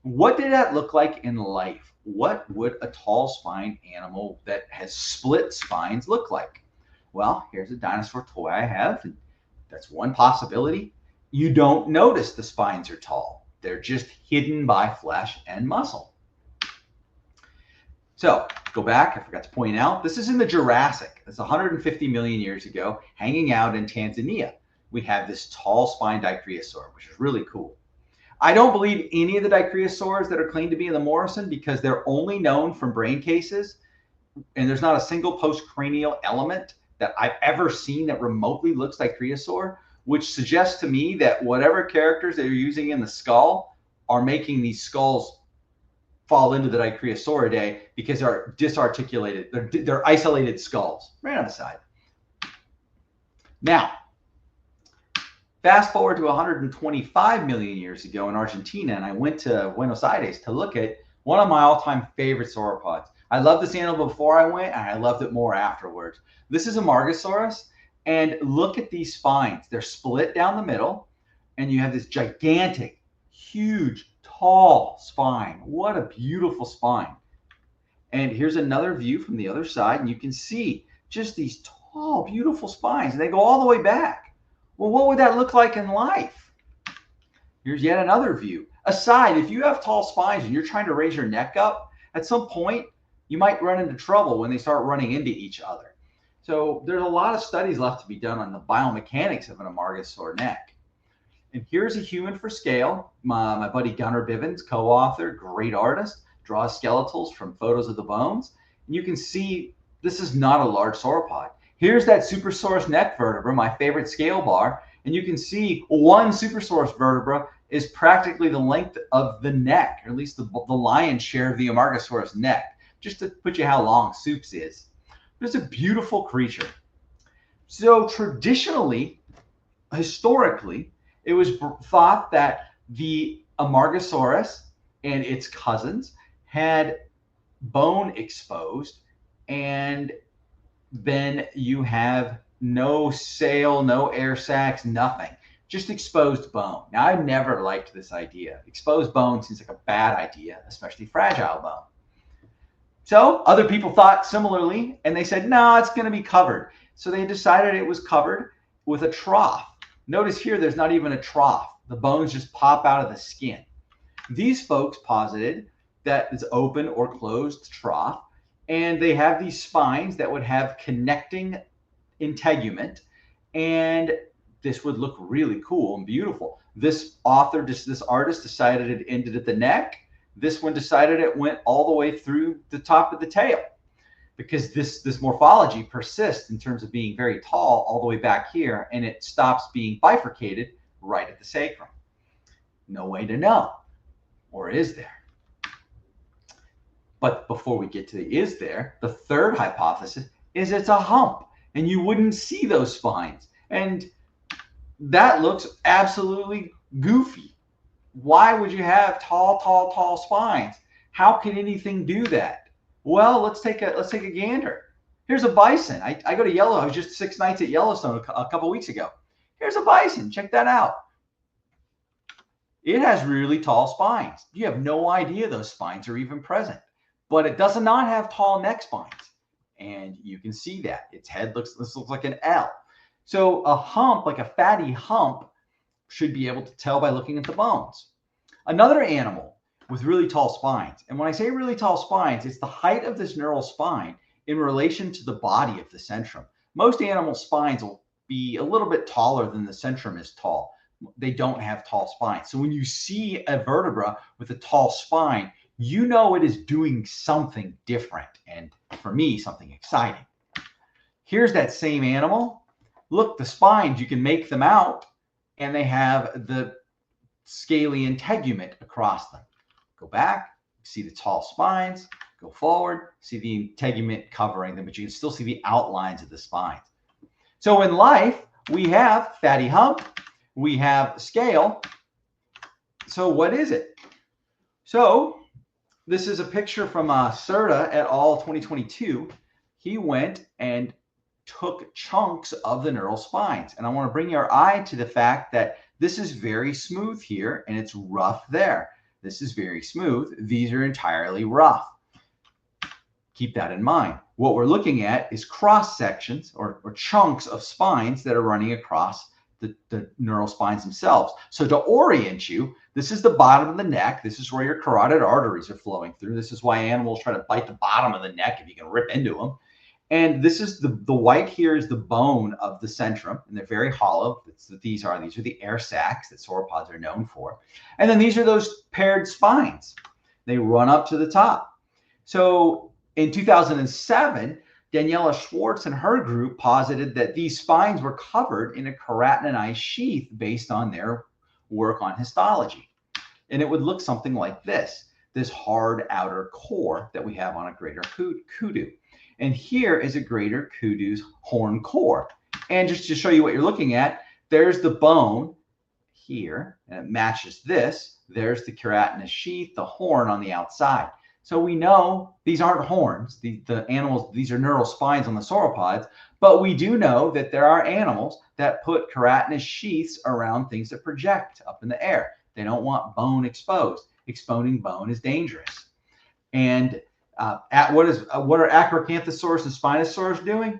[SPEAKER 4] what did that look like in life? What would a tall spine animal that has split spines look like? Well, here's a dinosaur toy I have, and that's one possibility. You don't notice the spines are tall. They're just hidden by flesh and muscle. So go back, I forgot to point out, this is in the Jurassic. It's 150 million years ago, hanging out in Tanzania. We have this tall spine dicryosaur, which is really cool. I don't believe any of the dicryosaurs that are claimed to be in the Morrison because they're only known from brain cases, and there's not a single postcranial element that I've ever seen that remotely looks like dicryosaur, which suggests to me that whatever characters they're using in the skull are making these skulls fall into the Dicryosauridae because they're disarticulated. They're isolated skulls right on the side. Now, Fast forward to 125 million years ago in Argentina, and I went to Buenos Aires to look at one of my all-time favorite sauropods. I loved this animal before I went, and I loved it more afterwards. This is a Margosaurus, and look at these spines. They're split down the middle, and you have this gigantic, huge, tall spine. What a beautiful spine. And here's another view from the other side, and you can see just these tall, beautiful spines, and they go all the way back. Well, what would that look like in life? Here's yet another view. Aside, if you have tall spines and you're trying to raise your neck up, at some point, you might run into trouble when they start running into each other. So there's a lot of studies left to be done on the biomechanics of an Amargasaur neck. And here's a human for scale. My buddy Gunnar Bivens, co-author, great artist, draws skeletals from photos of the bones. And you can see this is not a large sauropod. Here's that Supersaurus neck vertebra, my favorite scale bar. And you can see one Supersaurus vertebra is practically the length of the neck, or at least the lion's share of the Amargasaurus neck, just to put you how long Supes is. It's a beautiful creature. So traditionally, historically, it was thought that the Amargasaurus and its cousins had bone exposed, and then you have no sail, no air sacs, nothing, just exposed bone. Now, I never liked this idea. Exposed bone seems like a bad idea, especially fragile bone. So other people thought similarly, and they said, no, it's going to be covered. So they decided it was covered with a trough. Notice here, there's not even a trough. The bones just pop out of the skin. These folks posited that it's open or closed trough, and they have these spines that would have connecting integument, and this would look really cool and beautiful. This artist decided it ended at the neck. This one decided it went all the way through the top of the tail, because this morphology persists in terms of being very tall all the way back here, and it stops being bifurcated right at the sacrum. No way to know. Or is there? But before we get to the is there, the third hypothesis is it's a hump, and you wouldn't see those spines. And that looks absolutely goofy. Why would you have tall spines? How can anything do that? Well, let's take a gander. Here's a bison. I go to Yellow. I was just 6 nights at Yellowstone a couple weeks ago. Here's a bison. Check that out. It has really tall spines. You have no idea those spines are even present, but it does not have tall neck spines. And you can see that its head looks like an L. So a hump, like a fatty hump, should be able to tell by looking at the bones. Another animal with really tall spines. And when I say really tall spines, it's the height of this neural spine in relation to the body of the centrum. Most animal spines will be a little bit taller than the centrum is tall. They don't have tall spines. So when you see a vertebra with a tall spine, you know it is doing something different, and for me, something exciting. Here's that same animal. Look, the spines, you can make them out, and they have the scaly integument across them. Go back, see the tall spines, go forward, see the integument covering them, but you can still see the outlines of the spines. So in life, we have fatty hump, we have scale. So what is it? So this is a picture from Serta et al. 2022. He went and took chunks of the neural spines. And I want to bring your eye to the fact that this is very smooth here and it's rough there. This is very smooth. These are entirely rough. Keep that in mind. What we're looking at is cross sections or chunks of spines that are running across the neural spines themselves. So to orient you, this is the bottom of the neck. This is where your carotid arteries are flowing through. This is why animals try to bite the bottom of the neck if you can rip into them. And this is the white here is the bone of the centrum, and they're very hollow. These are the air sacs that sauropods are known for. And then these are those paired spines. They run up to the top. So in 2007, Daniela Schwartz and her group posited that these spines were covered in a keratinized sheath based on their work on histology. And it would look something like this hard outer core that we have on a greater kudu. And here is a greater kudu's horn core. And just to show you what you're looking at, there's the bone here, and it matches this. There's the keratinous sheath, the horn on the outside. So we know these aren't horns. The animals, these are neural spines on the sauropods, but we do know that there are animals that put keratinous sheaths around things that project up in the air. They don't want bone exposed. Exposing bone is dangerous. And what are Acrocanthosaurus and Spinosaurus doing?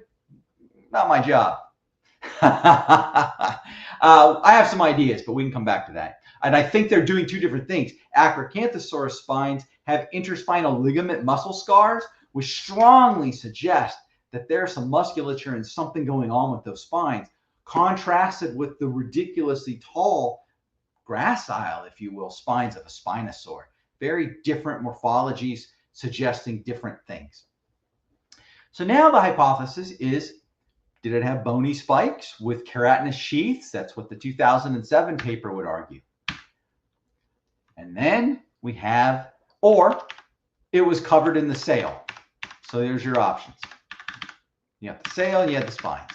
[SPEAKER 4] Not my job. I have some ideas, but we can come back to that. And I think they're doing two different things. Acrocanthosaurus spines have interspinal ligament muscle scars, which strongly suggest that there's some musculature and something going on with those spines, contrasted with the ridiculously tall, gracile, if you will, spines of a Spinosaur. Very different morphologies suggesting different things. So now the hypothesis is, did it have bony spikes with keratinous sheaths? That's what the 2007 paper would argue. And then we have, or it was covered in the sail. So there's your options. You have the sail and you have the spines.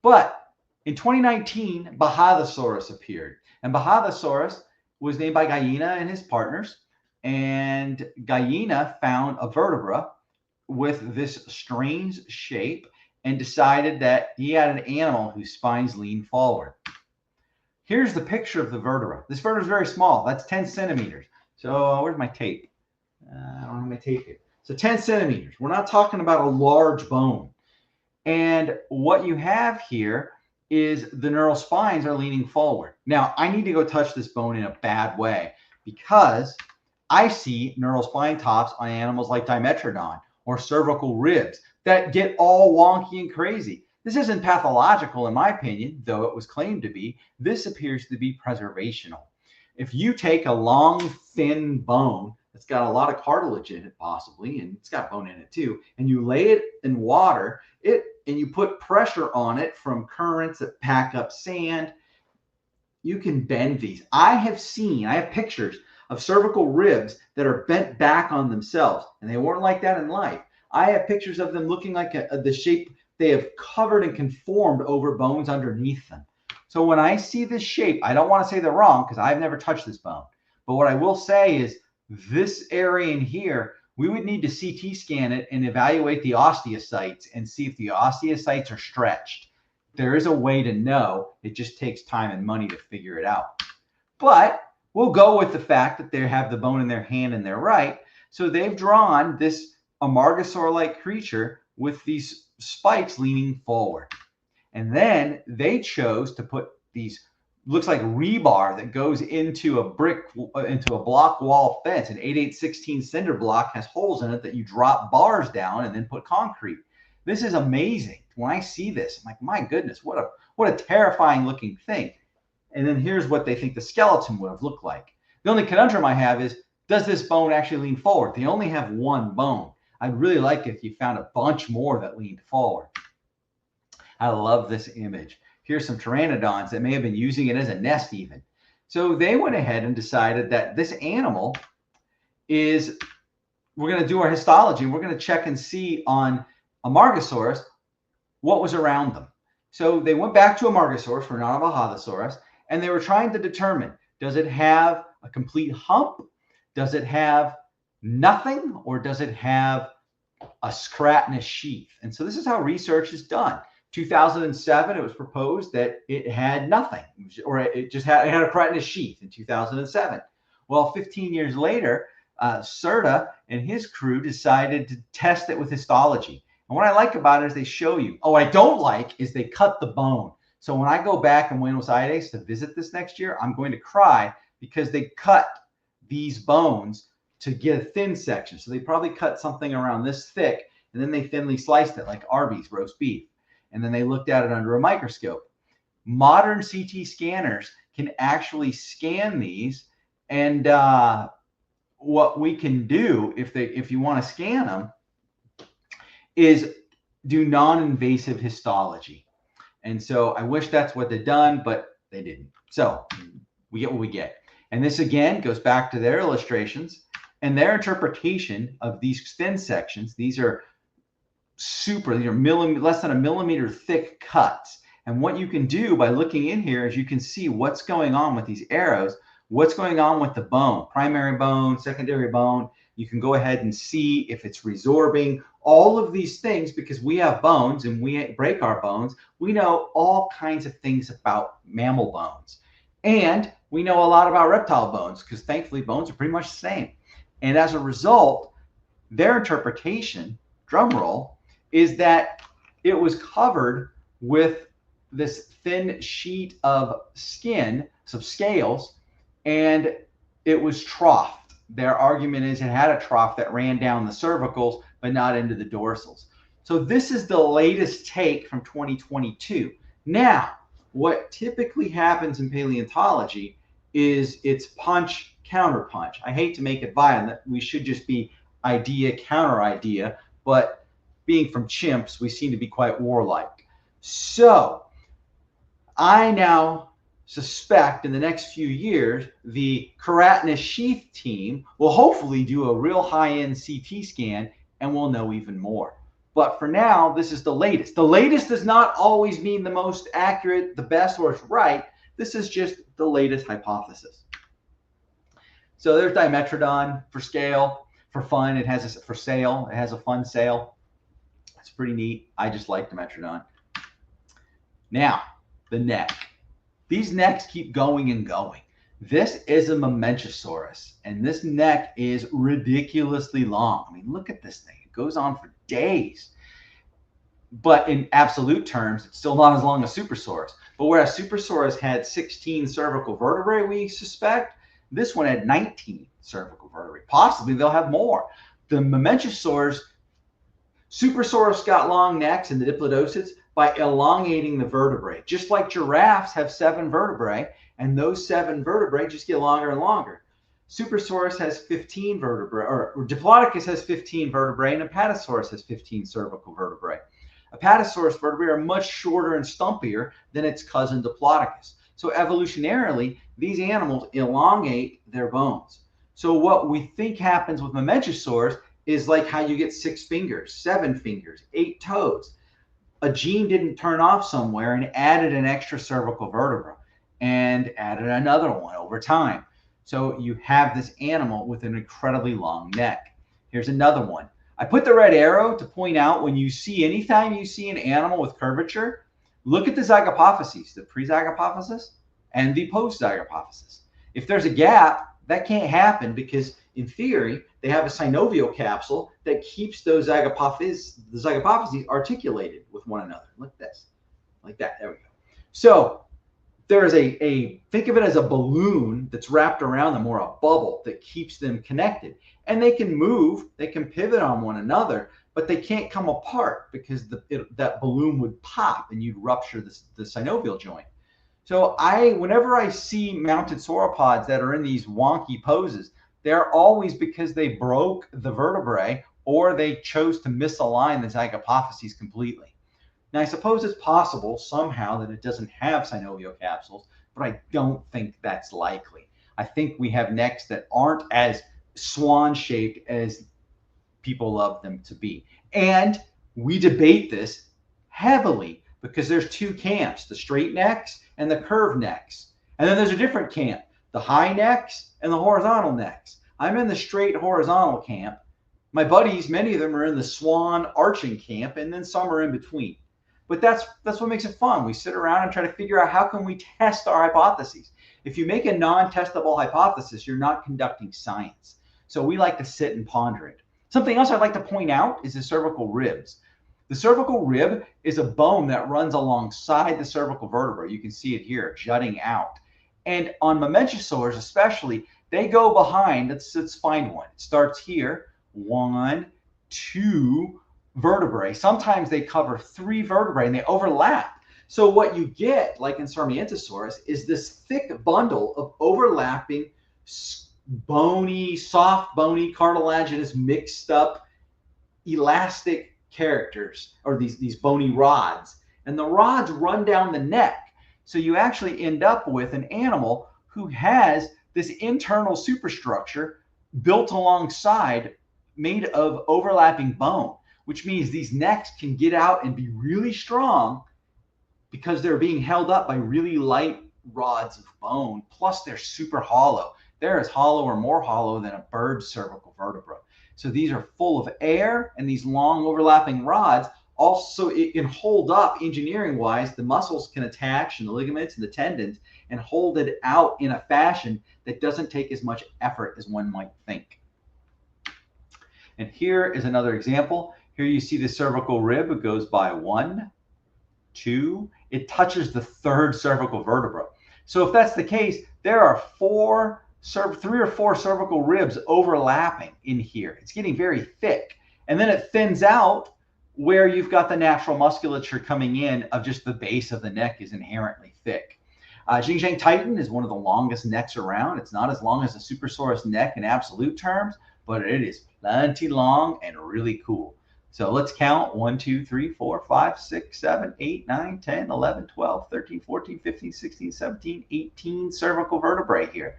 [SPEAKER 4] But in 2019, Bahadhosaurus appeared. And Bahadhosaurus was named by Gallina and his partners. And Gallina found a vertebra with this strange shape and decided that he had an animal whose spines lean forward. Here's the picture of the vertebra. This vertebra is very small. That's 10 centimeters. So where's my tape? I don't have my tape here. So 10 centimeters. We're not talking about a large bone. And what you have here is the neural spines are leaning forward. Now, I need to go touch this bone in a bad way because I see neural spine tops on animals like Dimetrodon or cervical ribs that get all wonky and crazy. This isn't pathological in my opinion, though it was claimed to be. This appears to be preservational. If you take a long, thin bone that's got a lot of cartilage in it possibly, and it's got bone in it too, and you lay it in water, and you put pressure on it from currents that pack up sand, you can bend these. I have pictures of cervical ribs that are bent back on themselves, and they weren't like that in life. I have pictures of them looking like the shape they have covered and conformed over bones underneath them. So when I see this shape, I don't want to say they're wrong because I've never touched this bone. But what I will say is this area in here, we would need to CT scan it and evaluate the osteocytes and see if the osteocytes are stretched. There is a way to know. It just takes time and money to figure it out. But we'll go with the fact that they have the bone in their hand and they're right. So they've drawn this Amargasaur-like creature with these spikes leaning forward. And then they chose to put these, looks like rebar that goes into a block wall fence. An 8/8/16 cinder block has holes in it that you drop bars down and then put concrete. This is amazing. When I see this, I'm like, my goodness, what a terrifying looking thing. And then here's what they think the skeleton would have looked like. The only conundrum I have is, does this bone actually lean forward? They only have one bone. I'd really like if you found a bunch more that leaned forward. I love this image. Here's some pteranodons that may have been using it as a nest even. So they went ahead and decided that this animal is, we're going to do our histology. We're going to check and see on Amargasaurus what was around them. So they went back to Amargasaurus for non-Bahadhosaurus, and they were trying to determine, does it have a complete hump? Does it have nothing? Or does it have a keratinous sheath? And so this is how research is done. 2007, it was proposed that it had nothing, or it had a keratinous sheath in 2007. Well, 15 years later, Serta and his crew decided to test it with histology. And what I like about it is they show you. Oh, I don't like is they cut the bone. So when I go back in Buenos Aires to visit this next year, I'm going to cry because they cut these bones to get a thin section. So they probably cut something around this thick, and then they thinly sliced it like Arby's roast beef. And then they looked at it under a microscope. Modern CT scanners can actually scan these, and what we can do if you want to scan them is do non-invasive histology. And so I wish that's what they'd done, but they didn't. So we get what we get. And this again goes back to their illustrations and their interpretation of these thin sections. These are less than a millimeter thick cuts. And what you can do by looking in here is you can see what's going on with these arrows, what's going on with the bone, primary bone, secondary bone. You can go ahead and see if it's resorbing, all of these things, because we have bones and we break our bones. We know all kinds of things about mammal bones. And we know a lot about reptile bones because thankfully bones are pretty much the same. And as a result, their interpretation, drum roll, is that it was covered with this thin sheet of skin, some scales, and it was troughed. Their argument is it had a trough that ran down the cervicals, but not into the dorsals. So this is the latest take from 2022. Now, what typically happens in paleontology is it's punch, counter punch. I hate to make it violent. We should just be idea, counter idea, but being from chimps, we seem to be quite warlike. So I now suspect in the next few years, the keratinous sheath team will hopefully do a real high-end CT scan and we'll know even more. But for now, this is the latest. The latest does not always mean the most accurate, the best, or it's right. This is just the latest hypothesis. So there's Dimetrodon for scale, for fun. It has a, for sale. It has a fun sale. It's pretty neat. I just like Dimetrodon. Now, the neck. These necks keep going and going. This is a Mamenchisaurus, and this neck is ridiculously long. I mean, look at this thing. It goes on for days. But in absolute terms, it's still not as long as Supersaurus. But whereas Supersaurus had 16 cervical vertebrae, we suspect, this one had 19 cervical vertebrae. Possibly they'll have more. The Mamenchisaurs, Supersaurus got long necks in the diplodocids by elongating the vertebrae. Just like giraffes have 7 vertebrae, and those 7 vertebrae just get longer and longer. Supersaurus has 15 vertebrae, or Diplodocus has 15 vertebrae, and Apatosaurus has 15 cervical vertebrae. Apatosaurus vertebrae are much shorter and stumpier than its cousin Diplodocus. So evolutionarily, these animals elongate their bones. So what we think happens with Mamenchisaurs is like how you get 6 fingers, 7 fingers, 8 toes. A gene didn't turn off somewhere and added an extra cervical vertebra and added another one over time. So you have this animal with an incredibly long neck. Here's another one. I put the red arrow to point out when you see, anytime you see an animal with curvature, look at the zygapophyses, the pre-zygapophysis and the post-zygapophysis. If there's a gap, that can't happen because in theory, they have a synovial capsule that keeps those zygapophyses, the zygapophyses articulated with one another. Look at this, like that, there we go. So there's think of it as a balloon that's wrapped around them, or a bubble that keeps them connected. And they can move, they can pivot on one another, but they can't come apart because that balloon would pop and you'd rupture the synovial joint. So whenever I see mounted sauropods that are in these wonky poses, they're always because they broke the vertebrae or they chose to misalign the zygapophyses completely. Now, I suppose it's possible somehow that it doesn't have synovial capsules, but I don't think that's likely. I think we have necks that aren't as swan-shaped as people love them to be. And we debate this heavily because there's 2 camps, the straight necks and the curved necks. And then there's a different camp, the high necks and the horizontal necks. I'm in the straight horizontal camp. My buddies, many of them are in the swan arching camp, and then some are in between. But that's what makes it fun. We sit around and try to figure out how can we test our hypotheses. If you make a non-testable hypothesis, you're not conducting science. So we like to sit and ponder it. Something else I'd like to point out is the cervical ribs. The cervical rib is a bone that runs alongside the cervical vertebra. You can see it here, jutting out. And on Mamenchisaurs especially, they go behind. Let's find one. It starts here, 1, 2 vertebrae. Sometimes they cover 3 vertebrae and they overlap. So what you get, like in Sarmientosaurus, is this thick bundle of overlapping bony, soft, bony, cartilaginous, mixed up, elastic characters, or these bony rods. And the rods run down the neck. So you actually end up with an animal who has this internal superstructure built alongside, made of overlapping bone, which means these necks can get out and be really strong because they're being held up by really light rods of bone. Plus, they're super hollow. They're as hollow or more hollow than a bird's cervical vertebra. So these are full of air, and these long overlapping rods also, it can hold up engineering wise. The muscles can attach, and the ligaments and the tendons, and hold it out in a fashion that doesn't take as much effort as one might think. And here is another example. Here you see the cervical rib. It goes by 1, 2. It touches the third cervical vertebra. So if that's the case, there are 3 or 4 cervical ribs overlapping in here. It's getting very thick. And then it thins out where you've got the natural musculature coming in of just the base of the neck is inherently thick. Xinjiang Titan is one of the longest necks around. It's not as long as a Supersaurus neck in absolute terms, but it is plenty long and really cool. So let's count 1, 2, 3, 4, 5, 6, 7, 8, 9, 10, 11, 12, 13, 14, 15, 16, 17, 18 cervical vertebrae here.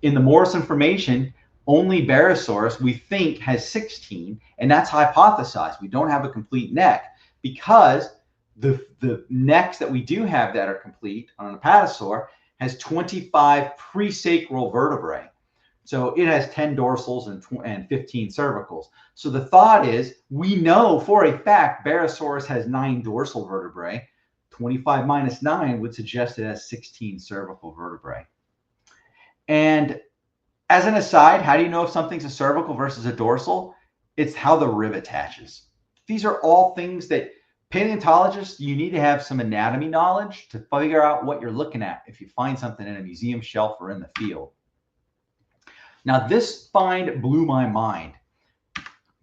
[SPEAKER 4] In the Morrison formation, only Barosaurus, we think, has 16, and that's hypothesized. We don't have a complete neck because the necks that we do have that are complete on an apatosaur has 25 presacral vertebrae. So it has 10 dorsals and 15 cervicals. So the thought is, we know for a fact Barosaurus has 9 dorsal vertebrae. 25 minus 9 would suggest it has 16 cervical vertebrae. And as an aside, how do you know if something's a cervical versus a dorsal? It's how the rib attaches. These are all things that paleontologists, you need to have some anatomy knowledge to figure out what you're looking at if you find something in a museum shelf or in the field. Now, this find blew my mind.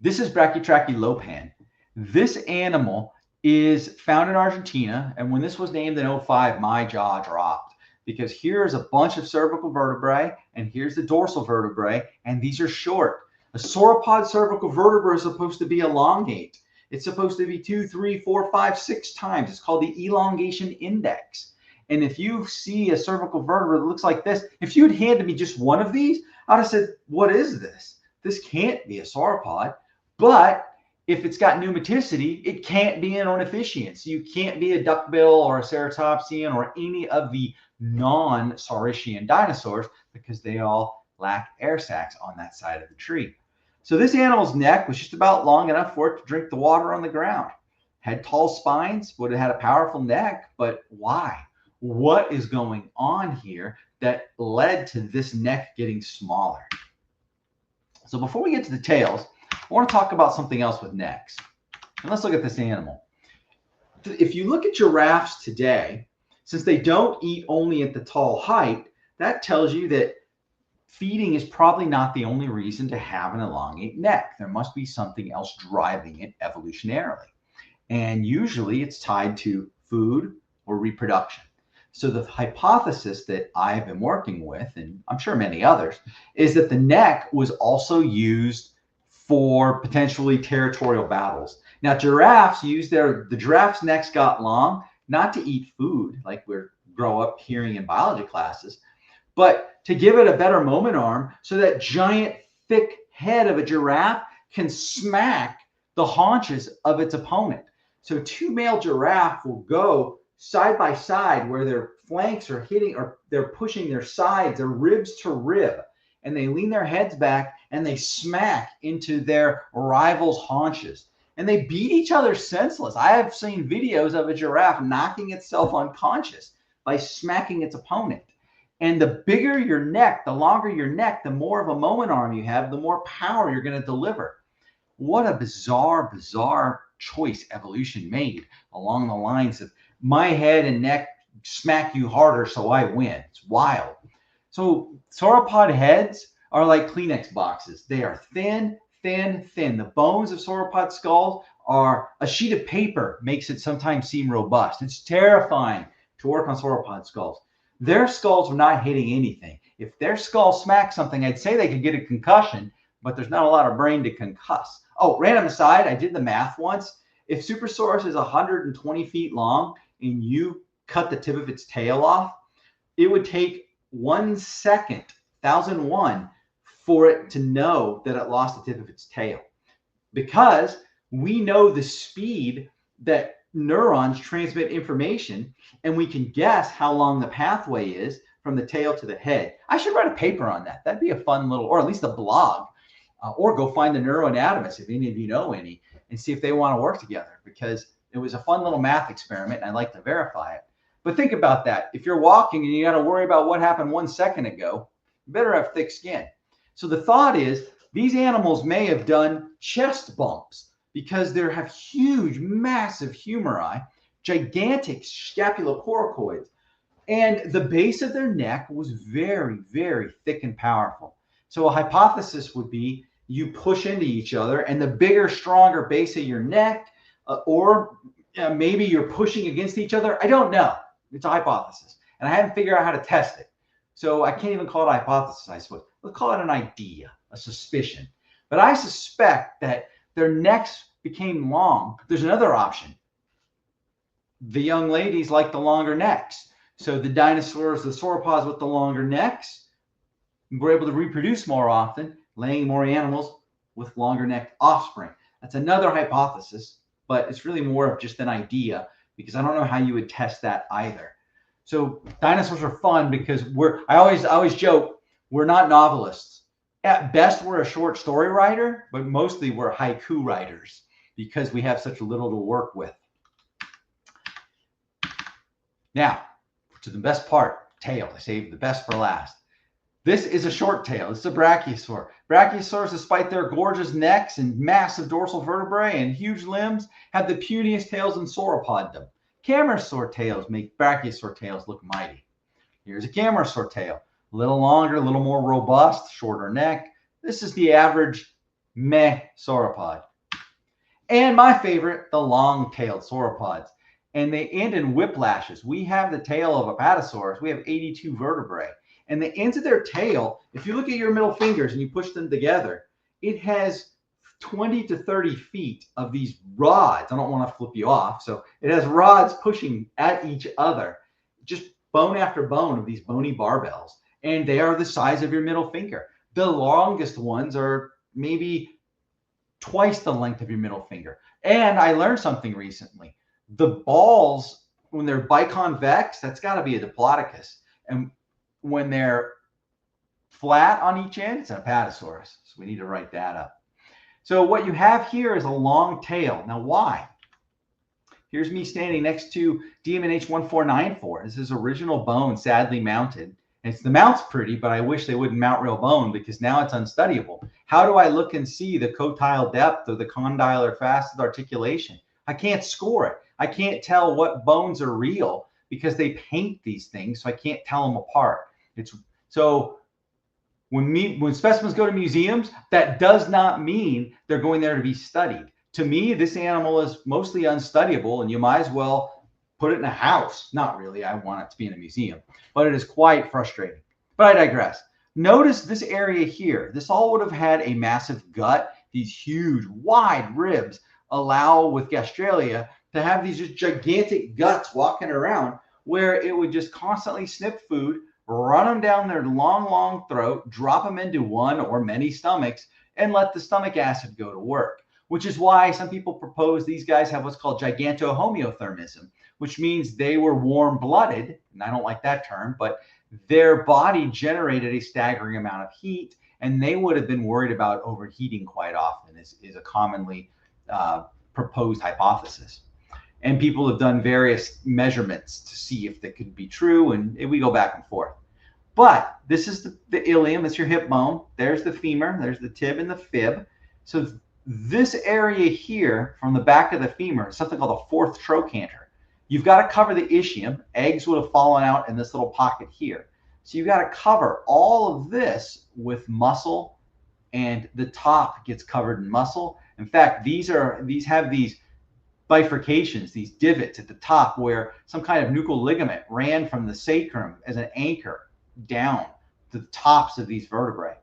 [SPEAKER 4] This is Brachytrachelopan. This animal is found in Argentina, and when this was named in 2005, my jaw dropped. Because here's a bunch of cervical vertebrae, and here's the dorsal vertebrae, and these are short. A sauropod cervical vertebra is supposed to be elongate. It's supposed to be 2, 3, 4, 5, 6 times. It's called the elongation index. And if you see a cervical vertebra that looks like this, if you had handed me just one of these, I'd have said, what is this? This can't be a sauropod. But if it's got pneumaticity, it can't be an ornithischian. So you can't be a duckbill or a ceratopsian or any of the non-saurischian dinosaurs because they all lack air sacs on that side of the tree. So this animal's neck was just about long enough for it to drink the water on the ground. Had tall spines, would have had a powerful neck, but why? What is going on here that led to this neck getting smaller? So before we get to the tails, I want to talk about something else with necks. And let's look at this animal. If you look at giraffes today, since they don't eat only at the tall height, that tells you that feeding is probably not the only reason to have an elongate neck. There must be something else driving it evolutionarily. And usually it's tied to food or reproduction. So the hypothesis that I've been working with, and I'm sure many others, is that the neck was also used for potentially territorial battles. Now, giraffes use the giraffe's necks got long, not to eat food like we grow up hearing in biology classes, but to give it a better moment arm so that giant thick head of a giraffe can smack the haunches of its opponent. So 2 male giraffes will go side by side where their flanks are hitting, or they're pushing their sides, their ribs to rib, and they lean their heads back and they smack into their rival's haunches. And they beat each other senseless. I have seen videos of a giraffe knocking itself unconscious by smacking its opponent. And the bigger your neck, the longer your neck, the more of a moment arm you have, the more power you're going to deliver. What a bizarre, bizarre choice evolution made along the lines of my head and neck smack you harder so I win. It's wild. So sauropod heads are like Kleenex boxes. They are thin, thin, thin. The bones of sauropod skulls are a sheet of paper, makes it sometimes seem robust. It's terrifying to work on sauropod skulls. Their skulls are not hitting anything. If their skull smacks something, I'd say they could get a concussion, but there's not a lot of brain to concuss. Oh, random aside, I did the math once. If Supersaurus is 120 feet long and you cut the tip of its tail off, it would take 1 second, 1001, for it to know that it lost the tip of its tail. Because we know the speed that neurons transmit information, and we can guess how long the pathway is from the tail to the head. I should write a paper on that. That'd be a fun little, or at least a blog, or go find the neuroanatomists, if any of you know any, and see if they want to work together, because it was a fun little math experiment, and I'd like to verify it. But think about that. If you're walking and you got to worry about what happened 1 second ago, you better have thick skin. So the thought is these animals may have done chest bumps because they have huge, massive humeri, gigantic scapulocoracoids, and the base of their neck was very, very thick and powerful. So a hypothesis would be you push into each other, and the bigger, stronger base of your neck, or maybe you're pushing against each other. I don't know. It's a hypothesis, and I haven't figured out how to test it. So I can't even call it a hypothesis, I suppose. Let's call it an idea, a suspicion. But I suspect that their necks became long. There's another option. The young ladies like the longer necks. So the dinosaurs, the sauropods with the longer necks, were able to reproduce more often, laying more animals with longer necked offspring. That's another hypothesis, but it's really more of just an idea, because I don't know how you would test that either. So dinosaurs are fun because I always joke, we're not novelists. At best, we're a short story writer, but mostly we're haiku writers because we have such little to work with. Now, to the best part, tail. I saved the best for last. This is a short tail. It's a brachiosaur. Brachiosaurs, despite their gorgeous necks and massive dorsal vertebrae and huge limbs, have the puniest tails in sauropoddom. Camarasaur tails make brachiosaur tails look mighty. Here's a camarasaur tail. A little longer, a little more robust, shorter neck. This is the average meh sauropod. And my favorite, the long-tailed sauropods. And they end in whiplashes. We have the tail of Apatosaurus. We have 82 vertebrae. And the ends of their tail, if you look at your middle fingers and you push them together, it has 20 to 30 feet of these rods. I don't want to flip you off. So it has rods pushing at each other, just bone after bone of these bony barbells. And they are the size of your middle finger. The longest ones are maybe twice the length of your middle finger. And I learned something recently. The balls, when they're biconvex, that's got to be a Diplodocus. And when they're flat on each end, it's an Apatosaurus. So we need to write that up. So what you have here is a long tail. Now, why? Here's me standing next to DMNH 1494. This is original bone, sadly mounted. And the mount's pretty, but I wish they wouldn't mount real bone because now it's unstudyable. How do I look and see the cotyle depth or the condylar facet articulation? I can't score it. I can't tell what bones are real because they paint these things, so I can't tell them apart. So when specimens go to museums, that does not mean they're going there to be studied. To me, this animal is mostly unstudyable, and you might as well put it in a house. Not really. I want it to be in a museum, but it is quite frustrating. But I digress. Notice this area here. This all would have had a massive gut. These huge, wide ribs allow with Gastralia to have these just gigantic guts walking around where it would just constantly snip food, run them down their long, long throat, drop them into one or many stomachs, and let the stomach acid go to work, which is why some people propose these guys have what's called gigantohomeothermism, which means they were warm-blooded, and I don't like that term, but their body generated a staggering amount of heat, and they would have been worried about overheating quite often, is a commonly proposed hypothesis. And people have done various measurements to see if that could be true, and we go back and forth. But this is the ilium, it's your hip bone. There's the femur, there's the tib and the fib. So this area here from the back of the femur is something called a fourth trochanter. You've got to cover the ischium. Eggs would have fallen out in this little pocket here. So you've got to cover all of this with muscle, and the top gets covered in muscle. In fact, these have these bifurcations, these divots at the top where some kind of nuchal ligament ran from the sacrum as an anchor down to the tops of these vertebrae.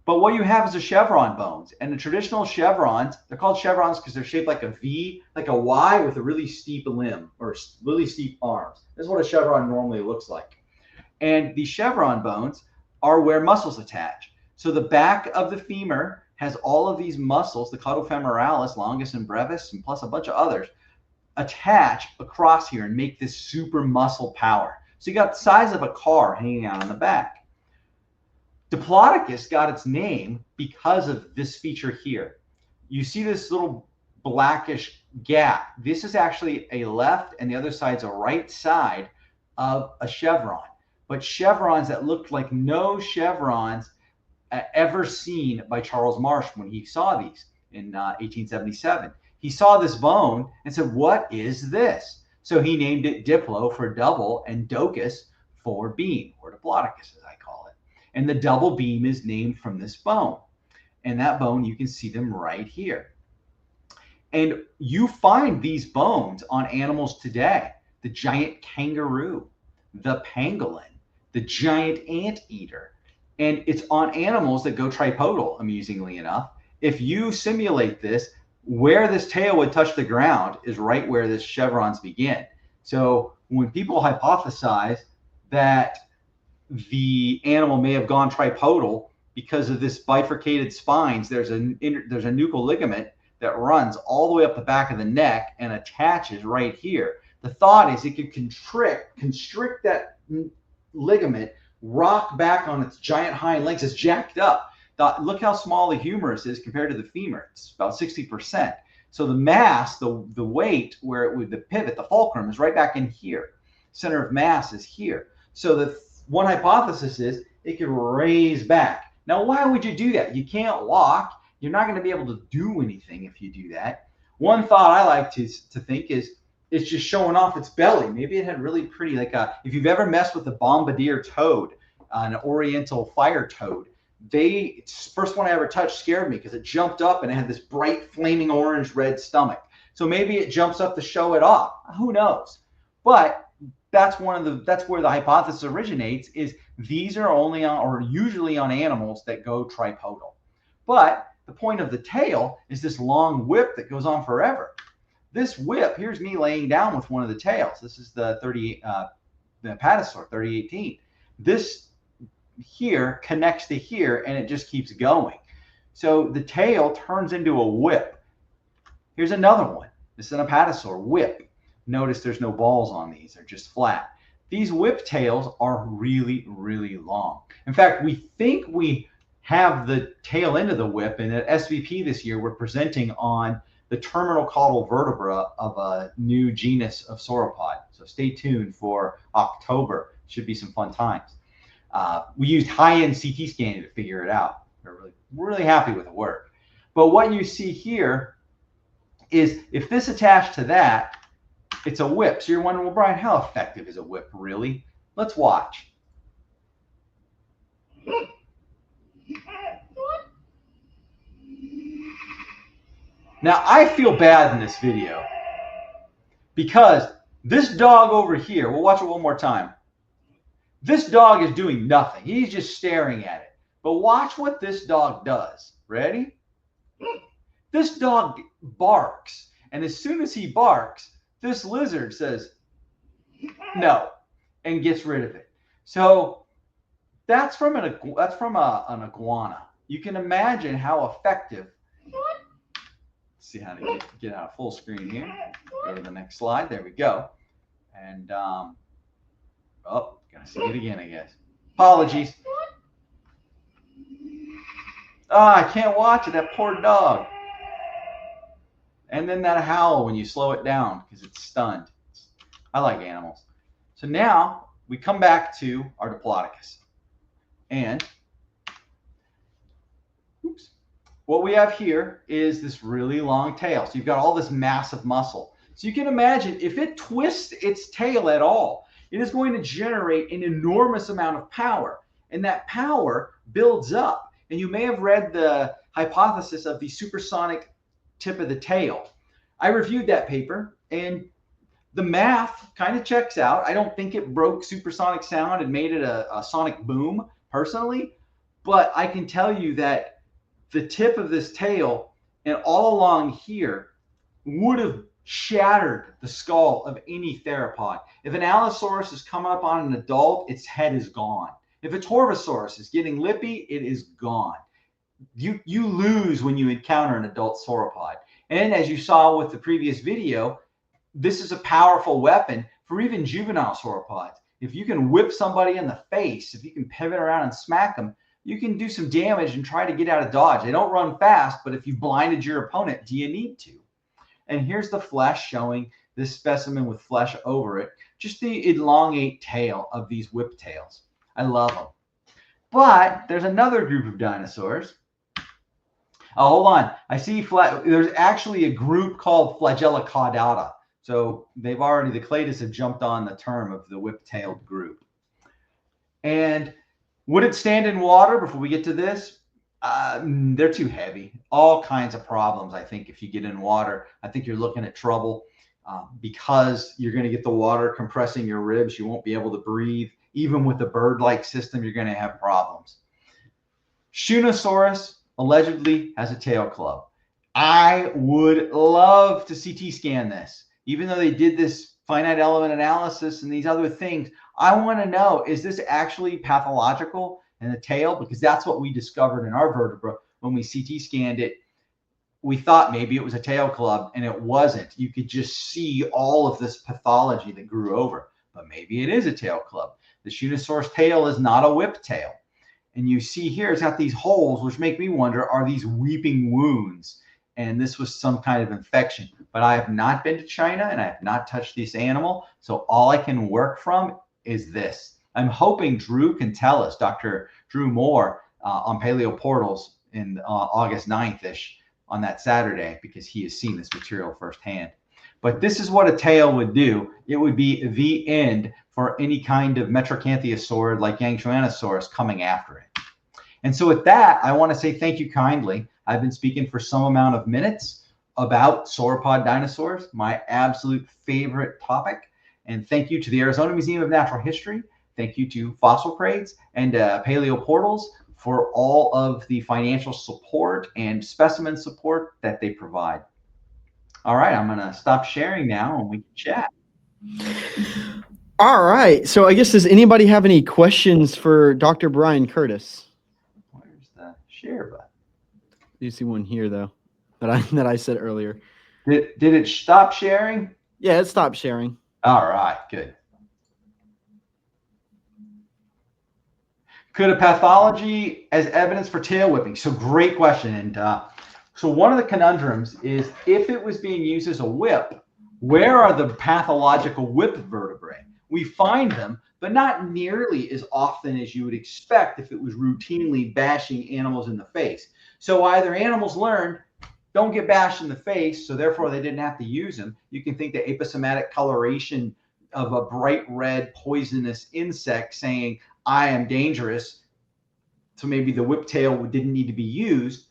[SPEAKER 4] But what you have is the chevron bones, and the traditional chevrons, they're called chevrons because they're shaped like a V, like a Y with a really steep limb or really steep arms. This is what a chevron normally looks like. And these chevron bones are where muscles attach. So the back of the femur has all of these muscles, the caudofemoralis, longus and brevis, and plus a bunch of others, attach across here and make this super muscle power. So you got the size of a car hanging out on the back. Diplodocus got its name because of this feature here. You see this little blackish gap. This is actually a left and the other side's a right side of a chevron. But chevrons that looked like no chevrons ever seen by Charles Marsh when he saw these in 1877. He saw this bone and said, what is this? So he named it Diplo for double and Docus for beam, or Diplodocus as I call it. And the double beam is named from this bone. And that bone, you can see them right here. And you find these bones on animals today. The giant kangaroo, the pangolin, the giant anteater. And it's on animals that go tripodal, amusingly enough. If you simulate this, where this tail would touch the ground is right where this chevrons begin. So when people hypothesize that the animal may have gone tripodal because of this bifurcated spines, there's a nuchal ligament that runs all the way up the back of the neck and attaches right here. The thought is it could constrict that ligament, rock back on its giant hind legs. It's jacked up. Look how small the humerus is compared to the femur. It's about 60%. So the mass, the weight, where it would, the pivot, the fulcrum is right back in here. Center of mass is here. So the one hypothesis is it could raise back. Now, why would you do that? You can't walk. You're not going to be able to do anything if you do that. One thought I like to think is it's just showing off its belly. Maybe it had really pretty, like if you've ever messed with a bombardier toad, an oriental fire toad, first one I ever touched scared me because it jumped up and it had this bright flaming orange red stomach. So maybe it jumps up to show it off. Who knows? But that's where the hypothesis originates, is these are only on, or usually on, animals that go tripodal. But the point of the tail is this long whip that goes on forever. This whip, here's me laying down with one of the tails. This is the Patasaur 3018. This here connects to here and it just keeps going. So the tail turns into a whip. Here's another one. This is an Apatosaur whip. Notice there's no balls on these. They're just flat. These whip tails are really, really long. In fact, we think we have the tail end of the whip, and at SVP this year, we're presenting on the terminal caudal vertebra of a new genus of sauropod. So stay tuned for October. Should be some fun times. We used high-end CT scanning to figure it out. We're really, really happy with the work. But what you see here is if this attached to that, it's a whip. So you're wondering, well, Brian, how effective is a whip really? Let's watch. Now, I feel bad in this video because this dog over here, we'll watch it one more time. This dog is doing nothing. He's just staring at it. But watch what this dog does. Ready? This dog barks. And as soon as he barks, this lizard says no and gets rid of it. So that's from an iguana. You can imagine how effective. Let's see how to get out full screen here. Go to the next slide. There we go. And oh, gotta see it again, I guess. Apologies. I can't watch it. That poor dog. And then that howl when you slow it down because it's stunned. I like animals. So now we come back to our Diplodocus. And oops, what we have here is this really long tail. So you've got all this massive muscle. So you can imagine if it twists its tail at all, it is going to generate an enormous amount of power. And that power builds up. And you may have read the hypothesis of the supersonic tip of the tail. I reviewed that paper and the math kind of checks out. I don't think it broke supersonic sound and made it a sonic boom personally, but I can tell you that the tip of this tail and all along here would have shattered the skull of any theropod. If an Allosaurus is coming up on an adult, its head is gone. If a Torvosaurus is getting lippy, it is gone. You lose when you encounter an adult sauropod. And as you saw with the previous video, this is a powerful weapon for even juvenile sauropods. If you can whip somebody in the face, if you can pivot around and smack them, you can do some damage and try to get out of dodge. They don't run fast, but if you blinded your opponent, do you need to? And here's the flesh showing this specimen with flesh over it, just the elongate tail of these whiptails. I love them. But there's another group of dinosaurs. Oh, hold on. I see there's actually a group called Flagella caudata. So they've already, the Clades have jumped on the term of the whip-tailed group. And would it stand in water before we get to this? They're too heavy. All kinds of problems, I think, if you get in water. I think you're looking at trouble because you're going to get the water compressing your ribs. You won't be able to breathe. Even with the bird-like system, you're going to have problems. Shunosaurus allegedly has a tail club. I would love to CT scan this. Even though they did this finite element analysis and these other things, I want to know, is this actually pathological in the tail? Because that's what we discovered in our vertebra when we CT scanned it. We thought maybe it was a tail club, and it wasn't. You could just see all of this pathology that grew over, but maybe it is a tail club. The Shunosaurus tail is not a whip tail. And you see here, it's got these holes, which make me wonder, are these weeping wounds? And this was some kind of infection. But I have not been to China, and I have not touched this animal. So all I can work from is this. I'm hoping Drew can tell us, Dr. Drew Moore on Paleo Portals in August 9th-ish on that Saturday, because he has seen this material firsthand. But this is what a tail would do. It would be the end for any kind of Metracanthiosaurid like Yangchuanosaurus coming after it. And so with that, I want to say thank you kindly. I've been speaking for some amount of minutes about sauropod dinosaurs, my absolute favorite topic. And thank you to the Arizona Museum of Natural History. Thank you to Fossil Crates and Paleo Portals for all of the financial support and specimen support that they provide. All right, I'm going to stop sharing now and we can chat.
[SPEAKER 1] All right. So I guess, does anybody have any questions for Dr. Brian Curtice?
[SPEAKER 4] Where's the share button?
[SPEAKER 1] You see one here, though, that I said earlier.
[SPEAKER 4] Did it stop sharing?
[SPEAKER 1] Yeah, it stopped sharing.
[SPEAKER 4] All right, good. Could a pathology as evidence for tail whipping? So great question. And so one of the conundrums is, if it was being used as a whip, where are the pathological whip vertebrae? We find them, but not nearly as often as you would expect if it was routinely bashing animals in the face. So either animals learned, don't get bashed in the face, so therefore they didn't have to use them. You can think the aposematic coloration of a bright red poisonous insect saying, I am dangerous, so maybe the whiptail didn't need to be used.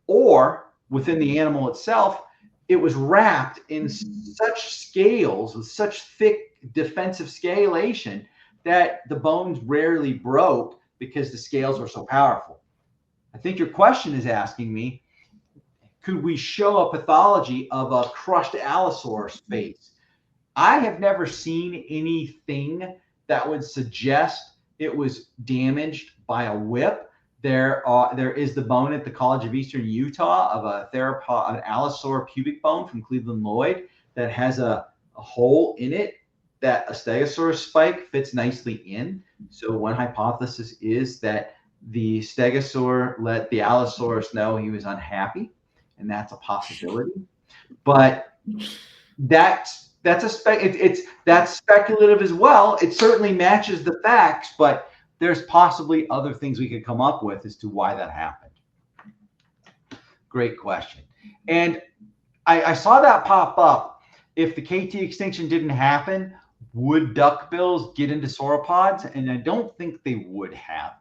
[SPEAKER 4] Or within the animal itself, it was wrapped in such scales with such thick defensive scalation that the bones rarely broke because the scales were so powerful. I think your question is asking me, could we show a pathology of a crushed Allosaurus face? I have never seen anything that would suggest it was damaged by a whip. There is the bone at the College of Eastern Utah of an Allosaur pubic bone from Cleveland Lloyd that has a hole in it that a Stegosaurus spike fits nicely in. So one hypothesis is that the Stegosaur let the Allosaurus know he was unhappy, and that's a possibility. But that's speculative as well. It certainly matches the facts, but there's possibly other things we could come up with as to why that happened. Great question. And I saw that pop up. If the KT extinction didn't happen, would duckbills get into sauropods? And I don't think they would have.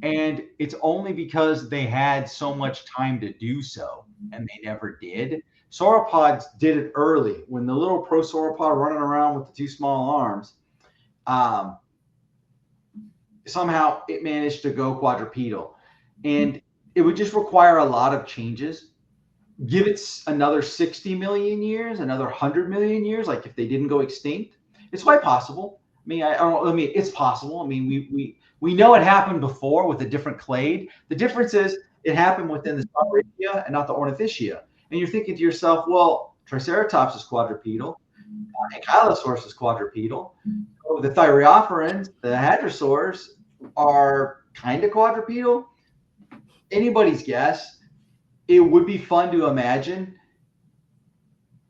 [SPEAKER 4] And it's only because they had so much time to do so, and they never did. Sauropods did it early. When the little prosauropod running around with the two small arms, somehow it managed to go quadrupedal. And it would just require a lot of changes. Give it another 60 million years, another 100 million years, like if they didn't go extinct. It's quite possible. It's possible. I mean, we know it happened before with a different clade. The difference is it happened within the Sauropodia and not the Ornithischia. And you're thinking to yourself, well, Triceratops is quadrupedal. Ankylosaurus is quadrupedal. So the thyreophorans, the hadrosaurs, are kind of quadrupedal. Anybody's guess. It would be fun to imagine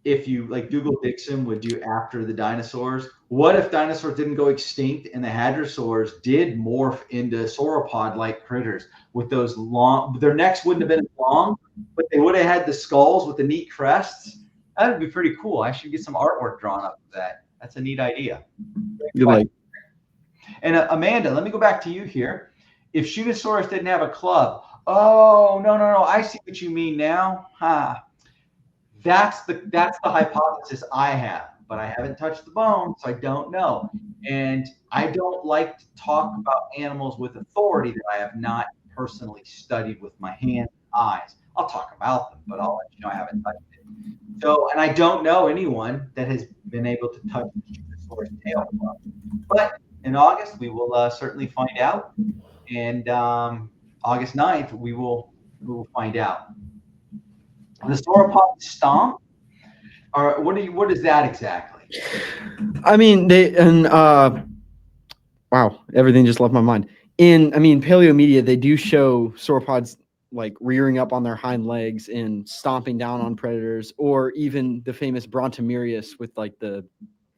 [SPEAKER 4] if you like Google Dixon would do after the dinosaurs. What if dinosaurs didn't go extinct and the hadrosaurs did morph into sauropod-like critters with those long, their necks wouldn't have been as long, but they would have had the skulls with the neat crests. That would be pretty cool. I should get some artwork drawn up of that. That's a neat idea.
[SPEAKER 1] You're like,
[SPEAKER 4] And Amanda, let me go back to you here. If Shootosaurus didn't have a club, oh, no. I see what you mean now. That's the hypothesis I have, but I haven't touched the bone, so I don't know. And I don't like to talk about animals with authority that I have not personally studied with my hands and eyes. I'll talk about them, but I'll let you know I haven't touched it. So, and I don't know anyone that has been able to touch the Shootosaurus tail club. But in August, we will certainly find out. And August 9th, we will find out. The sauropod stomp, or what is that exactly?
[SPEAKER 1] I mean, wow, everything just left my mind. Paleo media, they do show sauropods like rearing up on their hind legs and stomping down on predators, or even the famous Brontomerius with like the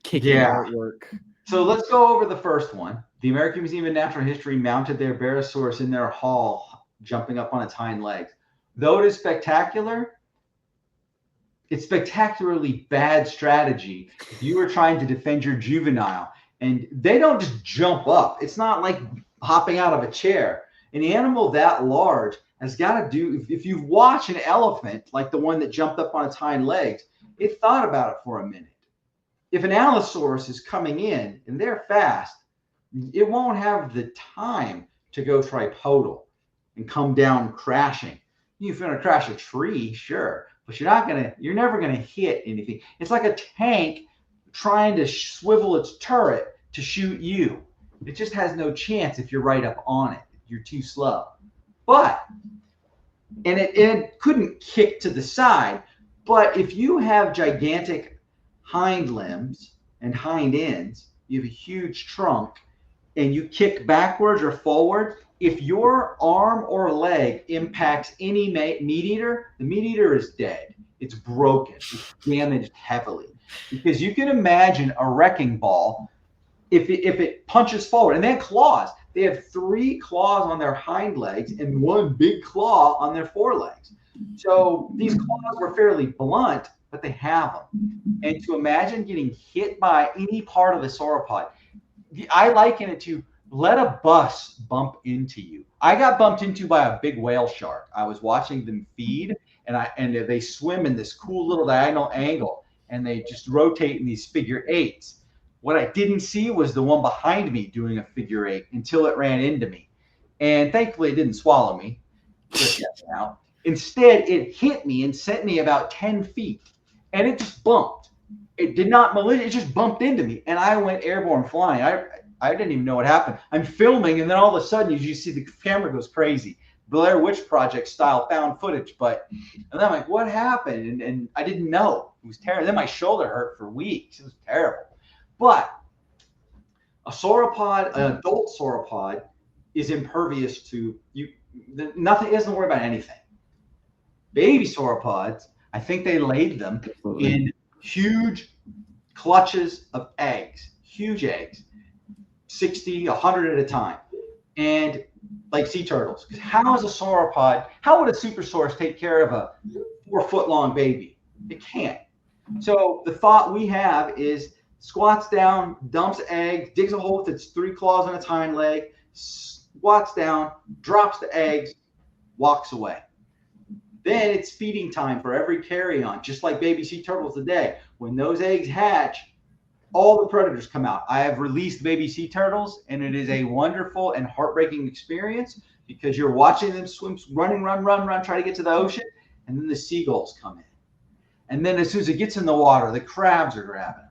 [SPEAKER 1] kicking artwork.
[SPEAKER 4] So let's go over the first one. The American Museum of Natural History mounted their Barosaurus in their hall, jumping up on its hind legs. Though it is spectacular, it's spectacularly bad strategy if you are trying to defend your juvenile. And they don't just jump up. It's not like hopping out of a chair. An animal that large has got to do, if you watch an elephant, like the one that jumped up on its hind legs, it thought about it for a minute. If an Allosaurus is coming in and they're fast, it won't have the time to go tripodal and come down crashing. If you're going to crash a tree, sure, but you're never going to hit anything. It's like a tank trying to swivel its turret to shoot you. It just has no chance if you're right up on it. You're too slow. And it couldn't kick to the side, but if you have gigantic hind limbs and hind ends, you have a huge trunk, and you kick backwards or forward, if your arm or leg impacts any meat eater, the meat eater is dead. It's broken. It's damaged heavily. Because you can imagine a wrecking ball if it punches forward. And they have claws. They have 3 claws on their hind legs and 1 big claw on their forelegs. So these claws were fairly blunt, but they have them. And to imagine getting hit by any part of the sauropod, I liken it to let a bus bump into you. I got bumped into by a big whale shark. I was watching them feed, and they swim in this cool little diagonal angle, and they just rotate in these figure eights. What I didn't see was the one behind me doing a figure eight until it ran into me. And thankfully, it didn't swallow me. Out. Instead, it hit me and sent me about 10 feet, and it just bumped. It did not malicious. It just bumped into me, and I went airborne flying. I didn't even know what happened. I'm filming, and then all of a sudden, you see the camera goes crazy. Blair Witch Project style found footage. And then I'm like, what happened? And I didn't know. It was terrible. Then my shoulder hurt for weeks. It was terrible. But a sauropod, an adult sauropod, is impervious to you. Nothing. It doesn't worry about anything. Baby sauropods, I think they laid them in huge clutches of eggs, huge eggs, 60, 100 at a time, and like sea turtles. Because how is a sauropod? How would a supersaurus take care of a 4-foot-long baby? It can't. So the thought we have is squats down, dumps eggs, digs a hole with its 3 claws on its hind leg, squats down, drops the eggs, walks away. Then it's feeding time for every carrion, just like baby sea turtles today. When those eggs hatch, all the predators come out. I have released baby sea turtles, and it is a wonderful and heartbreaking experience because you're watching them swim, run, try to get to the ocean, and then the seagulls come in. And then as soon as it gets in the water, the crabs are grabbing them.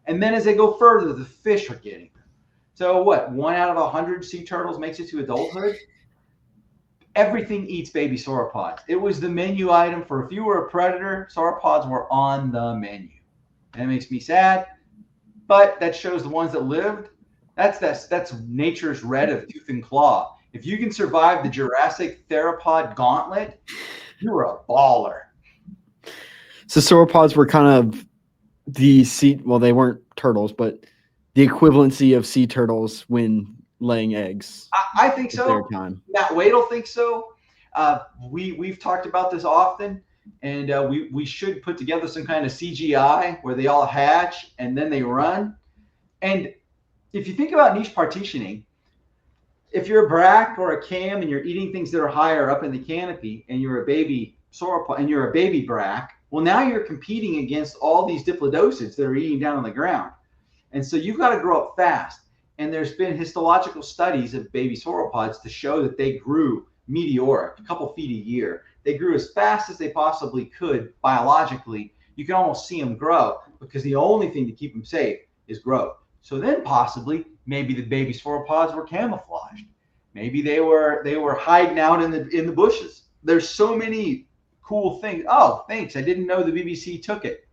[SPEAKER 4] And then as they go further, the fish are getting them. So what, 1 out of 100 sea turtles makes it to adulthood? Everything eats baby sauropods. It was the menu item for if you were a predator, sauropods were on the menu. and it makes me sad. But that shows the ones that lived. That's nature's red of tooth and claw. If you can survive the Jurassic theropod gauntlet, you're a baller.
[SPEAKER 1] So sauropods were kind of the sea. Well, they weren't turtles, but the equivalency of sea turtles when laying eggs.
[SPEAKER 4] I think
[SPEAKER 1] at
[SPEAKER 4] so.
[SPEAKER 1] their time.
[SPEAKER 4] Matt Waddell thinks so. We've talked about this often, and we should put together some kind of CGI where they all hatch and then they run. And if you think about niche partitioning, if you're a brack or a cam and you're eating things that are higher up in the canopy, and you're a baby sauropod and you're a baby brack, well, now you're competing against all these diplodocids that are eating down on the ground. And so you've got to grow up fast. And there's been histological studies of baby sauropods to show that they grew meteoric, a couple feet a year. They grew as fast as they possibly could biologically. You can almost see them grow because the only thing to keep them safe is growth. So then possibly maybe the baby sauropods were camouflaged. Maybe they were hiding out in the bushes. There's so many cool things. Oh, thanks. I didn't know the BBC took it.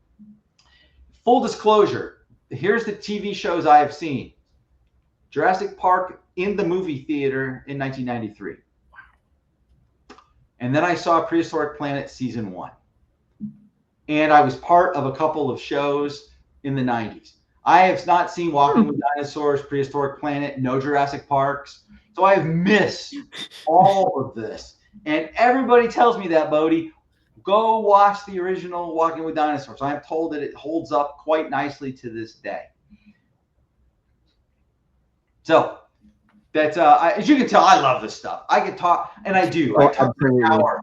[SPEAKER 4] Full disclosure, here's the TV shows I have seen. Jurassic Park in the movie theater in 1993. And then I saw Prehistoric Planet season 1. And I was part of a couple of shows in the 90s. I have not seen Walking with Dinosaurs, Prehistoric Planet, no Jurassic Parks. So I have missed all of this. And everybody tells me that, Bodhi. Go watch the original Walking with Dinosaurs. I am told that it holds up quite nicely to this day. So that's as you can tell, I love this stuff. I can talk, and I do. I talk for hours.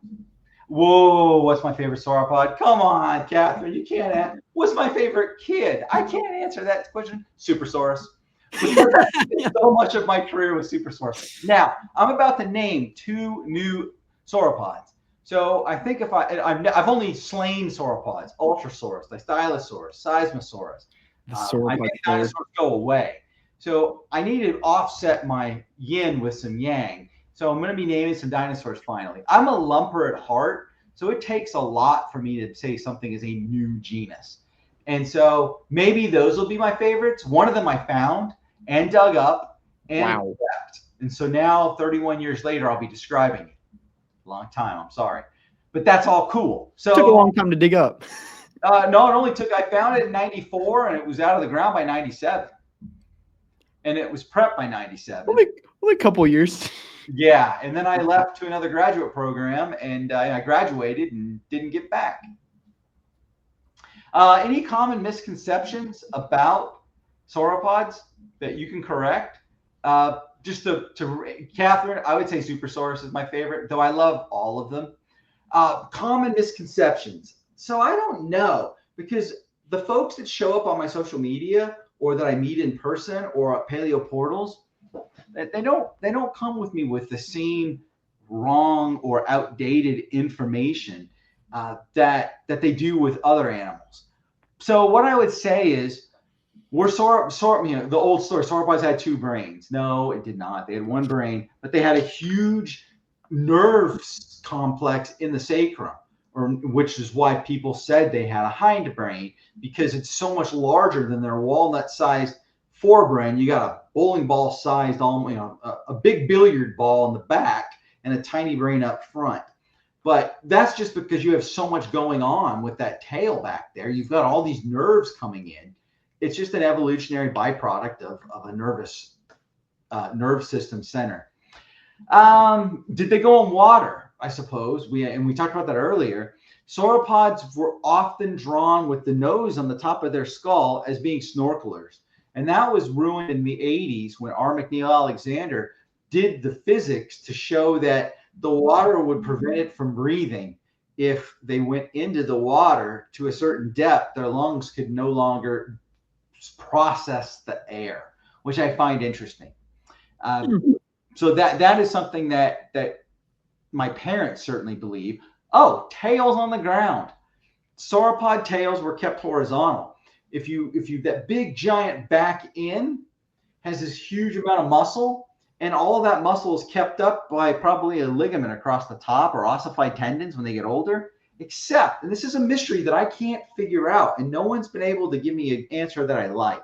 [SPEAKER 4] Whoa, what's my favorite sauropod? Come on, Catherine, you can't answer. What's my favorite kid? I can't answer that question. Supersaurus. So much of my career was Supersaurus. Now, I'm about to name 2 new sauropods. So I think if I've only slain sauropods: Ultrasaurus, Stylosaurus, Seismosaurus. I think dinosaurs go away. So I need to offset my yin with some yang. So I'm going to be naming some dinosaurs finally. I'm a lumper at heart, so it takes a lot for me to say something is a new genus. And so maybe those will be my favorites. One of them I found and dug up and left. And so now 31 years later, I'll be describing it. Long time, I'm sorry. But that's all cool. So
[SPEAKER 1] it took a long time to dig up.
[SPEAKER 4] No, it only took, I found it in 94 and it was out of the ground by 97. And it was prepped by 97.
[SPEAKER 1] Only a couple of years.
[SPEAKER 4] Yeah, and then I left to another graduate program, and I graduated and didn't get back. Any common misconceptions about sauropods that you can correct? Just to Catherine, I would say Supersaurus is my favorite, though I love all of them. Common misconceptions. So I don't know, because the folks that show up on my social media or that I meet in person or at Paleo Portals, they don't come with me with the same wrong or outdated information that they do with other animals. So what I would say is, the old story, sauropods had 2 brains. No, it did not. They had 1 brain, but they had a huge nerve complex in the sacrum, which is why people said they had a hind brain, because it's so much larger than their walnut-sized forebrain. You got a bowling ball sized, a big billiard ball in the back and a tiny brain up front. But that's just because you have so much going on with that tail back there. You've got all these nerves coming in. It's just an evolutionary byproduct of a nervous nerve system center. Did they go in water? I suppose we talked about that earlier. Sauropods were often drawn with the nose on the top of their skull as being snorkelers. And that was ruined in the 80s when R. McNeil Alexander did the physics to show that the water would prevent it from breathing. If they went into the water to a certain depth, their lungs could no longer process the air, which I find interesting. So that is something that my parents certainly believe. Oh, tails on the ground. Sauropod tails were kept horizontal. If you that big giant back end has this huge amount of muscle, and all of that muscle is kept up by probably a ligament across the top or ossified tendons when they get older. except, and this is a mystery that I can't figure out, and no one's been able to give me an answer that I like.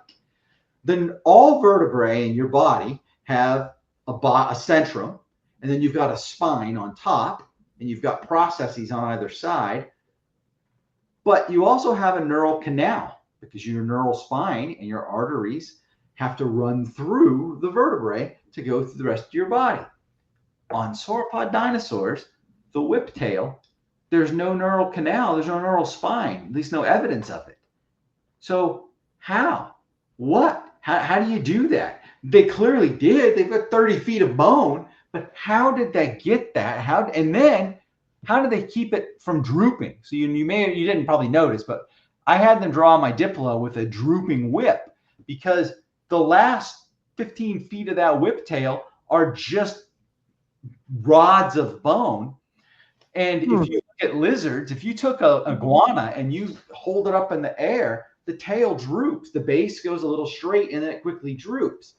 [SPEAKER 4] Then all vertebrae in your body have a centrum, and then you've got a spine on top, and you've got processes on either side. But you also have a neural canal because your neural spine and your arteries have to run through the vertebrae to go through the rest of your body. On sauropod dinosaurs, the whiptail, there's no neural canal, there's no neural spine, at least no evidence of it. So how? What? How do you do that? They clearly did. They've got 30 feet of bone, but how did they get that? And then how did they keep it from drooping? So you didn't probably notice, but I had them draw my Diplo with a drooping whip because the last 15 feet of that whiptail are just rods of bone. And if you look at lizards, if you took a iguana and you hold it up in the air, the tail droops. The base goes a little straight and then it quickly droops.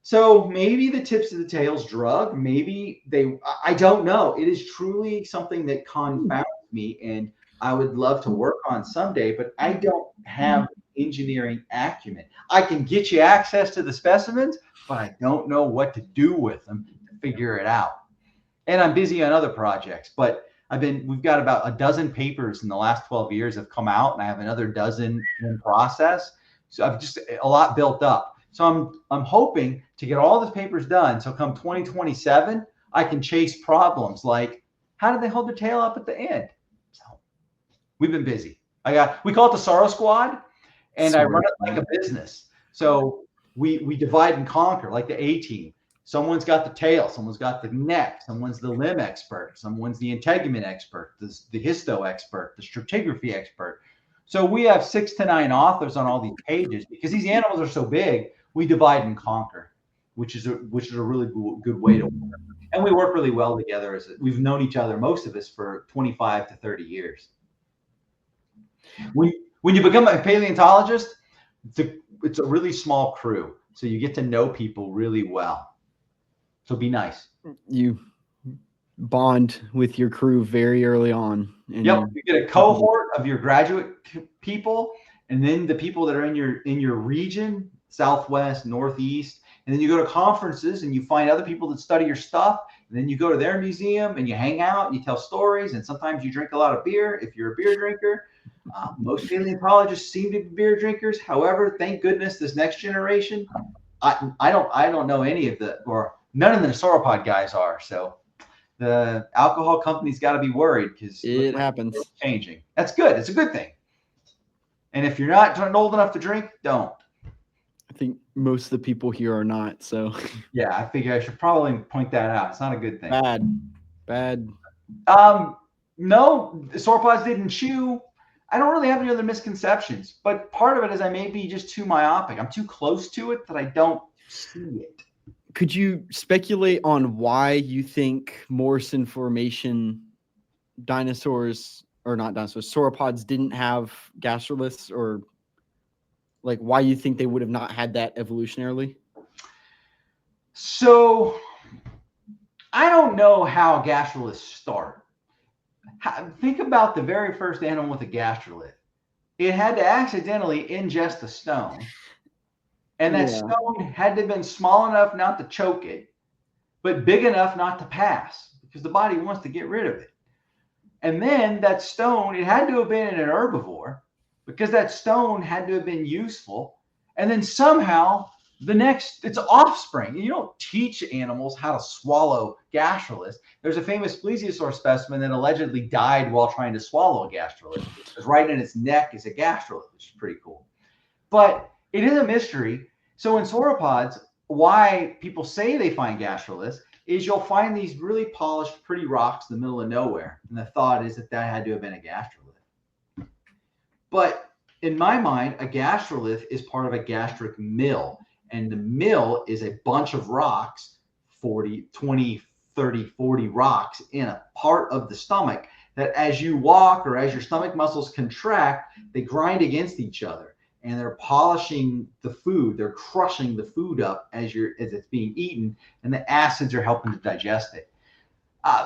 [SPEAKER 4] So maybe the tips of the tails drug, maybe I don't know. It is truly something that confounds me and I would love to work on someday, but I don't have engineering acumen. I can get you access to the specimens, but I don't know what to do with them to figure it out. And I'm busy on other projects, but we've got about a dozen papers in the last 12 years have come out, and I have another dozen in process. So I've just a lot built up. So I'm hoping to get all the papers done. So come 2027, I can chase problems like how do they hold their tail up at the end? So we've been busy. We call it the Sorrow Squad, and I run it like a business. So we divide and conquer like the A team. Someone's got the tail, someone's got the neck, someone's the limb expert, someone's the integument expert, the histo expert, the stratigraphy expert. So we have 6 to 9 authors on all these pages because these animals are so big. We divide and conquer, which is a really good way to work. And we work really well together. We've known each other, most of us, for 25 to 30 years. When you become a paleontologist, it's a really small crew, so you get to know people really well. So be nice.
[SPEAKER 1] You bond with your crew very early on. And
[SPEAKER 4] you get a cohort of your graduate people, and then the people that are in your region, Southwest, Northeast, and then you go to conferences and you find other people that study your stuff, and then you go to their museum and you hang out and you tell stories, and sometimes you drink a lot of beer if you're a beer drinker. Most paleontologists seem to be beer drinkers. However, thank goodness this next generation, I don't know any of or none of the sauropod guys are. So the alcohol company's got to be worried because
[SPEAKER 1] it happens.
[SPEAKER 4] It's changing. That's good. It's a good thing. And if you're not old enough to drink, don't.
[SPEAKER 1] I think most of the people here are not. So
[SPEAKER 4] yeah, I figure I should probably point that out. It's not a good thing.
[SPEAKER 1] Bad.
[SPEAKER 4] No, the sauropods didn't chew. I don't really have any other misconceptions, but part of it is I may be just too myopic. I'm too close to it that I don't see it.
[SPEAKER 1] Could you speculate on why you think Morrison formation sauropods didn't have gastroliths, or like why you think they would have not had that evolutionarily?
[SPEAKER 4] So I don't know how gastroliths start. Think about the very first animal with a gastrolith. It had to accidentally ingest a stone. And that stone had to have been small enough not to choke it, but big enough not to pass, because the body wants to get rid of it. And then that stone, it had to have been in an herbivore, because that stone had to have been useful. And then somehow it's offspring. You don't teach animals how to swallow gastroliths. There's a famous plesiosaur specimen that allegedly died while trying to swallow a gastrolith. Because right in its neck is a gastrolith, which is pretty cool. But it is a mystery. So in sauropods, why people say they find gastroliths is you'll find these really polished, pretty rocks in the middle of nowhere. And the thought is that had to have been a gastrolith. But in my mind, a gastrolith is part of a gastric mill. And the mill is a bunch of rocks, 20, 30, 40 rocks in a part of the stomach that as you walk or as your stomach muscles contract, they grind against each other. And they're polishing the food. They're crushing the food up as it's being eaten, and the acids are helping to digest it.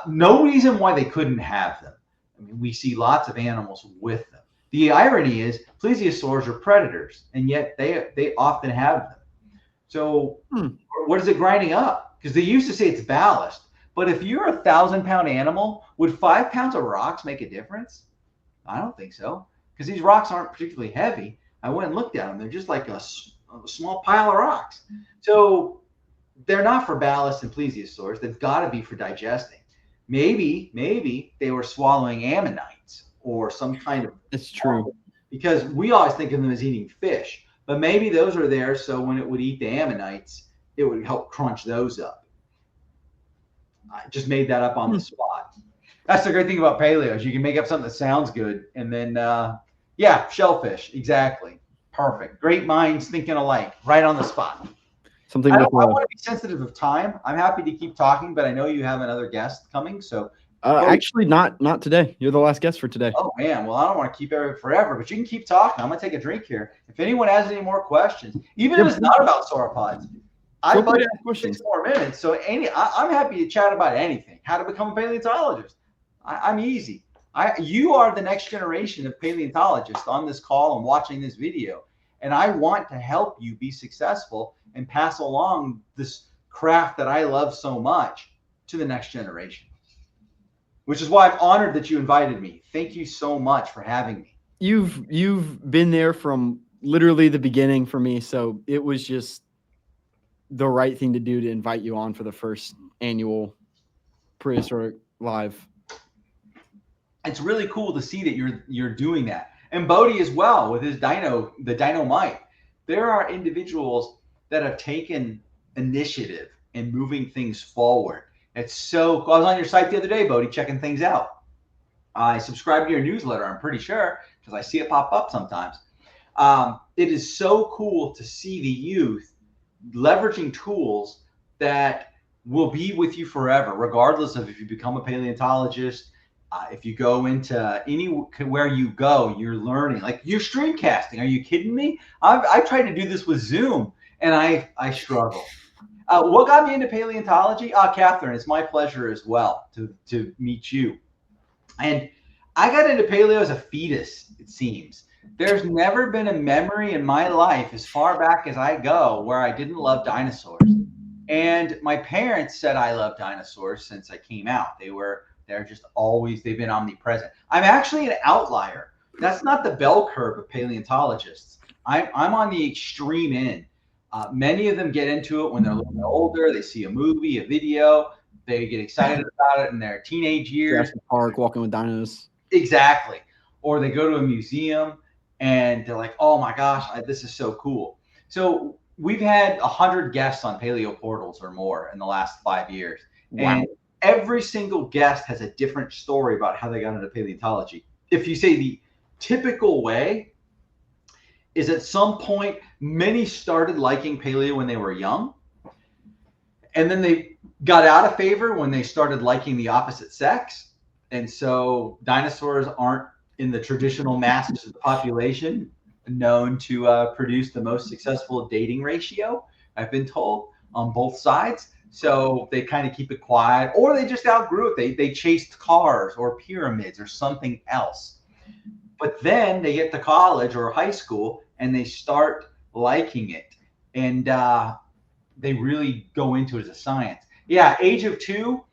[SPEAKER 4] No reason why they couldn't have them. I mean, we see lots of animals with them. The irony is plesiosaurs are predators, and yet they often have them. So what is it grinding up? Because they used to say it's ballast. But if you're a 1,000-pound animal, would 5 pounds of rocks make a difference? I don't think so, because these rocks aren't particularly heavy. I went and looked at them. They're just like a small pile of rocks. So they're not for ballast and plesiosaurs. They've got to be for digesting. Maybe they were swallowing ammonites or some kind of.
[SPEAKER 1] It's true.
[SPEAKER 4] Because we always think of them as eating fish, but maybe those are there so when it would eat the ammonites, it would help crunch those up. I just made that up on the spot. That's the great thing about paleo is you can make up something that sounds good, and then shellfish, exactly, perfect. Great minds thinking alike, right on the spot.
[SPEAKER 1] Something
[SPEAKER 4] I want to be sensitive of time. I'm happy to keep talking, but I know you have another guest coming, so.
[SPEAKER 1] Actually, not today. You're the last guest for today.
[SPEAKER 4] Oh man, well I don't want to keep it forever, but you can keep talking. I'm gonna take a drink here. If anyone has any more questions, even if it's not about sauropods, I've got 6 more minutes. So I'm happy to chat about anything. How to become a paleontologist. I'm easy. You are the next generation of paleontologists on this call and watching this video, and I want to help you be successful and pass along this craft that I love so much to the next generation. Which is why I'm honored that you invited me. Thank you so much for having me.
[SPEAKER 1] You've been there from literally the beginning for me, so it was just the right thing to do to invite you on for the first annual Prehistoric Live.
[SPEAKER 4] It's really cool to see that you're doing that, and Bodhi as well with his the dynamite. There are individuals that have taken initiative in moving things forward. It's so cool. I was on your site the other day, Bodhi, checking things out. I subscribe to your newsletter, I'm pretty sure, because I see it pop up sometimes. It is so cool to see the youth leveraging tools that will be with you forever, regardless of if you become a paleontologist, if you go into anywhere you go, you're learning. Like you're streamcasting. Are you kidding me? I tried to do this with Zoom, and I struggle. What got me into paleontology? Catherine, it's my pleasure as well to meet you. And I got into paleo as a fetus, it seems. There's never been a memory in my life, as far back as I go, where I didn't love dinosaurs. And my parents said I love dinosaurs since I came out. They've been omnipresent. I'm actually an outlier. That's not the bell curve of paleontologists. I'm on the extreme end. Many of them get into it when they're a little bit older. They see a movie, a video, they get excited about it in their teenage years.
[SPEAKER 1] Jurassic Park, Walking with Dinos.
[SPEAKER 4] Exactly. Or they go to a museum and they're like, oh my gosh, this is so cool. So we've had 100 guests on Paleo Portals or more in the last 5 years. Wow. And every single guest has a different story about how they got into paleontology. If you say the typical way is at some point, many started liking paleo when they were young. And then they got out of favor when they started liking the opposite sex. And so dinosaurs aren't in the traditional masses of the population known to produce the most successful dating ratio, I've been told, on both sides. So they kind of keep it quiet, or they just outgrew it. They chased cars or pyramids or something else. But then they get to college or high school and they start liking it. And they really go into it as a science. Yeah, age of 2,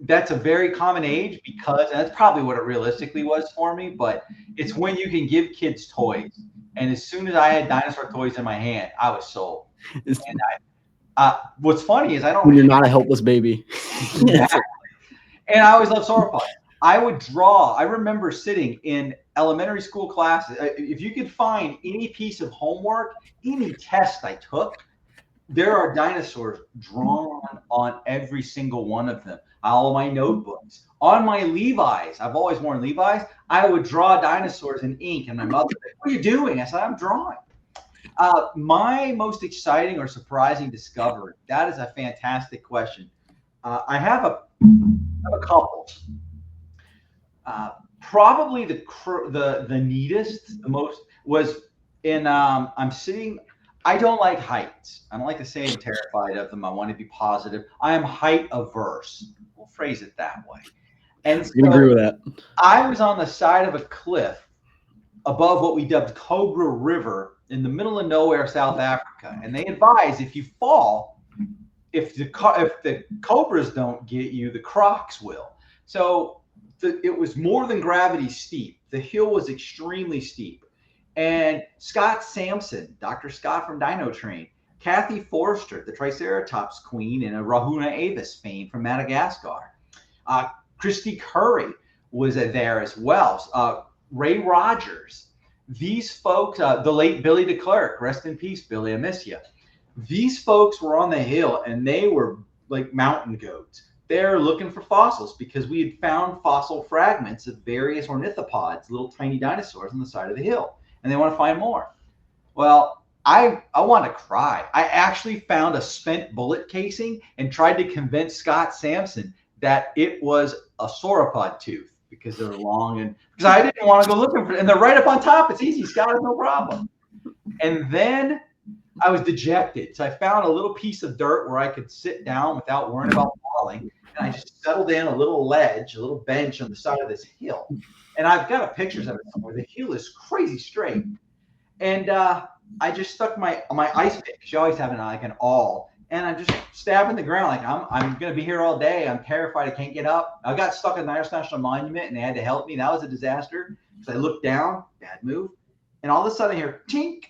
[SPEAKER 4] that's a very common age because, and that's probably what it realistically was for me, but it's when you can give kids toys. And as soon as I had dinosaur toys in my hand, I was sold. And what's funny is I don't.
[SPEAKER 1] When you're not a helpless baby.
[SPEAKER 4] Exactly. And I always loved sauropods. I would draw. I remember sitting in elementary school classes. If you could find any piece of homework, any test I took, there are dinosaurs drawn on every single one of them. All of my notebooks. On my Levi's, I've always worn Levi's, I would draw dinosaurs in ink. And my mother said, what are you doing? I said, I'm drawing. My most exciting or surprising discovery, that is a fantastic question. I have a couple. Probably the neatest, the most was in, I'm sitting, I don't like heights. I don't like to say I'm terrified of them. I want to be positive. I am height averse. We'll phrase it that way. And
[SPEAKER 1] I can agree with that.
[SPEAKER 4] I was on the side of a cliff above what we dubbed Cobra River in the middle of nowhere, South Africa. And they advise if you fall, if the cobras don't get you, the crocs will. So it was more than gravity steep. The hill was extremely steep. And Scott Sampson, Dr. Scott from Dino Train, Kathy Forster, the Triceratops queen and a Rahuna Avis fame from Madagascar. Christy Curry was there as well. Ray Rogers. These folks, the late Billy DeClerc, rest in peace, Billy, I miss you. These folks were on the hill and they were like mountain goats. They're looking for fossils because we had found fossil fragments of various ornithopods, little tiny dinosaurs on the side of the hill, and they want to find more. Well, I want to cry. I actually found a spent bullet casing and tried to convince Scott Sampson that it was a sauropod tooth because they're long, and because I didn't want to go looking for it. And they're right up on top. It's easy, Scott, no problem. And then I was dejected. So I found a little piece of dirt where I could sit down without worrying about falling. And I just settled in a little ledge, a little bench on the side of this hill. And I've got pictures of it somewhere. The hill is crazy straight. And I just stuck my ice pick, because you always have an awl. And I'm just stabbing the ground like I'm going to be here all day. I'm terrified. I can't get up. I got stuck at the Irish National Monument and they had to help me. That was a disaster. So I looked down, bad move. And all of a sudden I hear tink.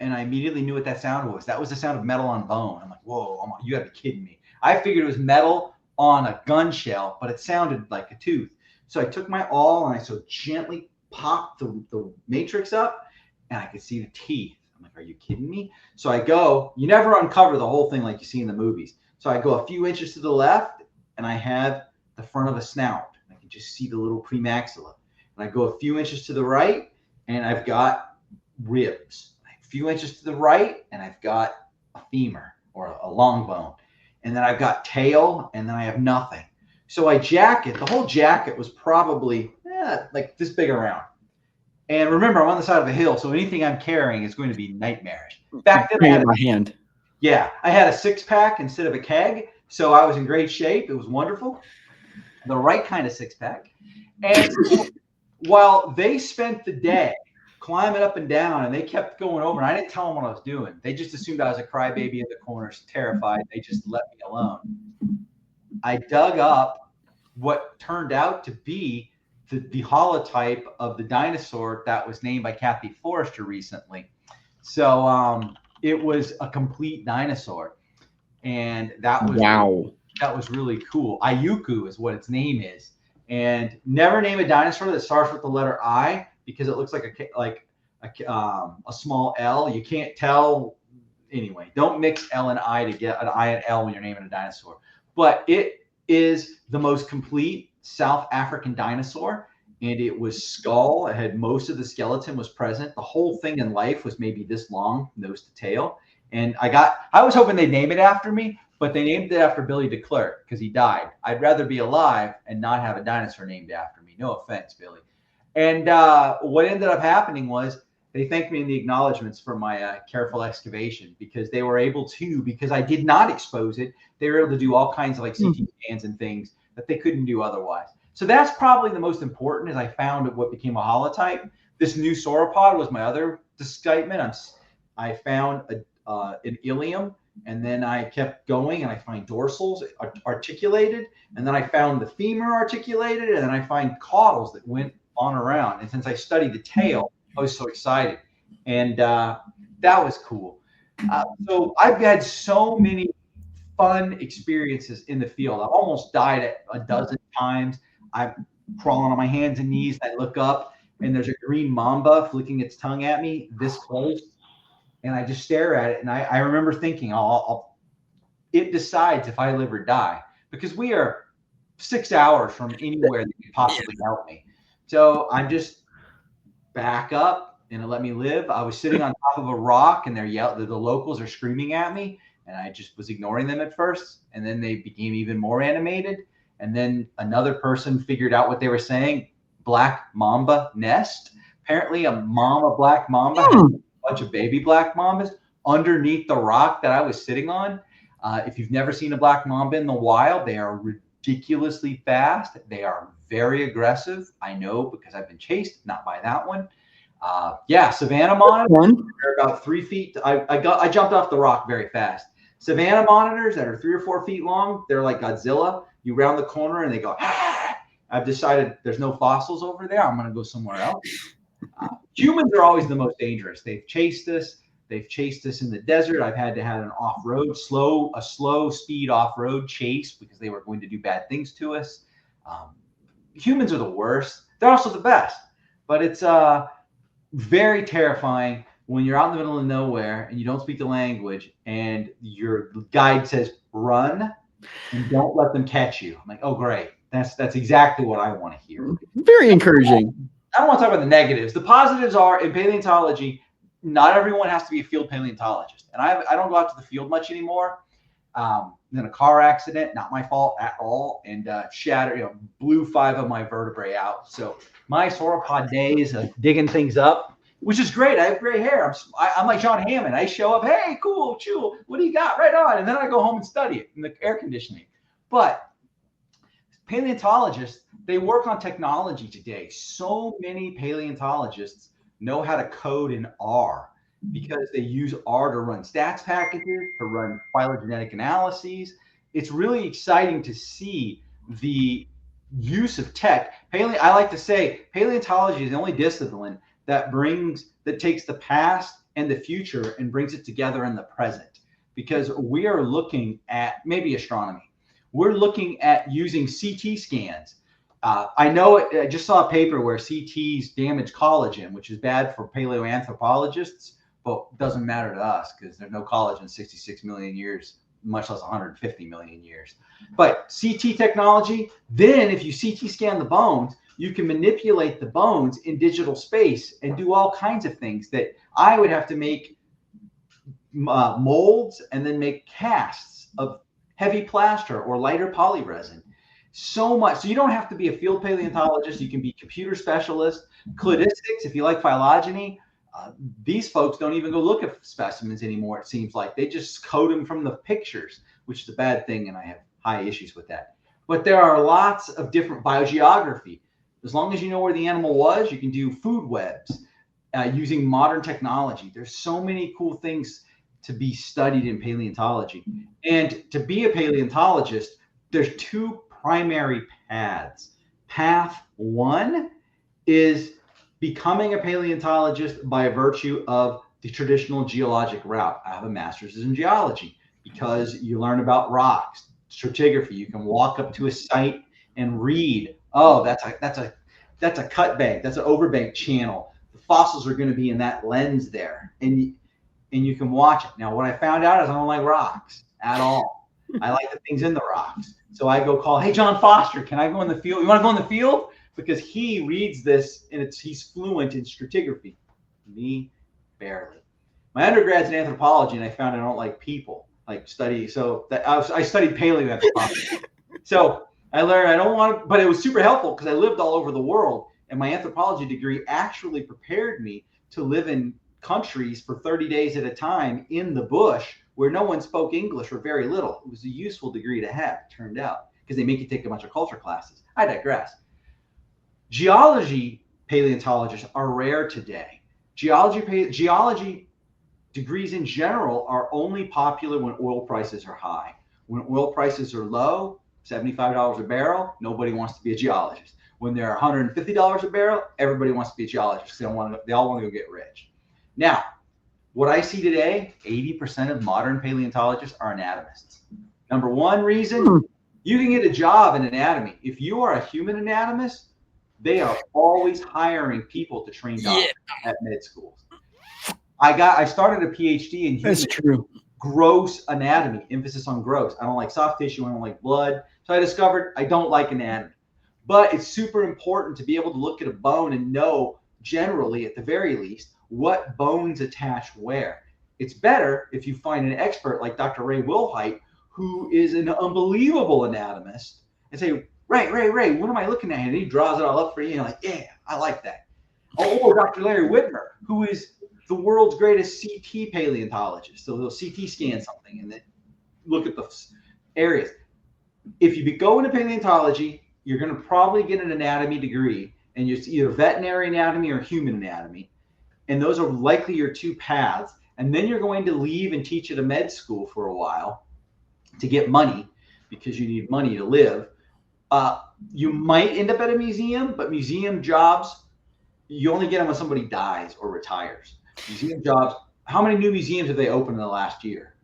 [SPEAKER 4] And I immediately knew what that sound was. That was the sound of metal on bone. I'm like, whoa, you got to be kidding me. I figured it was metal on a gun shell, but it sounded like a tooth. So I took my awl and I so gently popped the matrix up and I could see the teeth. I'm like, are you kidding me? So I go, you never uncover the whole thing like you see in the movies. So I go a few inches to the left and I have the front of a snout. I can just see the little premaxilla. And I go a few inches to the right and I've got ribs. A few inches to the right and I've got a femur or a long bone. And then I've got tail and then I have nothing. So the whole jacket was probably like this big around. And remember, I'm on the side of a hill, so anything I'm carrying is going to be nightmarish. Back then, I had
[SPEAKER 1] my hand.
[SPEAKER 4] Yeah, I had a 6-pack instead of a keg, so I was in great shape. It was wonderful. The right kind of 6-pack. And while they spent the day climbing up and down, and they kept going over, and I didn't tell them what I was doing. They just assumed I was a crybaby in the corners, terrified. They just let me alone. I dug up what turned out to be the holotype of the dinosaur that was named by Kathy Forster recently. So it was a complete dinosaur. And that was really cool. Ayuku is what its name is. And never name a dinosaur that starts with the letter I, because it looks like a small L. You can't tell. Anyway, don't mix L and I to get an I and L when you're naming a dinosaur. But it is the most complete South African dinosaur, and it was skull. It had most of the skeleton was present. The whole thing in life was maybe this long, nose to tail. And I was hoping they'd name it after me, but they named it after Billy DeClerc because he died. I'd rather be alive and not have a dinosaur named after me. No offense, Billy. And what ended up happening was they thanked me in the acknowledgments for my careful excavation, because they were able to, because I did not expose it, they were able to do all kinds of like CT scans and things that they couldn't do otherwise. So that's probably the most important, is I found what became a holotype. This new sauropod was my other excitement. I found an ilium, and then I kept going and I find dorsals articulated, and then I found the femur articulated, and then I find caudals that went on around. And since I studied the tail, I was so excited, and that was cool. So I've had so many fun experiences in the field. I've almost died a dozen times. I'm crawling on my hands and knees. I look up, and there's a green mamba flicking its tongue at me this close, and I just stare at it. And I remember thinking, it decides if I live or die, because we are 6 hours from anywhere that could possibly help me. So I'm just back up and let me live. I was sitting on top of a rock, and the locals are screaming at me, and I just was ignoring them at first, and then they became even more animated. And then another person figured out what they were saying. Black mamba nest. Apparently a mama black mamba had a bunch of baby black mambas underneath the rock that I was sitting on. If you've never seen a black mamba in the wild, they are ridiculously fast. They are very aggressive. I know because I've been chased, not by that one. Savannah monitors are about 3 feet. I jumped off the rock very fast. Savannah monitors that are 3 or 4 feet long, they're like Godzilla. You round the corner and they go, ah! I've decided there's no fossils over there. I'm going to go somewhere else. Humans are always the most dangerous. They've chased us. They've chased us in the desert. I've had to have an off-road, a slow speed off-road chase because they were going to do bad things to us. Humans are the worst. They're also the best. But it's very terrifying when you're out in the middle of nowhere and you don't speak the language and your guide says, run and don't let them catch you. I'm like, oh, great. That's exactly what I want to hear.
[SPEAKER 1] Very encouraging.
[SPEAKER 4] I don't want to talk about the negatives. The positives are in paleontology, not everyone has to be a field paleontologist. And I don't go out to the field much anymore. Then a car accident, not my fault at all, and blew 5 of my vertebrae out. So my sauropod days of digging things up, which is great. I have gray hair. I'm like John Hammond. I show up, hey, cool, chill. What do you got? Right on. And then I go home and study it in the air conditioning. But paleontologists, they work on technology today. So many paleontologists know how to code in R because they use R to run stats packages, to run phylogenetic analyses. It's really exciting to see the use of tech. I like to say paleontology is the only discipline that takes the past and the future and brings it together in the present, because we are looking at maybe astronomy. We're looking at using CT scans. I just saw a paper where CTs damage collagen, which is bad for paleoanthropologists, but doesn't matter to us because there's no collagen 66 million years, much less 150 million years. But CT technology, then if you CT scan the bones, you can manipulate the bones in digital space and do all kinds of things that I would have to make molds and then make casts of heavy plaster or lighter polyresin. So much. So you don't have to be a field paleontologist. You can be computer specialist, cladistics, if you like phylogeny. These folks don't even go look at specimens anymore, it seems like. They just code them from the pictures, which is a bad thing, and I have high issues with that. But there are lots of different biogeography. As long as you know where the animal was, you can do food webs using modern technology. There's so many cool things to be studied in paleontology. And to be a paleontologist, there's 2 primary paths. Path 1 is becoming a paleontologist by virtue of the traditional geologic route. I have a master's in geology because you learn about rocks, stratigraphy. You can walk up to a site and read, oh, that's a cut bank, that's an overbank channel. The fossils are going to be in that lens there. And you can watch it. Now, what I found out is I don't like rocks at all. I like the things in the rocks. So I go call, hey, John Foster, can I go in the field? You want to go in the field? Because he reads this and he's fluent in stratigraphy. Me, barely. My undergrad's in anthropology, and I found I don't like people, like study. So I studied paleoanthropology. So I learned I don't want to, but it was super helpful because I lived all over the world, and my anthropology degree actually prepared me to live in countries for 30 days at a time in the bush where no one spoke English or very little. It was a useful degree to have, it turned out, because they make you take a bunch of culture classes. I digress. Geology paleontologists are rare today. Geology degrees in general are only popular when oil prices are high. When oil prices are low, $75 a barrel, nobody wants to be a geologist. When they're $150 a barrel, everybody wants to be a geologist. They all want to go get rich. Now, what I see today, 80% of modern paleontologists are anatomists. Number one reason, you can get a job in anatomy. If you are a human anatomist, they are always hiring people to train doctors at med schools. I started a PhD in human gross anatomy, emphasis on gross. I don't like soft tissue, I don't like blood. So I discovered I don't like anatomy. But it's super important to be able to look at a bone and know generally, at the very least, what bones attach where. It's better if you find an expert like Dr. Ray Wilhite, who is an unbelievable anatomist, and say, Ray, what am I looking at? And he draws it all up for you. And you're like, yeah, I like that. Or Dr. Larry Whitmer, who is the world's greatest CT paleontologist. So they'll CT scan something and then look at the areas. if you go into paleontology, you're going to probably get an anatomy degree, and it's either veterinary anatomy or human anatomy. And those are likely your two paths. And then you're going to leave and teach at a med school for a while to get money, because you need money to live. You might end up at a museum, but museum jobs, you only get them when somebody dies or retires. Museum jobs, how many new museums have they opened in the last year?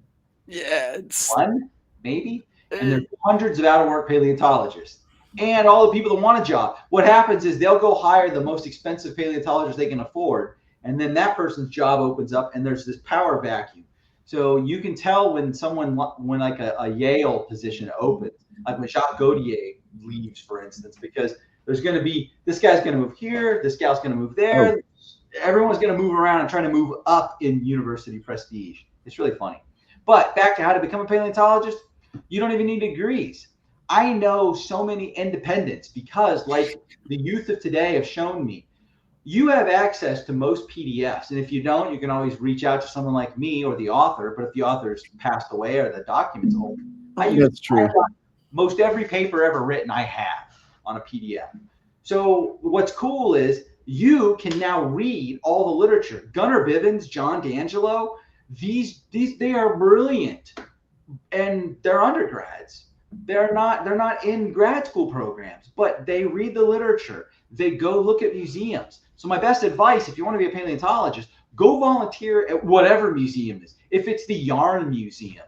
[SPEAKER 2] Yeah, it's
[SPEAKER 4] One, maybe. And there's hundreds of out-of-work paleontologists and all the people that want a job. What happens is they'll go hire the most expensive paleontologist they can afford, and then that person's job opens up, and there's this power vacuum. So you can tell when like a Yale position opens, like when Jacques Gautier leaves, for instance, because there's going to be, this guy's going to move here, this gal's going to move there. Everyone's going to move around and trying to move up in university prestige. It's really funny. But back to how to become a paleontologist, you don't even need degrees. I know so many independents because, like the youth of today have shown me, you have access to most PDFs. And if you don't, you can always reach out to someone like me or the author. But if the author's passed away or the document's old,
[SPEAKER 1] That's true.
[SPEAKER 4] Most every paper ever written I have on a PDF. So what's cool is you can now read all the literature. Gunnar Bivens, John D'Angelo, they are brilliant, and they're undergrads. They're not in grad school programs, but they read the literature. They go look at museums. So my best advice, if you want to be a paleontologist, go volunteer at whatever museum is. If it's the Yarn Museum,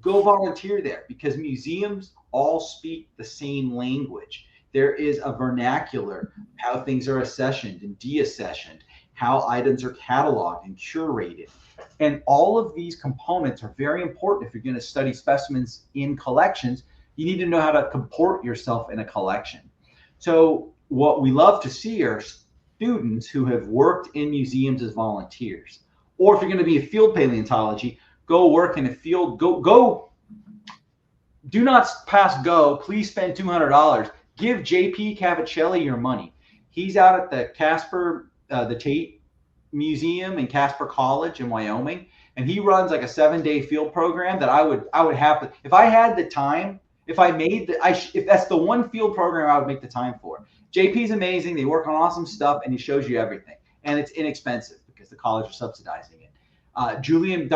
[SPEAKER 4] go volunteer there, because museums all speak the same language. There is a vernacular, how things are accessioned and deaccessioned, how items are cataloged and curated. And all of these components are very important if you're going to study specimens in collections. You need to know how to comport yourself in a collection. So what we love to see are students who have worked in museums as volunteers. Or if you're going to be a field paleontology, go work in a field. Go. Do not pass go. Please spend $200. Give JP Cavicelli your money. He's out at the Casper, the Tate Museum in Casper College in Wyoming, and he runs like a 7-day field program that I would have, if I had the time, if that's the one field program I would make the time for. JP's amazing. They work on awesome stuff, and he shows you everything, and it's inexpensive because the college is subsidizing it. Dr. Julian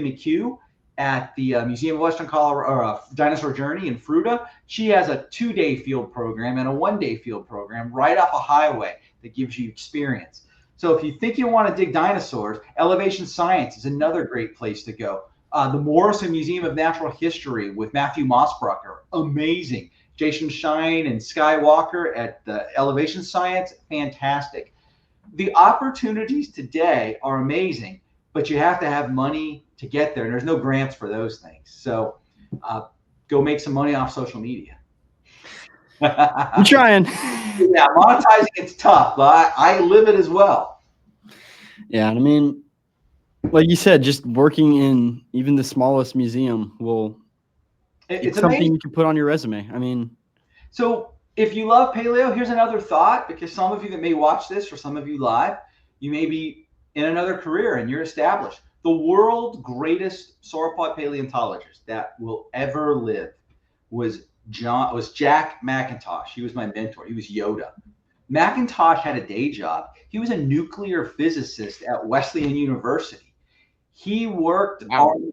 [SPEAKER 4] McHugh at the Museum of Western Colorado, or Dinosaur Journey in Fruta, she has a 2-day field program and a 1-day field program right off a highway that gives you experience. So if you think you want to dig dinosaurs, Elevation Science is another great place to go. The Morrison Museum of Natural History with Matthew Mossbrucker, amazing. Jason Shine and Skywalker at the Elevation Science, fantastic. The opportunities today are amazing, but you have to have money to get there. And there's no grants for those things. So go make some money off social media.
[SPEAKER 1] I'm trying.
[SPEAKER 4] Yeah, monetizing it's tough, but I live it as well.
[SPEAKER 1] Yeah, I mean, like you said, just working in even the smallest museum it's something amazing. You can put on your resume. I mean,
[SPEAKER 4] so if you love paleo, here's another thought, because some of you that may watch this, or some of you live, you may be in another career and you're established. The world's greatest sauropod paleontologist that will ever live was Jack McIntosh. He was my mentor. He was Yoda. McIntosh had a day job. He was a nuclear physicist at Wesleyan University. He worked on,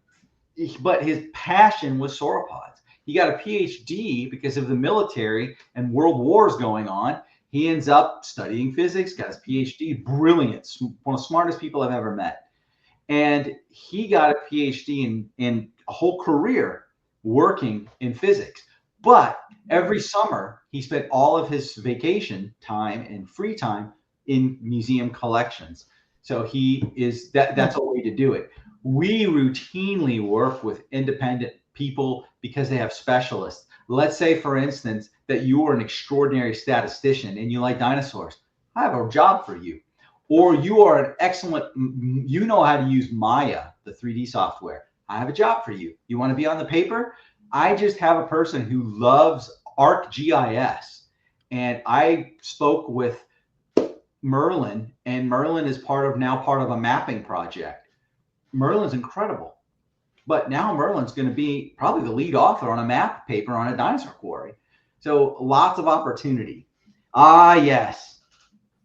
[SPEAKER 4] but his passion was sauropods. He got a PhD because of the military and world wars going on. He ends up studying physics, got his PhD, brilliant, one of the smartest people I've ever met. And he got a PhD in a whole career working in physics. But every summer, he spent all of his vacation time and free time in museum collections. So that's a way to do it. We routinely work with independent people because they have specialists. Let's say, for instance, that you are an extraordinary statistician and you like dinosaurs. I have a job for you. Or you are an excellent, you know how to use Maya, the 3D software. I have a job for you. You want to be on the paper? I just have a person who loves ArcGIS. And I spoke with Merlin, and Merlin is part of a mapping project. Merlin's incredible. But now Merlin's going to be probably the lead author on a math paper on a dinosaur quarry. So lots of opportunity. Ah, yes.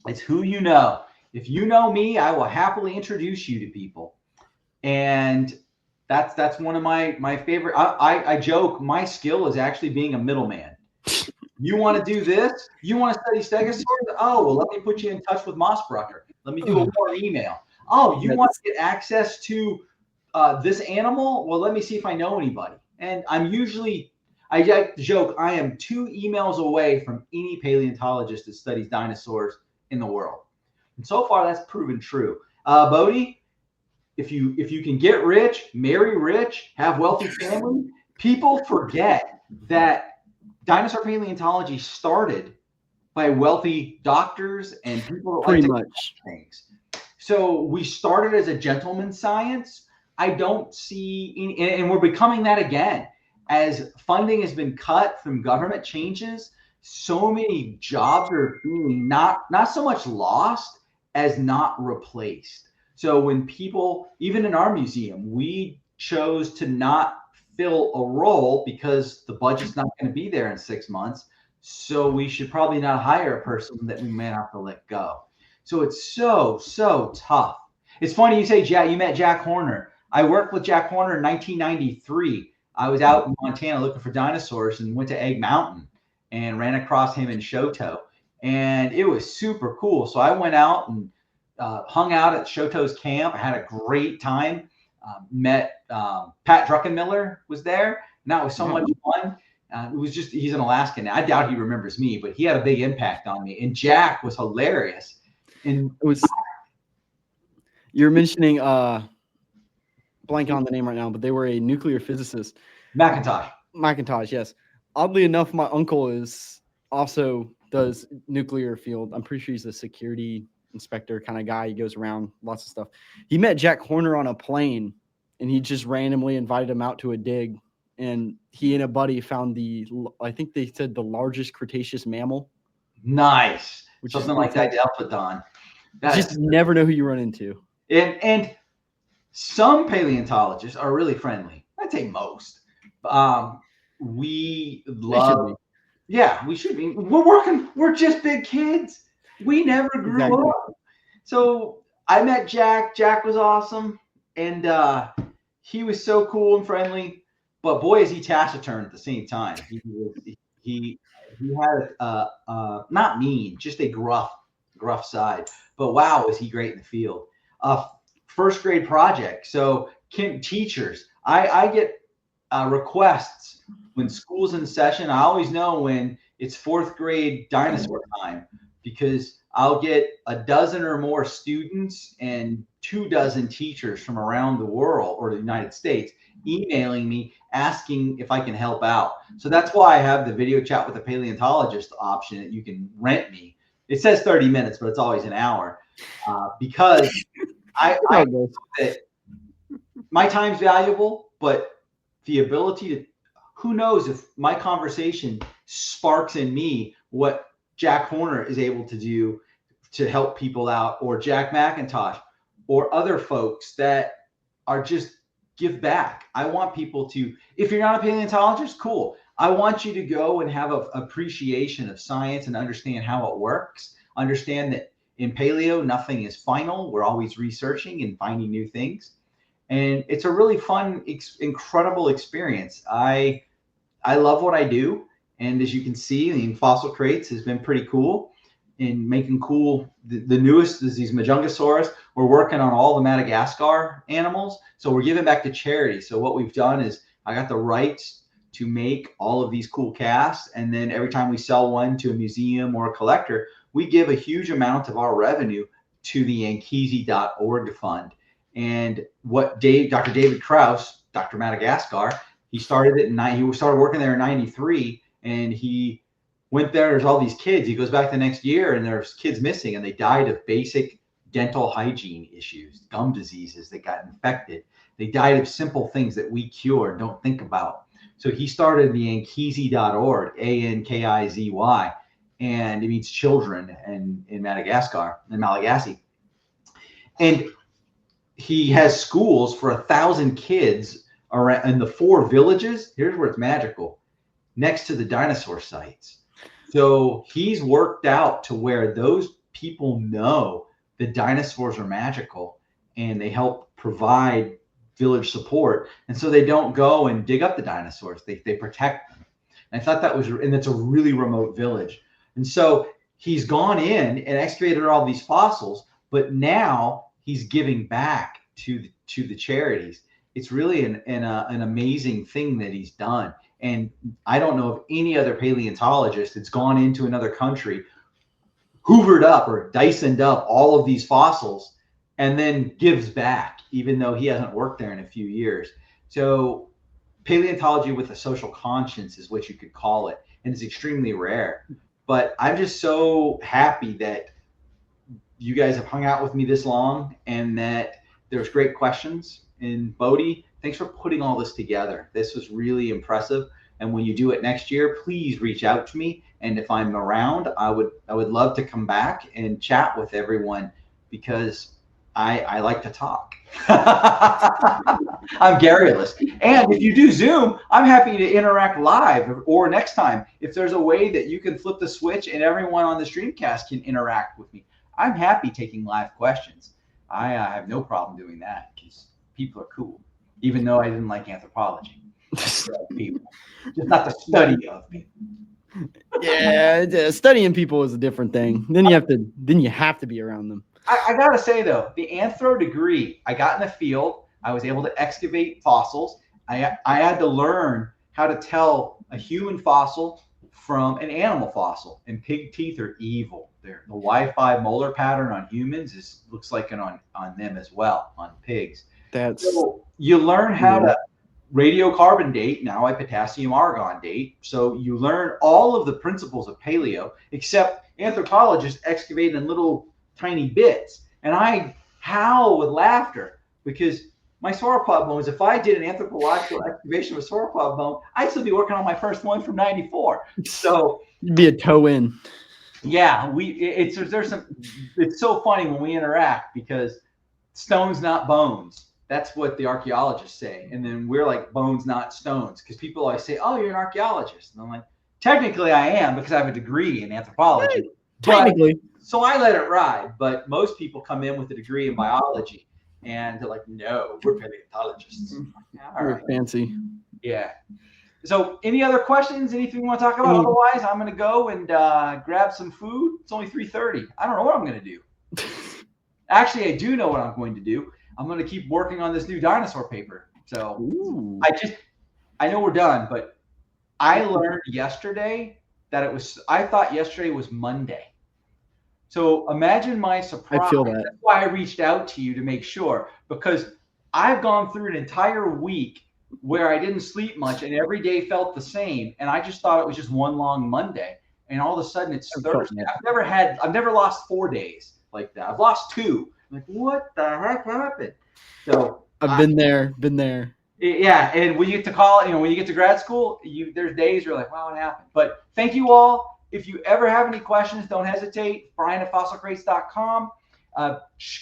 [SPEAKER 4] It's who you know. If you know me, I will happily introduce you to people. And that's one of my favorite. I joke, my skill is actually being a middleman. You want to do this? You want to study stegosaurs? Oh, well, let me put you in touch with Mossbrucker. Let me do a warm email. Oh, you want to get access to this animal? Well, let me see if I know anybody. And I'm usually, I joke, I am 2 emails away from any paleontologist that studies dinosaurs in the world. And so far, that's proven true. Bodhi, if you can get rich, marry rich, have wealthy family, people forget that dinosaur paleontology started by wealthy doctors and people that
[SPEAKER 1] Pretty
[SPEAKER 4] like to
[SPEAKER 1] much.
[SPEAKER 4] things. So we started as a gentleman's science. I don't see any, and we're becoming that again as funding has been cut from government changes. So many jobs are being not so much lost as not replaced. So when people, even in our museum, we chose to not fill a role because the budget's not going to be there in 6 months. So we should probably not hire a person that we may have to let go. So it's so tough. It's funny you say, Jack, you met Jack Horner. I worked with Jack Horner in 1993. I was out in Montana looking for dinosaurs and went to Egg Mountain and ran across him in Shoto. And it was super cool. So I went out and hung out at Shoto's camp. I had a great time. Met Pat Druckenmiller was there. And that was so much fun. It was just, he's an Alaskan now. I doubt he remembers me, but he had a big impact on me. And Jack was hilarious. And
[SPEAKER 1] It was, you're mentioning, blank on the name right now, but they were a nuclear physicist.
[SPEAKER 4] McIntosh,
[SPEAKER 1] yes. Oddly enough, my uncle does nuclear field. I'm pretty sure he's a security inspector kind of guy. He goes around lots of stuff. He met Jack Horner on a plane, and he just randomly invited him out to a dig. And he and a buddy found I think they said the largest Cretaceous mammal.
[SPEAKER 4] Nice.
[SPEAKER 1] Which
[SPEAKER 4] something like that, Delphodon.
[SPEAKER 1] Just never know who you run into.
[SPEAKER 4] And some paleontologists are really friendly. I'd say most. We love. Yeah, we should be. We're just big kids. We never grew up. So I met Jack. Jack was awesome. And he was so cool and friendly. But boy, is he taciturn at the same time. He had not mean, just a gruff side. But wow, was he great in the field. First grade project. So teachers, I get requests when school's in session. I always know when it's 4th grade dinosaur time because I'll get a dozen or more students and 24 teachers from around the world or the United States emailing me asking if I can help out. So that's why I have the video chat with a paleontologist option that you can rent me. It says 30 minutes, but it's always an hour because I know that my time's valuable, but the ability to, who knows if my conversation sparks in me what Jack Horner is able to do to help people out, or Jack McIntosh, or other folks that are just give back. I want people to, if you're not a paleontologist, cool. I want you to go and have an appreciation of science and understand how it works. Understand that in paleo, nothing is final. We're always researching and finding new things. And it's a really fun, incredible experience. I love what I do. And as you can see, the fossil crates has been pretty cool in making cool. The newest is these Majungasaurus. We're working on all the Madagascar animals. So we're giving back to charity. So what we've done is I got the rights to make all of these cool casts. And then every time we sell one to a museum or a collector, we give a huge amount of our revenue to the Ankesi.org fund. And what Dr. David Krause, Dr. Madagascar, he started it he started working there in 93, and he went there. There's all these kids. He goes back the next year, and there's kids missing, and they died of basic dental hygiene issues, gum diseases that got infected. They died of simple things that we cure and don't think about. So he started the Ankesi.org, Ankizy, and it means children in Madagascar, in Malagasy. And he has schools for 1,000 kids around in the 4 villages. Here's where it's magical, next to the dinosaur sites. So he's worked out to where those people know the dinosaurs are magical, and they help provide village support. And so they don't go and dig up the dinosaurs. They protect them. And I thought that was, and it's a really remote village. And so he's gone in and excavated all these fossils, but now he's giving back to the charities. It's really an amazing thing that he's done. And I don't know of any other paleontologist that's gone into another country, hoovered up or Dysoned up all of these fossils, and then gives back, even though he hasn't worked there in a few years. So paleontology with a social conscience is what you could call it. And it's extremely rare. But I'm just so happy that you guys have hung out with me this long, and that there's great questions. And Bodhi, thanks for putting all this together. This was really impressive. And when you do it next year, please reach out to me. And if I'm around, I would love to come back and chat with everyone, because I like to talk. I'm garrulous. And if you do Zoom, I'm happy to interact live, or next time, if there's a way that you can flip the switch and everyone on the Streamcast can interact with me, I'm happy taking live questions. I have no problem doing that, because people are cool, even though I didn't like anthropology. People, just not the study of people.
[SPEAKER 1] Yeah, studying people is a different thing. Then you have to be around them.
[SPEAKER 4] I gotta say though, the anthro degree, I got in the field. I was able to excavate fossils. I had to learn how to tell a human fossil from an animal fossil. And pig teeth are evil. The Wi-Fi molar pattern on humans looks like it on them as well, on pigs. So you learn how to radiocarbon date, now a potassium argon date. So you learn all of the principles of paleo, except anthropologists excavate in little tiny bits. And I howl with laughter, because my sauropod bones, if I did an anthropological excavation of a sauropod bone, I'd still be working on my first one from 94. So
[SPEAKER 1] you'd be a toe in.
[SPEAKER 4] Yeah, it's so funny when we interact, because stones, not bones. That's what the archaeologists say. And then we're like, bones, not stones. Because people always say, oh, you're an archaeologist. And I'm like, technically I am, because I have a degree in anthropology.
[SPEAKER 1] Technically.
[SPEAKER 4] So I let it ride. But most people come in with a degree in biology, and they're like, no, we're paleontologists.
[SPEAKER 1] We're fancy.
[SPEAKER 4] Yeah. So any other questions? Anything you want to talk about? Otherwise, I'm going to go and grab some food. It's only 3:30. I don't know what I'm going to do. Actually, I do know what I'm going to do. I'm going to keep working on this new dinosaur paper. So I know we're done, but I learned yesterday that I thought yesterday was Monday. So imagine my surprise.
[SPEAKER 1] I feel that.
[SPEAKER 4] That's why I reached out to you to make sure, because I've gone through an entire week where I didn't sleep much and every day felt the same. And I just thought it was just one long Monday. And all of a sudden it's Thursday. I've never lost 4 days like that. I've lost 2. I'm like, what the heck happened? So
[SPEAKER 1] I've been there.
[SPEAKER 4] Yeah. And when you get to college, when you get to grad school, there's days you're like, wow, what happened? But thank you all. If you ever have any questions, don't hesitate. Brian@fossilcrates.com.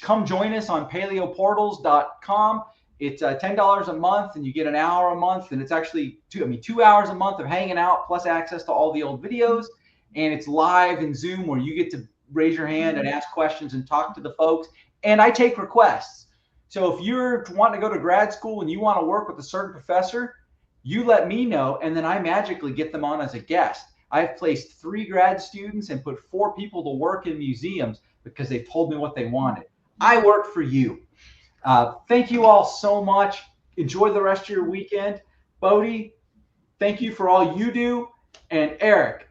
[SPEAKER 4] Come join us on paleoportals.com. It's $10 a month, and you get an hour a month, and it's actually 2 hours a month of hanging out, plus access to all the old videos. And it's live in Zoom, where you get to raise your hand and ask questions and talk to the folks. And I take requests. So if you're wanting to go to grad school and you want to work with a certain professor, you let me know, and then I magically get them on as a guest. I've placed 3 grad students and put 4 people to work in museums because they told me what they wanted. I work for you. Thank you all so much. Enjoy the rest of your weekend. Bodhi, thank you for all you do. And Eric,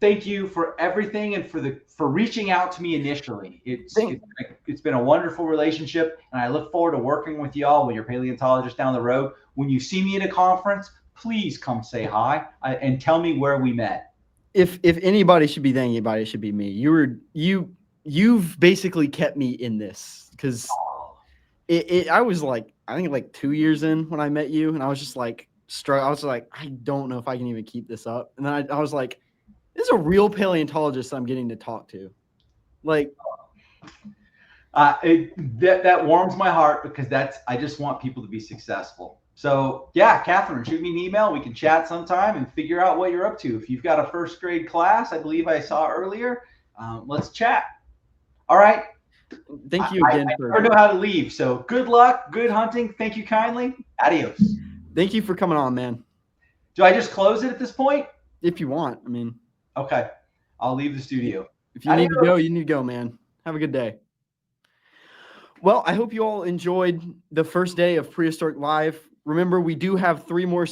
[SPEAKER 4] thank you for everything and for reaching out to me initially. It's been a wonderful relationship, and I look forward to working with y'all when you're paleontologists down the road. When you see me at a conference, please come say hi and tell me where we met.
[SPEAKER 1] If anybody should be thanking anybody, it should be me. You've basically kept me in this, because I was like, I think like 2 years in when I met you, and I was just like I was like, I don't know if I can even keep this up. And then I was like, this is a real paleontologist I'm getting to talk to. Like,
[SPEAKER 4] that warms my heart, because I just want people to be successful. So yeah, Catherine, shoot me an email. We can chat sometime and figure out what you're up to. If you've got a first grade class, I believe I saw earlier, let's chat. All right.
[SPEAKER 1] Thank you again
[SPEAKER 4] I never know how to leave. So good luck, good hunting. Thank you kindly. Adios.
[SPEAKER 1] Thank you for coming on, man.
[SPEAKER 4] Do I just close it at this point?
[SPEAKER 1] If you want, I mean.
[SPEAKER 4] Okay. I'll leave the studio.
[SPEAKER 1] If you need to go, you need to go, man. Have a good day. Well, I hope you all enjoyed the first day of Prehistoric Live. Remember, we do have 3 more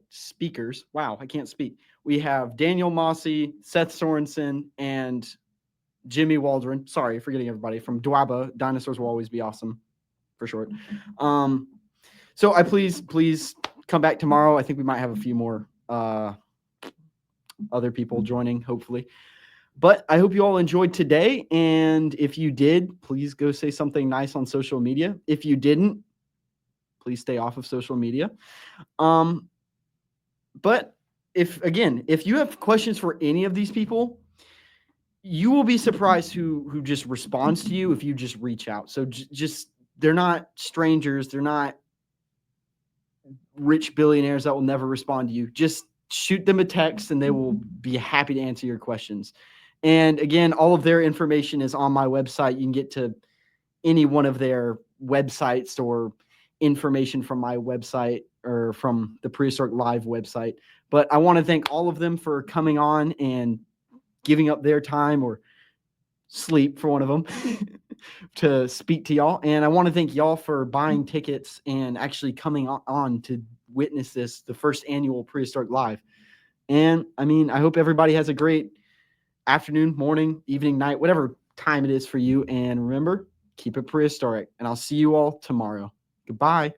[SPEAKER 1] speakers. Wow, I can't speak. We have Daniel Mossy, Seth Sorensen, and Jimmy Waldron. Sorry, forgetting everybody from Dwaba. Dinosaurs will always be awesome, for short. So I please come back tomorrow. I think we might have a few more other people joining, hopefully. But I hope you all enjoyed today. And if you did, please go say something nice on social media. If you didn't, please stay off of social media. But if you have questions for any of these people, you will be surprised who just responds to you if you just reach out. So just they're not strangers. They're not rich billionaires that will never respond to you. Just shoot them a text and they will be happy to answer your questions. And again, all of their information is on my website. You can get to any one of their websites or information from my website or from the Prehistoric Live website. But I want to thank all of them for coming on and giving up their time or sleep for one of them to speak to y'all. And I want to thank y'all for buying tickets and actually coming on to witness this, the first annual Prehistoric Live. And I mean, I hope everybody has a great afternoon, morning, evening, night, whatever time it is for you. And remember, keep it prehistoric. And I'll see you all tomorrow. Goodbye.